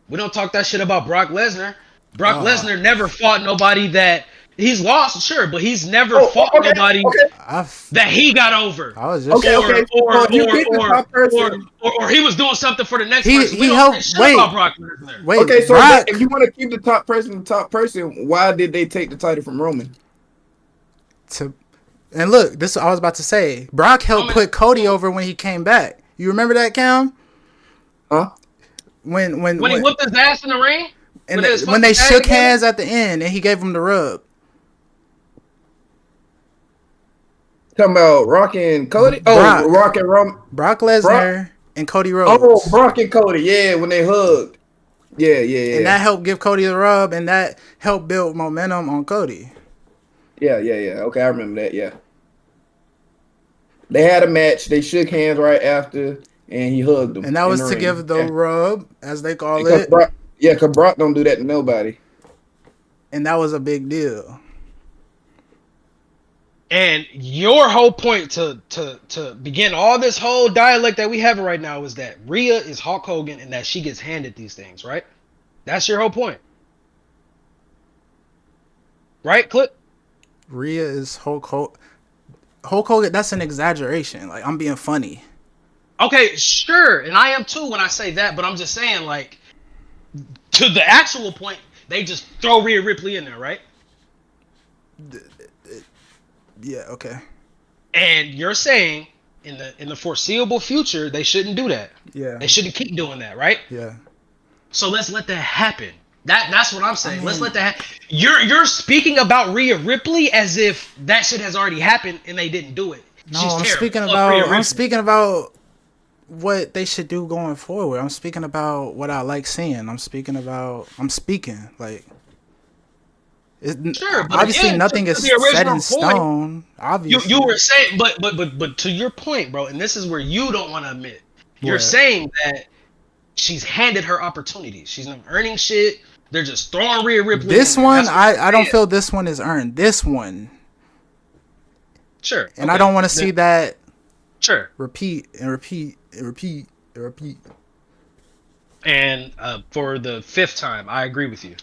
We don't talk that shit about Brock Lesnar. Brock Lesnar never fought nobody that he's lost, sure, but he's never fought nobody that he got over. I was just So you pick the top person. Or he was doing something for the next He- person. he We don't helped- say shit wait. about Brock Lesnar. wait. Okay, so Brock, if you want to keep the top person, why did they take the title from Roman? and look, this is what I was about to say. Brock helped put Cody over when he came back. You remember that, Cam? Huh? When When he whipped his ass in the ring? and when it was when they fucking shook tag together? hands at the end and he gave him the rub. Talking about Rock and Cody? Oh, Brock. Rock and Roman. Brock Lesnar and Cody Rhodes. Oh, Brock and Cody. Yeah, when they hugged. Yeah. And that helped give Cody the rub, and that helped build momentum on Cody. Yeah. Okay, I remember that. Yeah. They had a match. They shook hands right after, and he hugged him. And that in was the to ring. give the rub, as they call Because it. Brock, because Brock don't do that to nobody. And that was a big deal. And your whole point to begin all this whole dialect that we have right now is that Rhea is Hulk Hogan and that she gets handed these things, right? That's your whole point. Right, Clip? Rhea is Hulk Hogan. Hulk Hogan, that's an exaggeration. Like, I'm being funny. Okay, sure. And I am too when I say that, but I'm just saying, like, to the actual point, they just throw Rhea Ripley in there, right? Yeah, okay. And you're saying in the foreseeable future they shouldn't do that. Yeah. They shouldn't keep doing that, right? Yeah. So let's let that happen. That's what I'm saying. Let's let that You're speaking about Rhea Ripley as if that shit has already happened and they didn't do it. No, She's I'm terrible. speaking Fuck about Rhea Ripley. I'm speaking about what they should do going forward. I'm speaking about what I like seeing. I'm speaking like Sure, but obviously again, nothing to is the original set in point, stone. Obviously, You were saying, but to your point, bro, and this is where you don't want to admit. You're What? saying that she's handed her opportunities. She's not earning shit. They're just throwing Rhea Ripley. This in there. one, That's what I don't you're feel this one is earned. This one, sure, and I don't want to see that Sure. repeat and repeat and repeat and repeat. And for the 5th time, I agree with you.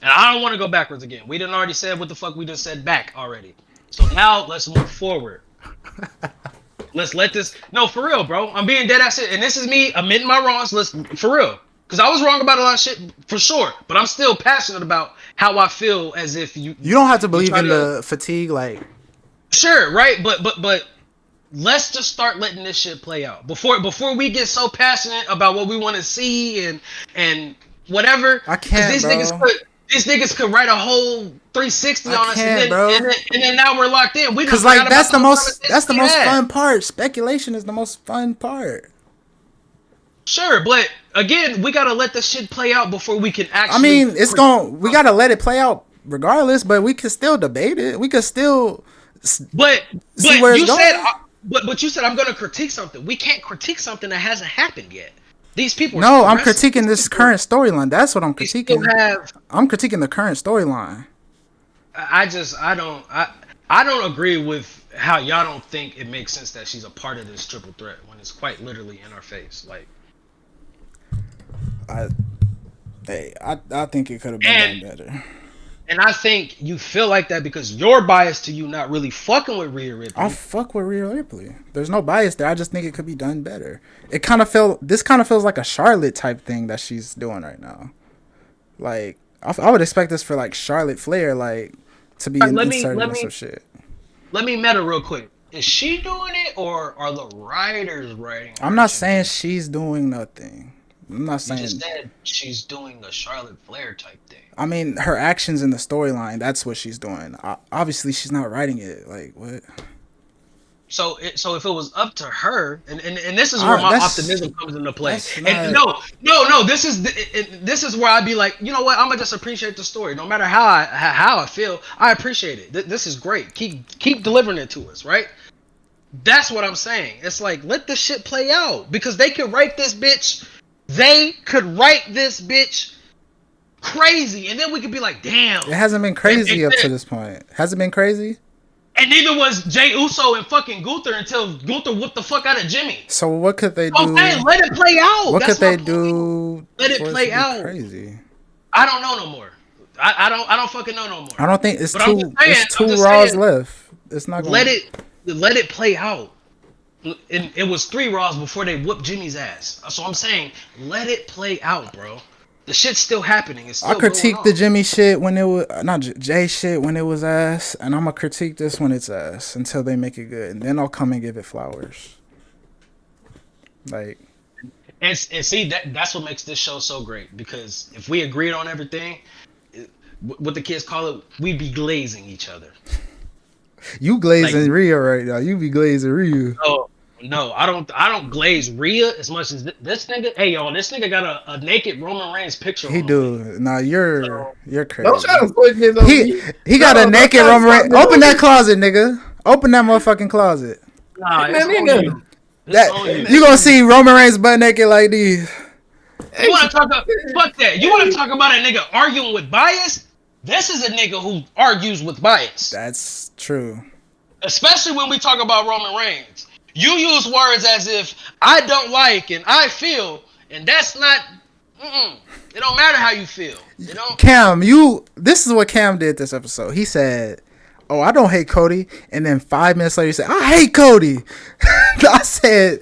And I don't want to go backwards again. We done already said what the fuck we just said back already. So now let's move forward. Let's let this. No, for real, bro. I'm being dead ass. And this is me admitting my wrongs. For real. Because I was wrong about a lot of shit, for sure. But I'm still passionate about how I feel as if you. You don't have to believe try in to- the fatigue, like. Sure, right? But let's just start letting this shit play out before we get so passionate about what we want to see and whatever. I can't, These niggas could write a whole 360 on us, and then now we're locked in. We Because just like that's the most fun. fun part. Speculation is the most fun part. Sure, but again, we gotta let this shit play out before we can actually. I mean, we gotta let it play out regardless, but we can still debate it. We can still. But see where it's you going? said, but you said I'm gonna critique something. We can't critique something that hasn't happened yet. These people. Are No, still I'm wrestling. critiquing this current storyline. That's what I'm They critiquing. still have. I'm critiquing the current storyline. I don't agree with how y'all don't think it makes sense that she's a part of this triple threat when it's quite literally in our face. Like, I think it could have been done better. and I think you feel like that because you're biased to you not really fucking with Rhea Ripley. I fuck with Rhea Ripley. There's no bias there. I just think it could be done better. This kind of feels like a Charlotte type thing that she's doing right now. Like I would expect this for like Charlotte Flair, like to be inserted in some shit. Let me meta real quick. is she doing it or are the writers writing? I'm not saying she's doing nothing. I'm not You saying. just said she's doing a Charlotte Flair type thing. I mean, her actions in the storyline, that's what she's doing. Obviously, she's not writing it. Like, what? So if it was up to her, and this is where my optimism comes into play. And no, this is where I'd be like, you know what? I'm gonna just appreciate the story, no matter how I feel. I appreciate it. This is great. Keep delivering it to us, right? That's what I'm saying. It's like, let this shit play out, because they could write this bitch. They could write this bitch crazy, and then we could be like, damn. It hasn't been crazy up to this point. Has it been crazy? And neither was Jay Uso and fucking Gunther until Gunther whooped the fuck out of Jimmy. So what could they do? Okay, let it play out. What could they do? Let it play out. Crazy. I don't know no more. I don't fucking know no more. I don't think it's two Raws left. It's not gonna... Let it play out. It was 3 Raws before they whooped Jimmy's ass. So I'm saying, let it play out, bro. The shit's still happening. It's still I critiqued the Jimmy shit when it was not Jay shit when it was ass, and I'm gonna critique this when it's ass until they make it good, and then I'll come and give it flowers. Like, and see that's what makes this show so great, because if we agreed on everything, what the kids call it, we'd be glazing each other. You glazing like, Rhea right now. You be glazing Rhea. No, I don't glaze Rhea as much as this nigga. Hey, y'all, this nigga got a naked Roman Reigns picture. He do. Nah, you're crazy. Don't try to put his on me. He got a naked Roman Reigns. Open that closet, nigga. Open that motherfucking closet. Nah, it's on you. You gonna see Roman Reigns butt naked like these. You wanna talk about fuck that? You wanna talk about a nigga arguing with bias? This is a nigga who argues with bias. That's true. Especially when we talk about Roman Reigns. You use words as if I don't like and I feel, and that's not. It don't matter how you feel. You know. Cam, this is what Cam did this episode. He said, "Oh, I don't hate Cody," and then 5 minutes later, he said, "I hate Cody." I said,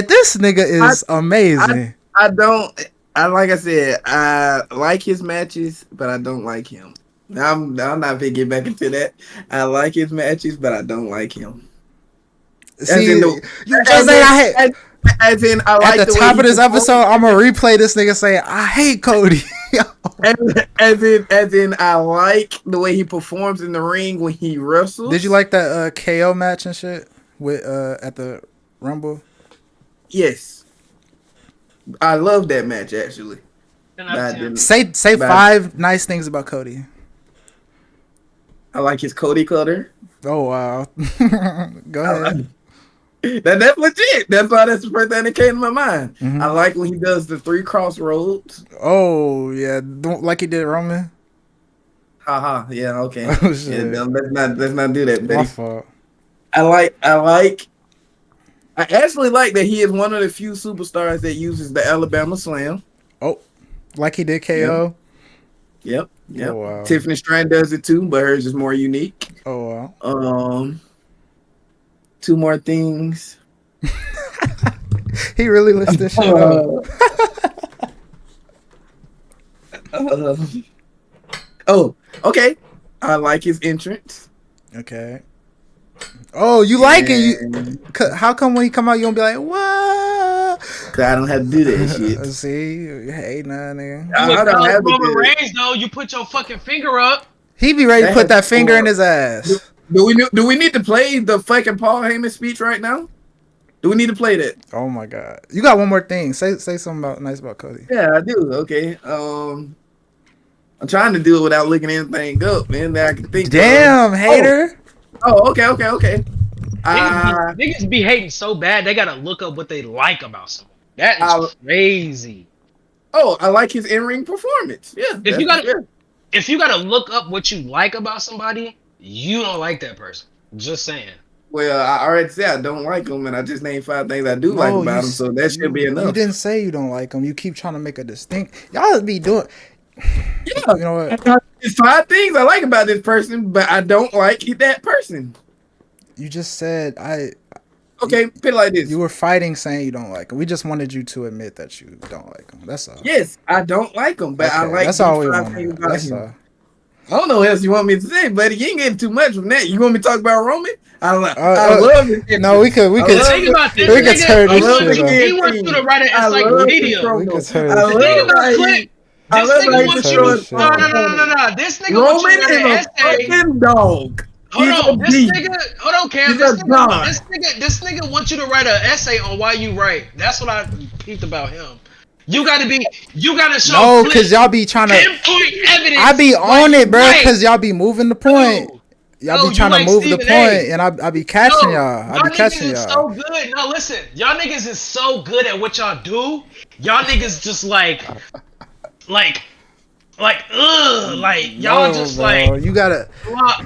"This nigga is amazing." Like I said, I like his matches, but I don't like him. I'm not gonna get back into that. I like his matches, but I don't like him. See, I like at the top of this episode, I'm gonna replay this nigga saying, "I hate Cody." as in, I like the way he performs in the ring when he wrestles. Did you like that KO match and shit with at the Rumble? Yes, I love that match actually. Say 5 nice things about Cody. I like his Cody cutter. Oh wow! Go ahead. That's legit. That's the first thing that came to my mind. Mm-hmm. I like when he does the 3 crossroads. Oh yeah, don't like he did Roman. Haha. Yeah. Okay. Oh, shit. Yeah, let's not do that, Betty. My fault. I actually like that he is one of the few superstars that uses the Alabama Slam. Oh, like he did KO. Yep. Oh, wow. Tiffany Strand does it too, but hers is more unique. Oh wow. 2 more things. He really lifts this shit up. Okay. I like his entrance. Okay. Oh, you like it? How come when he come out, you gonna be like, what? Cause I don't have to do that shit. See, hey, nah, nigga. I don't have to Roman Reigns, though. You put your fucking finger up. He be ready to put that finger in his ass. Do we need to play the fucking Paul Heyman speech right now? Do we need to play that? Oh my god! You got one more thing. Say something nice about Cody. Yeah, I do. Okay. I'm trying to do it without looking anything up, man. That I can think. Damn, hater. Oh, okay. Niggas be hating so bad they gotta look up what they like about someone. That is crazy. Oh, I like his in-ring performance. Yeah. If you gotta look up what you like about somebody, you don't like that person. Just saying. Well, I already said I don't like him, and I just named 5 things I do like about him, so that should be enough. You didn't say you don't like him. You keep trying to make a distinct. Y'all be doing. Yeah, you know what? It's 5 things I like about this person, but I don't like that person. You just said Okay, put it like this. You were fighting saying you don't like him. We just wanted you to admit that you don't like him. That's all. Yes, I don't like him, but okay, I like that's all we want. That's all. don't know what else you want me to say, buddy. You ain't getting too much from that. You want me to talk about Roman? I love it. No, we could Think about this we could nigga. turn this shit off. He wants you to write an encyclopedia. We could turn I this love shit Think about how Clint. I This love nigga how wants he you showing- to. No. This nigga wants Roman you to is write a an essay. fucking dog. Hold He's on, a beast. hold on, Cam. He's a god. This nigga wants you to write an essay on why you right. That's what I peeped about him. You gotta show. No, because y'all be trying to. pinpoint evidence. I be on it, bro, right. because y'all be moving the point. Y'all be trying to move the point, and I be catching y'all. I be catching y'all. So good. No, listen, y'all niggas is so good at what y'all do. Y'all niggas just like y'all just bro. like. You gotta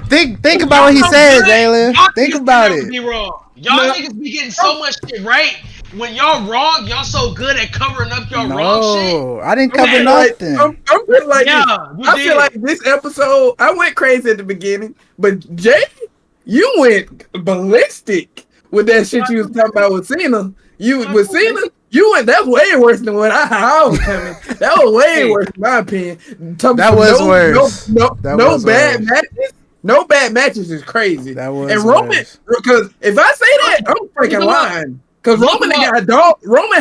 think about what he said, Jalen. Think about it. Be wrong. Y'all niggas be getting so much shit right. When y'all wrong, y'all so good at covering up your wrong shit. No, I didn't cover nothing. I'm feeling like Yeah, this. I feel like this episode, I went crazy at the beginning, but Jay, you went ballistic with that shit you was talking about with Cena. With Cena, you went. That's way worse than what I was coming. That was way worse, in my opinion. That was worse. No bad matches. No bad matches is crazy. That was and Roman, because if I say that, I'm freaking lying. Because Roman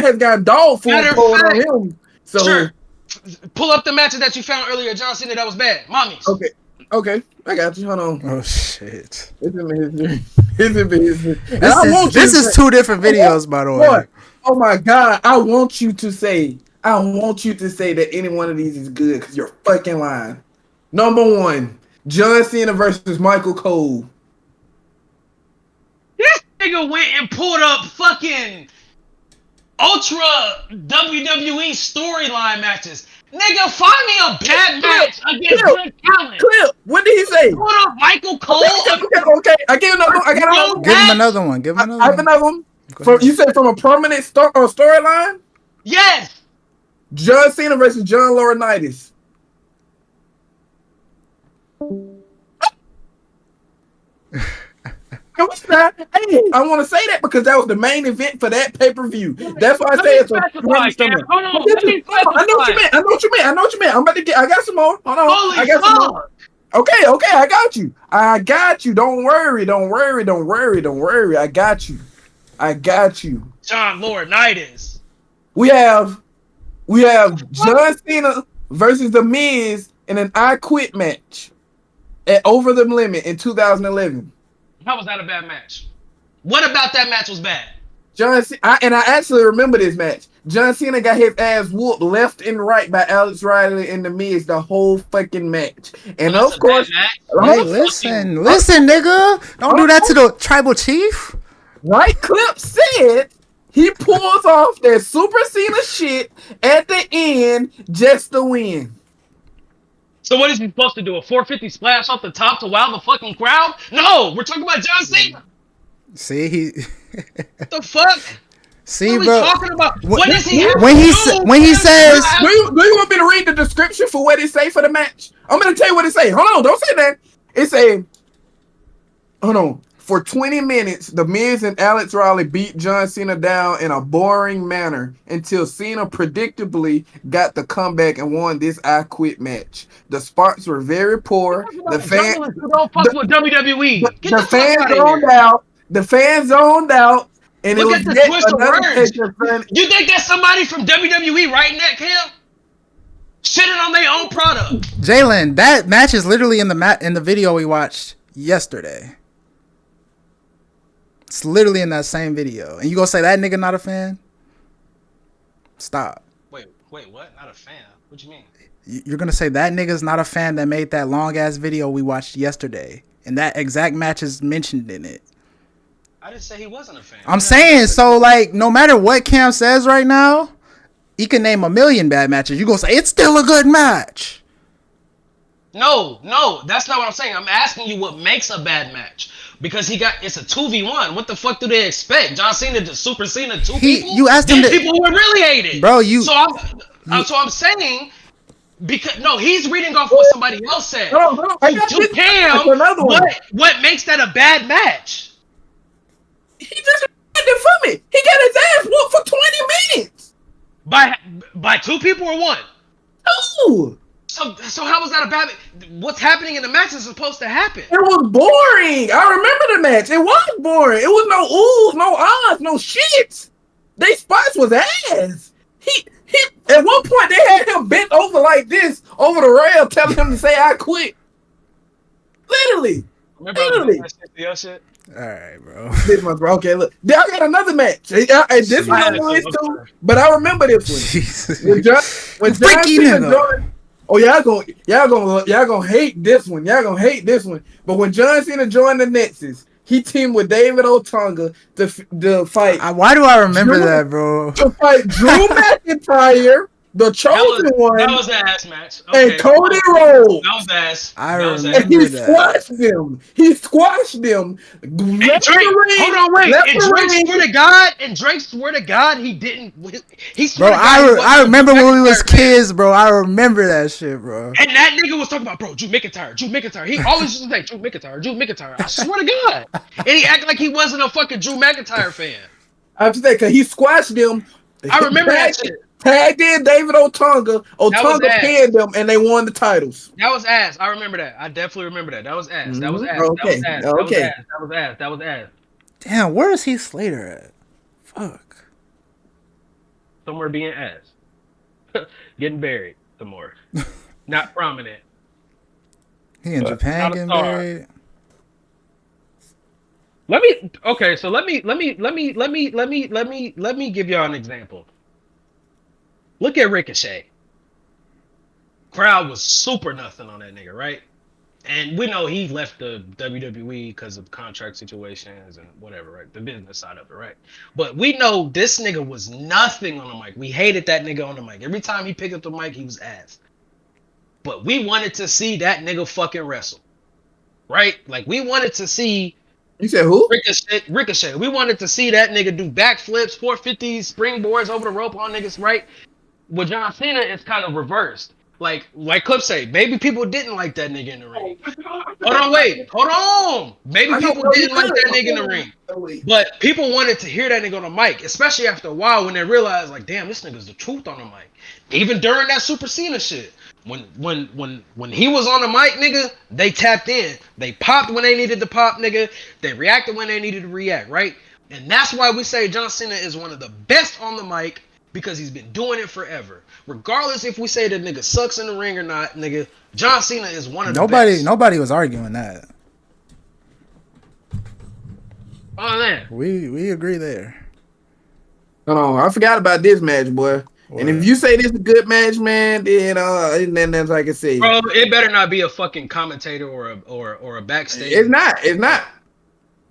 has got dog food poured on him. So sure. Pull up the matches that you found earlier, John Cena. That was bad. Mommies. Okay. I got you. Hold on. Oh shit. It's in business. This is two different videos, by the way. Oh my god! I want you to say that any one of these is good because you're fucking lying. Number 1, John Cena versus Michael Cole. This nigga went and pulled up fucking Ultra WWE storyline matches. Nigga, find me a bad match against good talent. Clip. What did he say? Pull up Michael Cole. Okay. I give another one. I got another one. Give him another one. I have another one. You said from a permanent storyline? Yes. John Cena versus John Laurinaitis. Hey, I want to say that because that was the main event for that pay-per-view. That's why I say it's a Hold on, I know what you meant. I'm about to get. I got some more. Hold on. Holy I got some more. Okay. I got you. Don't worry. I got you. John Laurinaitis. We have John Cena versus The Miz in an I Quit match at Over the Limit in 2011. How was that a bad match? What about that match was bad? I actually remember this match. John Cena got his ass whooped left and right by Alex Riley and The Miz the whole fucking match. And of course, hey, listen, nigga. Don't do that to the tribal chief. Right Clip said he pulls off that Super Cena shit at the end just to win. So what is he supposed to do? A 450 splash off the top to wow the fucking crowd? No, we're talking about John Cena. See, What the fuck? See, what are bro. we talking about? What does he have when to he do? when he says, do you want me to read the description for what it say for the match? I'm gonna tell you what it say. Hold on, don't say that. It say, hold on. For 20 minutes, The Miz and Alex Riley beat John Cena down in a boring manner until Cena predictably got the comeback and won this I Quit match. The spots were very poor. The fans don't fuck with WWE. Get the fans fuck out of zoned here. out. The fans zoned out. And Look it at was the yet twist of another words. case of fun. You think that's somebody from WWE writing that, Cam? Shitting on their own product. Jalen, that match is literally in the video we watched yesterday. It's literally in that same video. And you gonna say that nigga not a fan? Stop. Wait, what? Not a fan? What you mean? You're gonna say that nigga's not a fan that made that long ass video we watched yesterday. And that exact match is mentioned in it. I didn't say he wasn't a fan. I'm saying, so like, no matter what Cam says right now, he can name a million bad matches. You gonna say it's still a good match? No, that's not what I'm saying. I'm asking you what makes a bad match. Because it's a 2v1. What the fuck do they expect? John Cena to Super Cena people? You asked him to, people were really hated. Bro, So I'm saying, because he's reading off what somebody else said. No, To Cam, what makes that a bad match? He just did it for me. He got his ass whooped for 20 minutes. By 2 people or 1? 2. So how was that a bad? What's happening in the match is supposed to happen. It was boring. I remember the match. It was boring. It was no oohs, no ahs, no shits. They spots was ass. He at one point they had him bent over like this over the rail, telling him to say I quit. Literally. Your shit. All right, bro. This one, bro. Okay, look. I got another match. And this one I was too, but I remember this one. Jesus. When John Cena joined, oh y'all gonna hate this one. Y'all gonna hate this one. But when John Cena joined the Nexus, he teamed with David Otunga to fight. Why do I remember that, bro? To fight Drew McIntyre, the chosen one. That was the ass match. Okay. And Cody Rhodes. That was ass. I was remember And he that. squashed them. He squashed them. And Drake, hold on, wait. And Drake swear to God, he didn't. He Bro, swear to God, I remember when we was McIntyre, man. kids, bro. I remember that shit, bro. And that nigga was talking about, bro, Drew McIntyre. He always used to say, Drew McIntyre. I swear to God. And he acted like he wasn't a fucking Drew McIntyre fan. I have to say, because he squashed them. I remember that shit. Tagged in David Otunga. Otunga pinned them, and they won the titles. That was ass. I remember that. I definitely remember that. That was ass. That was ass. Okay. That was ass. Damn, where is Heath Slater at? Fuck. Somewhere being ass. Getting buried some more. Not prominent. He in Japan not a getting star. married. Let me give y'all an example. Look at Ricochet. Crowd was super nothing on that nigga, right? And we know he left the WWE because of contract situations and whatever, right? The business side of it, right? But we know this nigga was nothing on the mic. We hated that nigga on the mic. Every time he picked up the mic, he was ass. But we wanted to see that nigga fucking wrestle, right? Like, we wanted to see... You said who? Ricochet. We wanted to see that nigga do backflips, 450s, springboards over the rope on niggas, right? With John Cena, it's kind of reversed. Like Clip say, maybe people didn't like that nigga in the ring. Hold on. Maybe people didn't like that nigga in the ring. But people wanted to hear that nigga on the mic, especially after a while when they realized, like, damn, this nigga's the truth on the mic. Even during that Super Cena shit. When he was on the mic, nigga, they tapped in. They popped when they needed to pop, nigga. They reacted when they needed to react, right? And that's why we say John Cena is one of the best on the mic, because he's been doing it forever. Regardless if we say the nigga sucks in the ring or not, nigga, John Cena is one of the best. Nobody was arguing that. Oh, man. We agree there. Hold on, I forgot about this match, boy. What? And if you say this is a good match, man, then that's like I say. Bro, it better not be a fucking commentator or a backstage. It's not.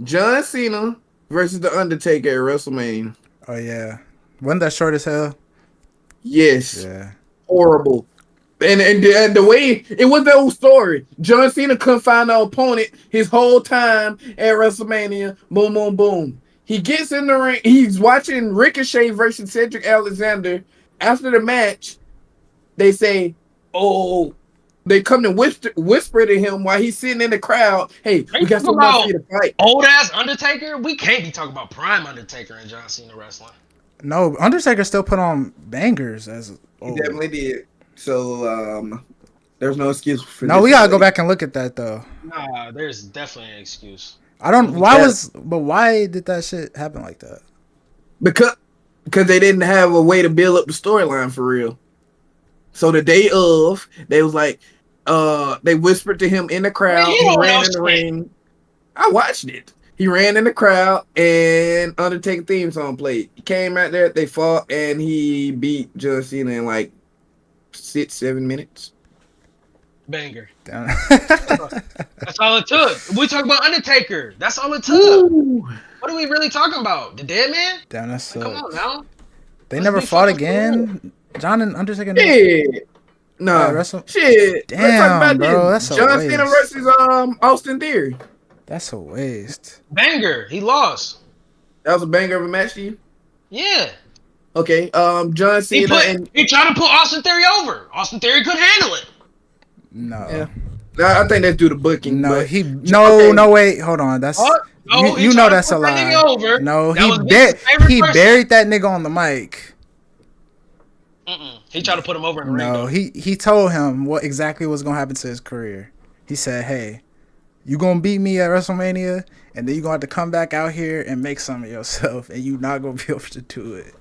John Cena versus The Undertaker at WrestleMania. Oh yeah. Wasn't that short as hell? Yes. Yeah. Horrible. And the way it was the old story. John Cena couldn't find an opponent his whole time at WrestleMania. Boom, boom, boom. He gets in the ring. He's watching Ricochet versus Cedric Alexander. After the match, they say, "Oh," they come to whisper to him while he's sitting in the crowd. Hey, we got some more to fight. Old ass Undertaker. We can't be talking about prime Undertaker and John Cena wrestling. No, Undertaker still put on bangers as old. He definitely did. So there's no excuse for. No, we gotta go back and look at that though. Nah, there's definitely an excuse. I don't. Why did that shit happen like that? Because they didn't have a way to build up the storyline for real. So the day of, they was like, they whispered to him in the crowd. He ran in the ring. I watched it. He ran in the crowd and Undertaker theme song played. He came out there, they fought, and he beat John Cena in like 6-7 minutes. Banger. Damn. That's all it took. We talk about Undertaker. That's all it took. Ooh. What are we really talking about? The dead man? Damn, that's so. Come on now. They never fought again. John and Undertaker. Shit. No. Shit. Damn, bro. That's a John waste. Cena versus Austin Theory. That's a waste. Banger. He lost. That was a banger of a match to you? Yeah. Okay. John Cena he tried to put Austin Theory over. Austin Theory couldn't handle it. No. Yeah. I think that's due to booking. No, no, wait, hold on. That's you know that's a lie. No, he buried that nigga on the mic. He tried to put him over in the ring. No, Though. he told him what exactly was gonna happen to his career. He said, "Hey, you gonna beat me at WrestleMania, and then you gonna have to come back out here and make some of yourself, and you not gonna be able to do it."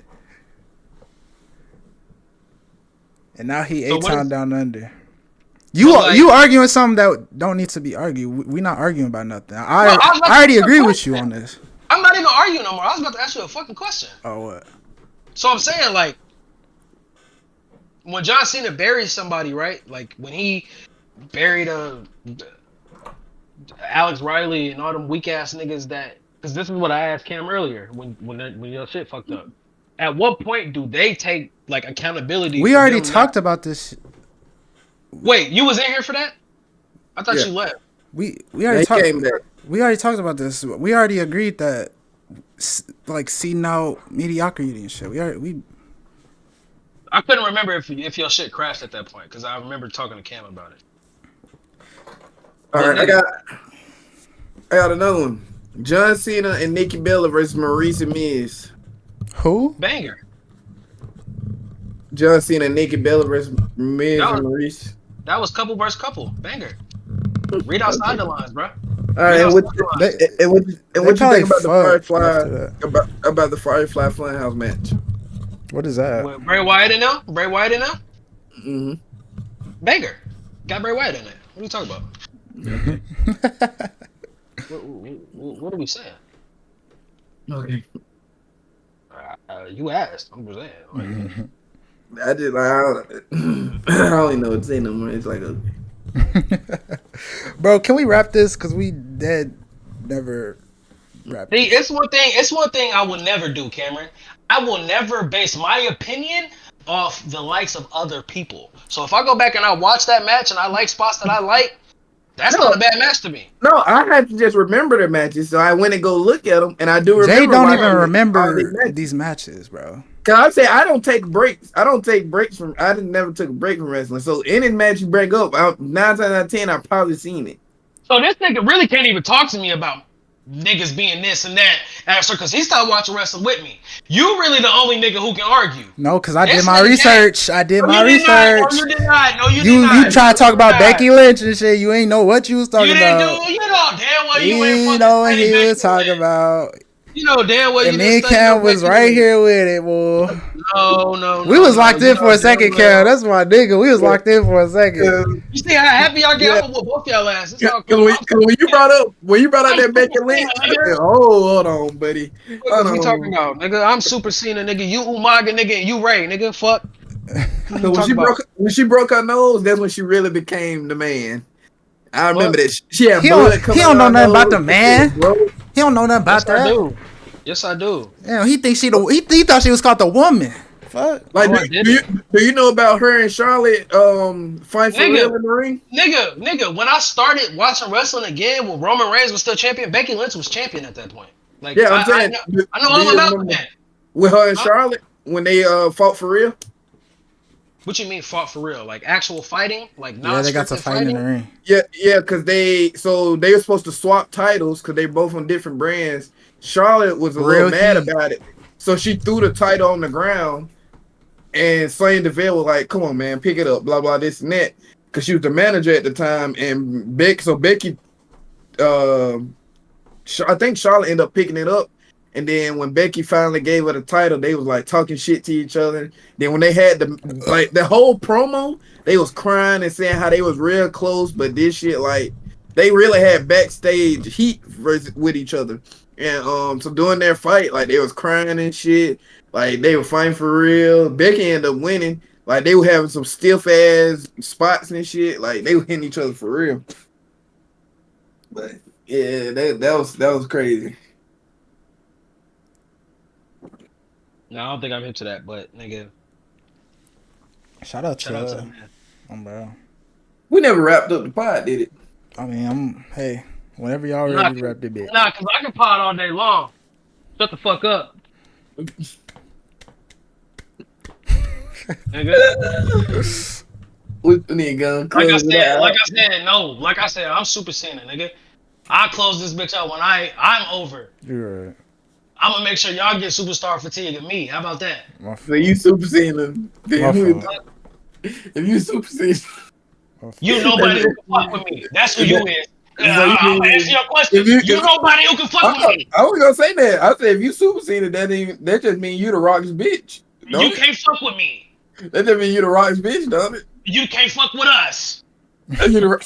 And now he So 8-time down under. You arguing something that don't need to be argued. We not arguing about nothing. I already agree with you on this. I'm not even arguing no more. I was about to ask you a fucking question. Oh, what? So I'm saying, like, when John Cena buries somebody, right? Like, when he buried Alex Riley and all them weak ass niggas that, because this is what I asked Cam earlier when your shit fucked up. At what point do they take like accountability? We already talked about this. Wait, you was in here for that? I thought you left. We already talked. We already talked about this. We already agreed that like seeding out mediocrity and shit. I couldn't remember if your shit crashed at that point because I remember talking to Cam about it. All right, I got another one. John Cena and Nikki Bella versus Maurice and Miz. Who? Banger. John Cena and Nikki Bella versus Miz and Maurice. That was couple versus couple. Banger. Read outside the lines, bro. All right, and what you think about the Firefly about the Firefly Funhouse match? What is that? With Bray Wyatt in there? Bray Wyatt in there? Mm-hmm. Banger. Got Bray Wyatt in there. What are you talking about? What are we saying? Okay. You asked. I'm just saying. Like, I just like I don't even know what to say no more. It's like bro, can we wrap this? Cause we never wrap. See, it's one thing. It's one thing I would never do, Cameron. I will never base my opinion off the likes of other people. So if I go back and I watch that match and I like spots that I like, that's not a bad match to me. No, I had to just remember the matches, so I went and go look at them, and I do remember. Jay don't even remember these matches, bro. Cause I say I don't take breaks. I didn't never took a break from wrestling. So any match you bring up, 9 times out of 10, I've probably seen it. So this nigga really can't even talk to me about niggas being this and that after because he stopped watching wrestling with me. You really the only nigga who can argue. No, because I did my research. I did my research. No, you did not. No, you did not. You try to talk about Becky Lynch and shit. You ain't know what you was talking about. You know damn well you ain't fucking know what he was talking about. You know damn well you didn't. And me and Cam was right here with it, boy. No. We was locked in for a second, Cam. That's my nigga. We was locked in for a second. You see how happy y'all get? I'm gonna whoop both y'all asses. When you brought out that Becky Lynch, hold on, buddy. What are you talking about, nigga? I'm Super Cena, nigga. You Umaga, nigga, and you Ray, nigga. Fuck. When she broke her nose, that's when she really became the man. I remember that she had blood coming. He don't know nothing about the man. He don't know nothing about that. I do. Yes, I do. Yeah, he thinks he thought she was called the woman. Fuck. Like, do you know about her and Charlotte fight for real in the ring? Nigga, when I started watching wrestling again, when Roman Reigns was still champion, Becky Lynch was champion at that point. Like, yeah, I'm saying, I know all about that. With her and Charlotte when they fought for real. What you mean fought for real? Like actual fighting? Like yeah, they got to fight in the ring. Yeah, because they were supposed to swap titles because they both on different brands. Charlotte was a little mad about it, so she threw the title on the ground, and Sonya Deville was like, "Come on, man, pick it up." Blah blah this and that, because she was the manager at the time, and Becky, I think Charlotte ended up picking it up. And then when Becky finally gave her the title, they was like talking shit to each other. Then when they had the whole promo, they was crying and saying how they was real close, but this shit like they really had backstage heat with each other. And so during their fight, like they was crying and shit, like they were fighting for real. Becky ended up winning. Like they were having some stiff ass spots and shit. Like they were hitting each other for real. But yeah, that was crazy. No, I don't think I'm hip to that, but nigga. Shout out to bro. We never wrapped up the pod, did it? I mean, hey, whenever y'all ready to wrap the bit. Nah, cause I can pod all day long. Shut the fuck up. Nigga. Like I said, I'm Super Cena, nigga. I close this bitch out when I'm over. You're right. I'm gonna make sure y'all get superstar fatigue of me. How about that? My So you Super Cena. Then who? fault. If you Super Cena, You nobody who can fuck with me. That's who you is. So you I'm gonna answer mean your question. You nobody who can fuck with me. I was gonna say that. I said if you Super Cena, that just mean you the Rock's bitch. You can't fuck with me. That just mean you the Rock's bitch, don't it? You can't fuck with us. You the Rock.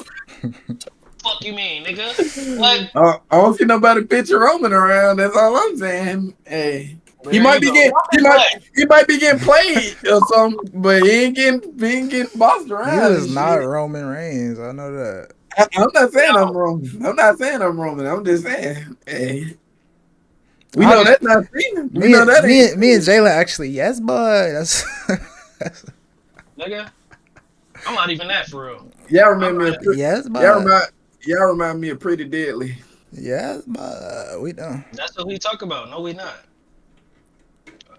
Fuck you mean, nigga? Like, I don't see nobody picture Roman around. That's all I'm saying. Hey, he there might you be go. getting he might be getting played or something, but he ain't getting bossed around. He was and not shit. Roman Reigns. I know that. I'm not saying I'm Roman. I'm not saying I'm Roman. I'm just saying, hey, we I- know that's not Cena. We Me, know that me, ain't me and Jalen actually, yes, bud. That's nigga, I'm not even that for real. Y'all remember me? yes, bud. Y'all remind me of Pretty Deadly. Yes, bud. We don't. That's what we talk about. No, we not.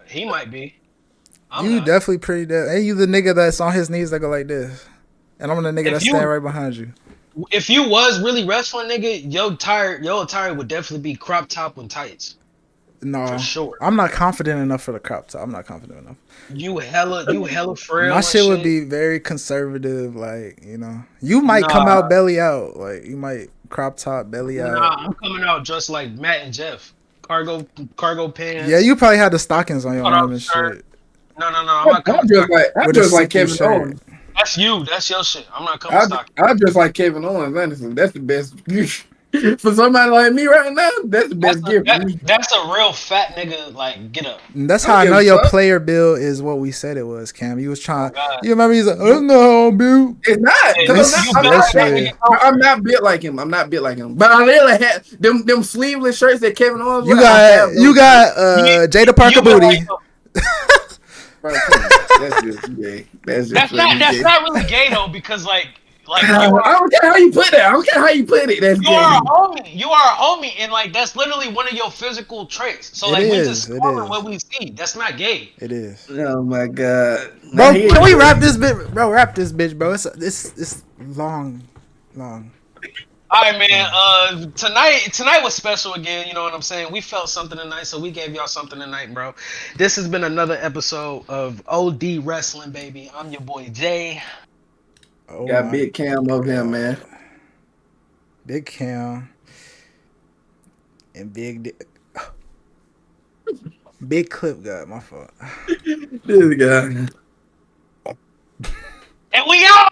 He might be. I'm You not. definitely pretty dead. Hey, you the nigga that's on his knees that go like this, and I'm the nigga that stand right behind you. If you was really wrestling, nigga, your attire would definitely be crop top and tights. No, For sure. I'm not confident enough for the crop top. I'm not confident enough. You hella frail. My and shit would be very conservative, like, you know. You might come out belly out, like you might crop top belly out. Nah, I'm coming out just like Matt and Jeff. Cargo pants. Yeah, you probably had the stockings on your Cut off arm and shirt. shit. No, I'm not coming. I'm With just a like see-through Kevin shirt. Owens. That's you. That's your shit. I'm not coming stock. I'm just like Kevin Owens. Honestly, that's the best for somebody like me right now. That's the best gift for me. That's a real fat nigga. Like, get up. And that's how I know your player build is what we said it was, Cam. You was trying. You remember he's like, that's not how I'm built. It's not. Hey, 'Cause I'm not built like him. I'm not built like him. But I really had them sleeveless shirts that Kevin Owens. You got Jada Parker booty. That's just gay. That's not really gay though, because like I don't care how you put that. I don't care how you put it. That's you are a homie. You are a homie, and like that's literally one of your physical traits. So like we just calling what we see. That's not gay. It is. Oh my god, bro! Can we wrap this bitch, bro? Wrap this bitch, bro. It's long. All right, man. Tonight was special again. You know what I'm saying? We felt something tonight, so we gave y'all something tonight, bro. This has been another episode of OD Wrestling, baby. I'm your boy Jay. Got Big Cam up here, man. Big Cam and Big Clip guy. My fault. This guy. And we out.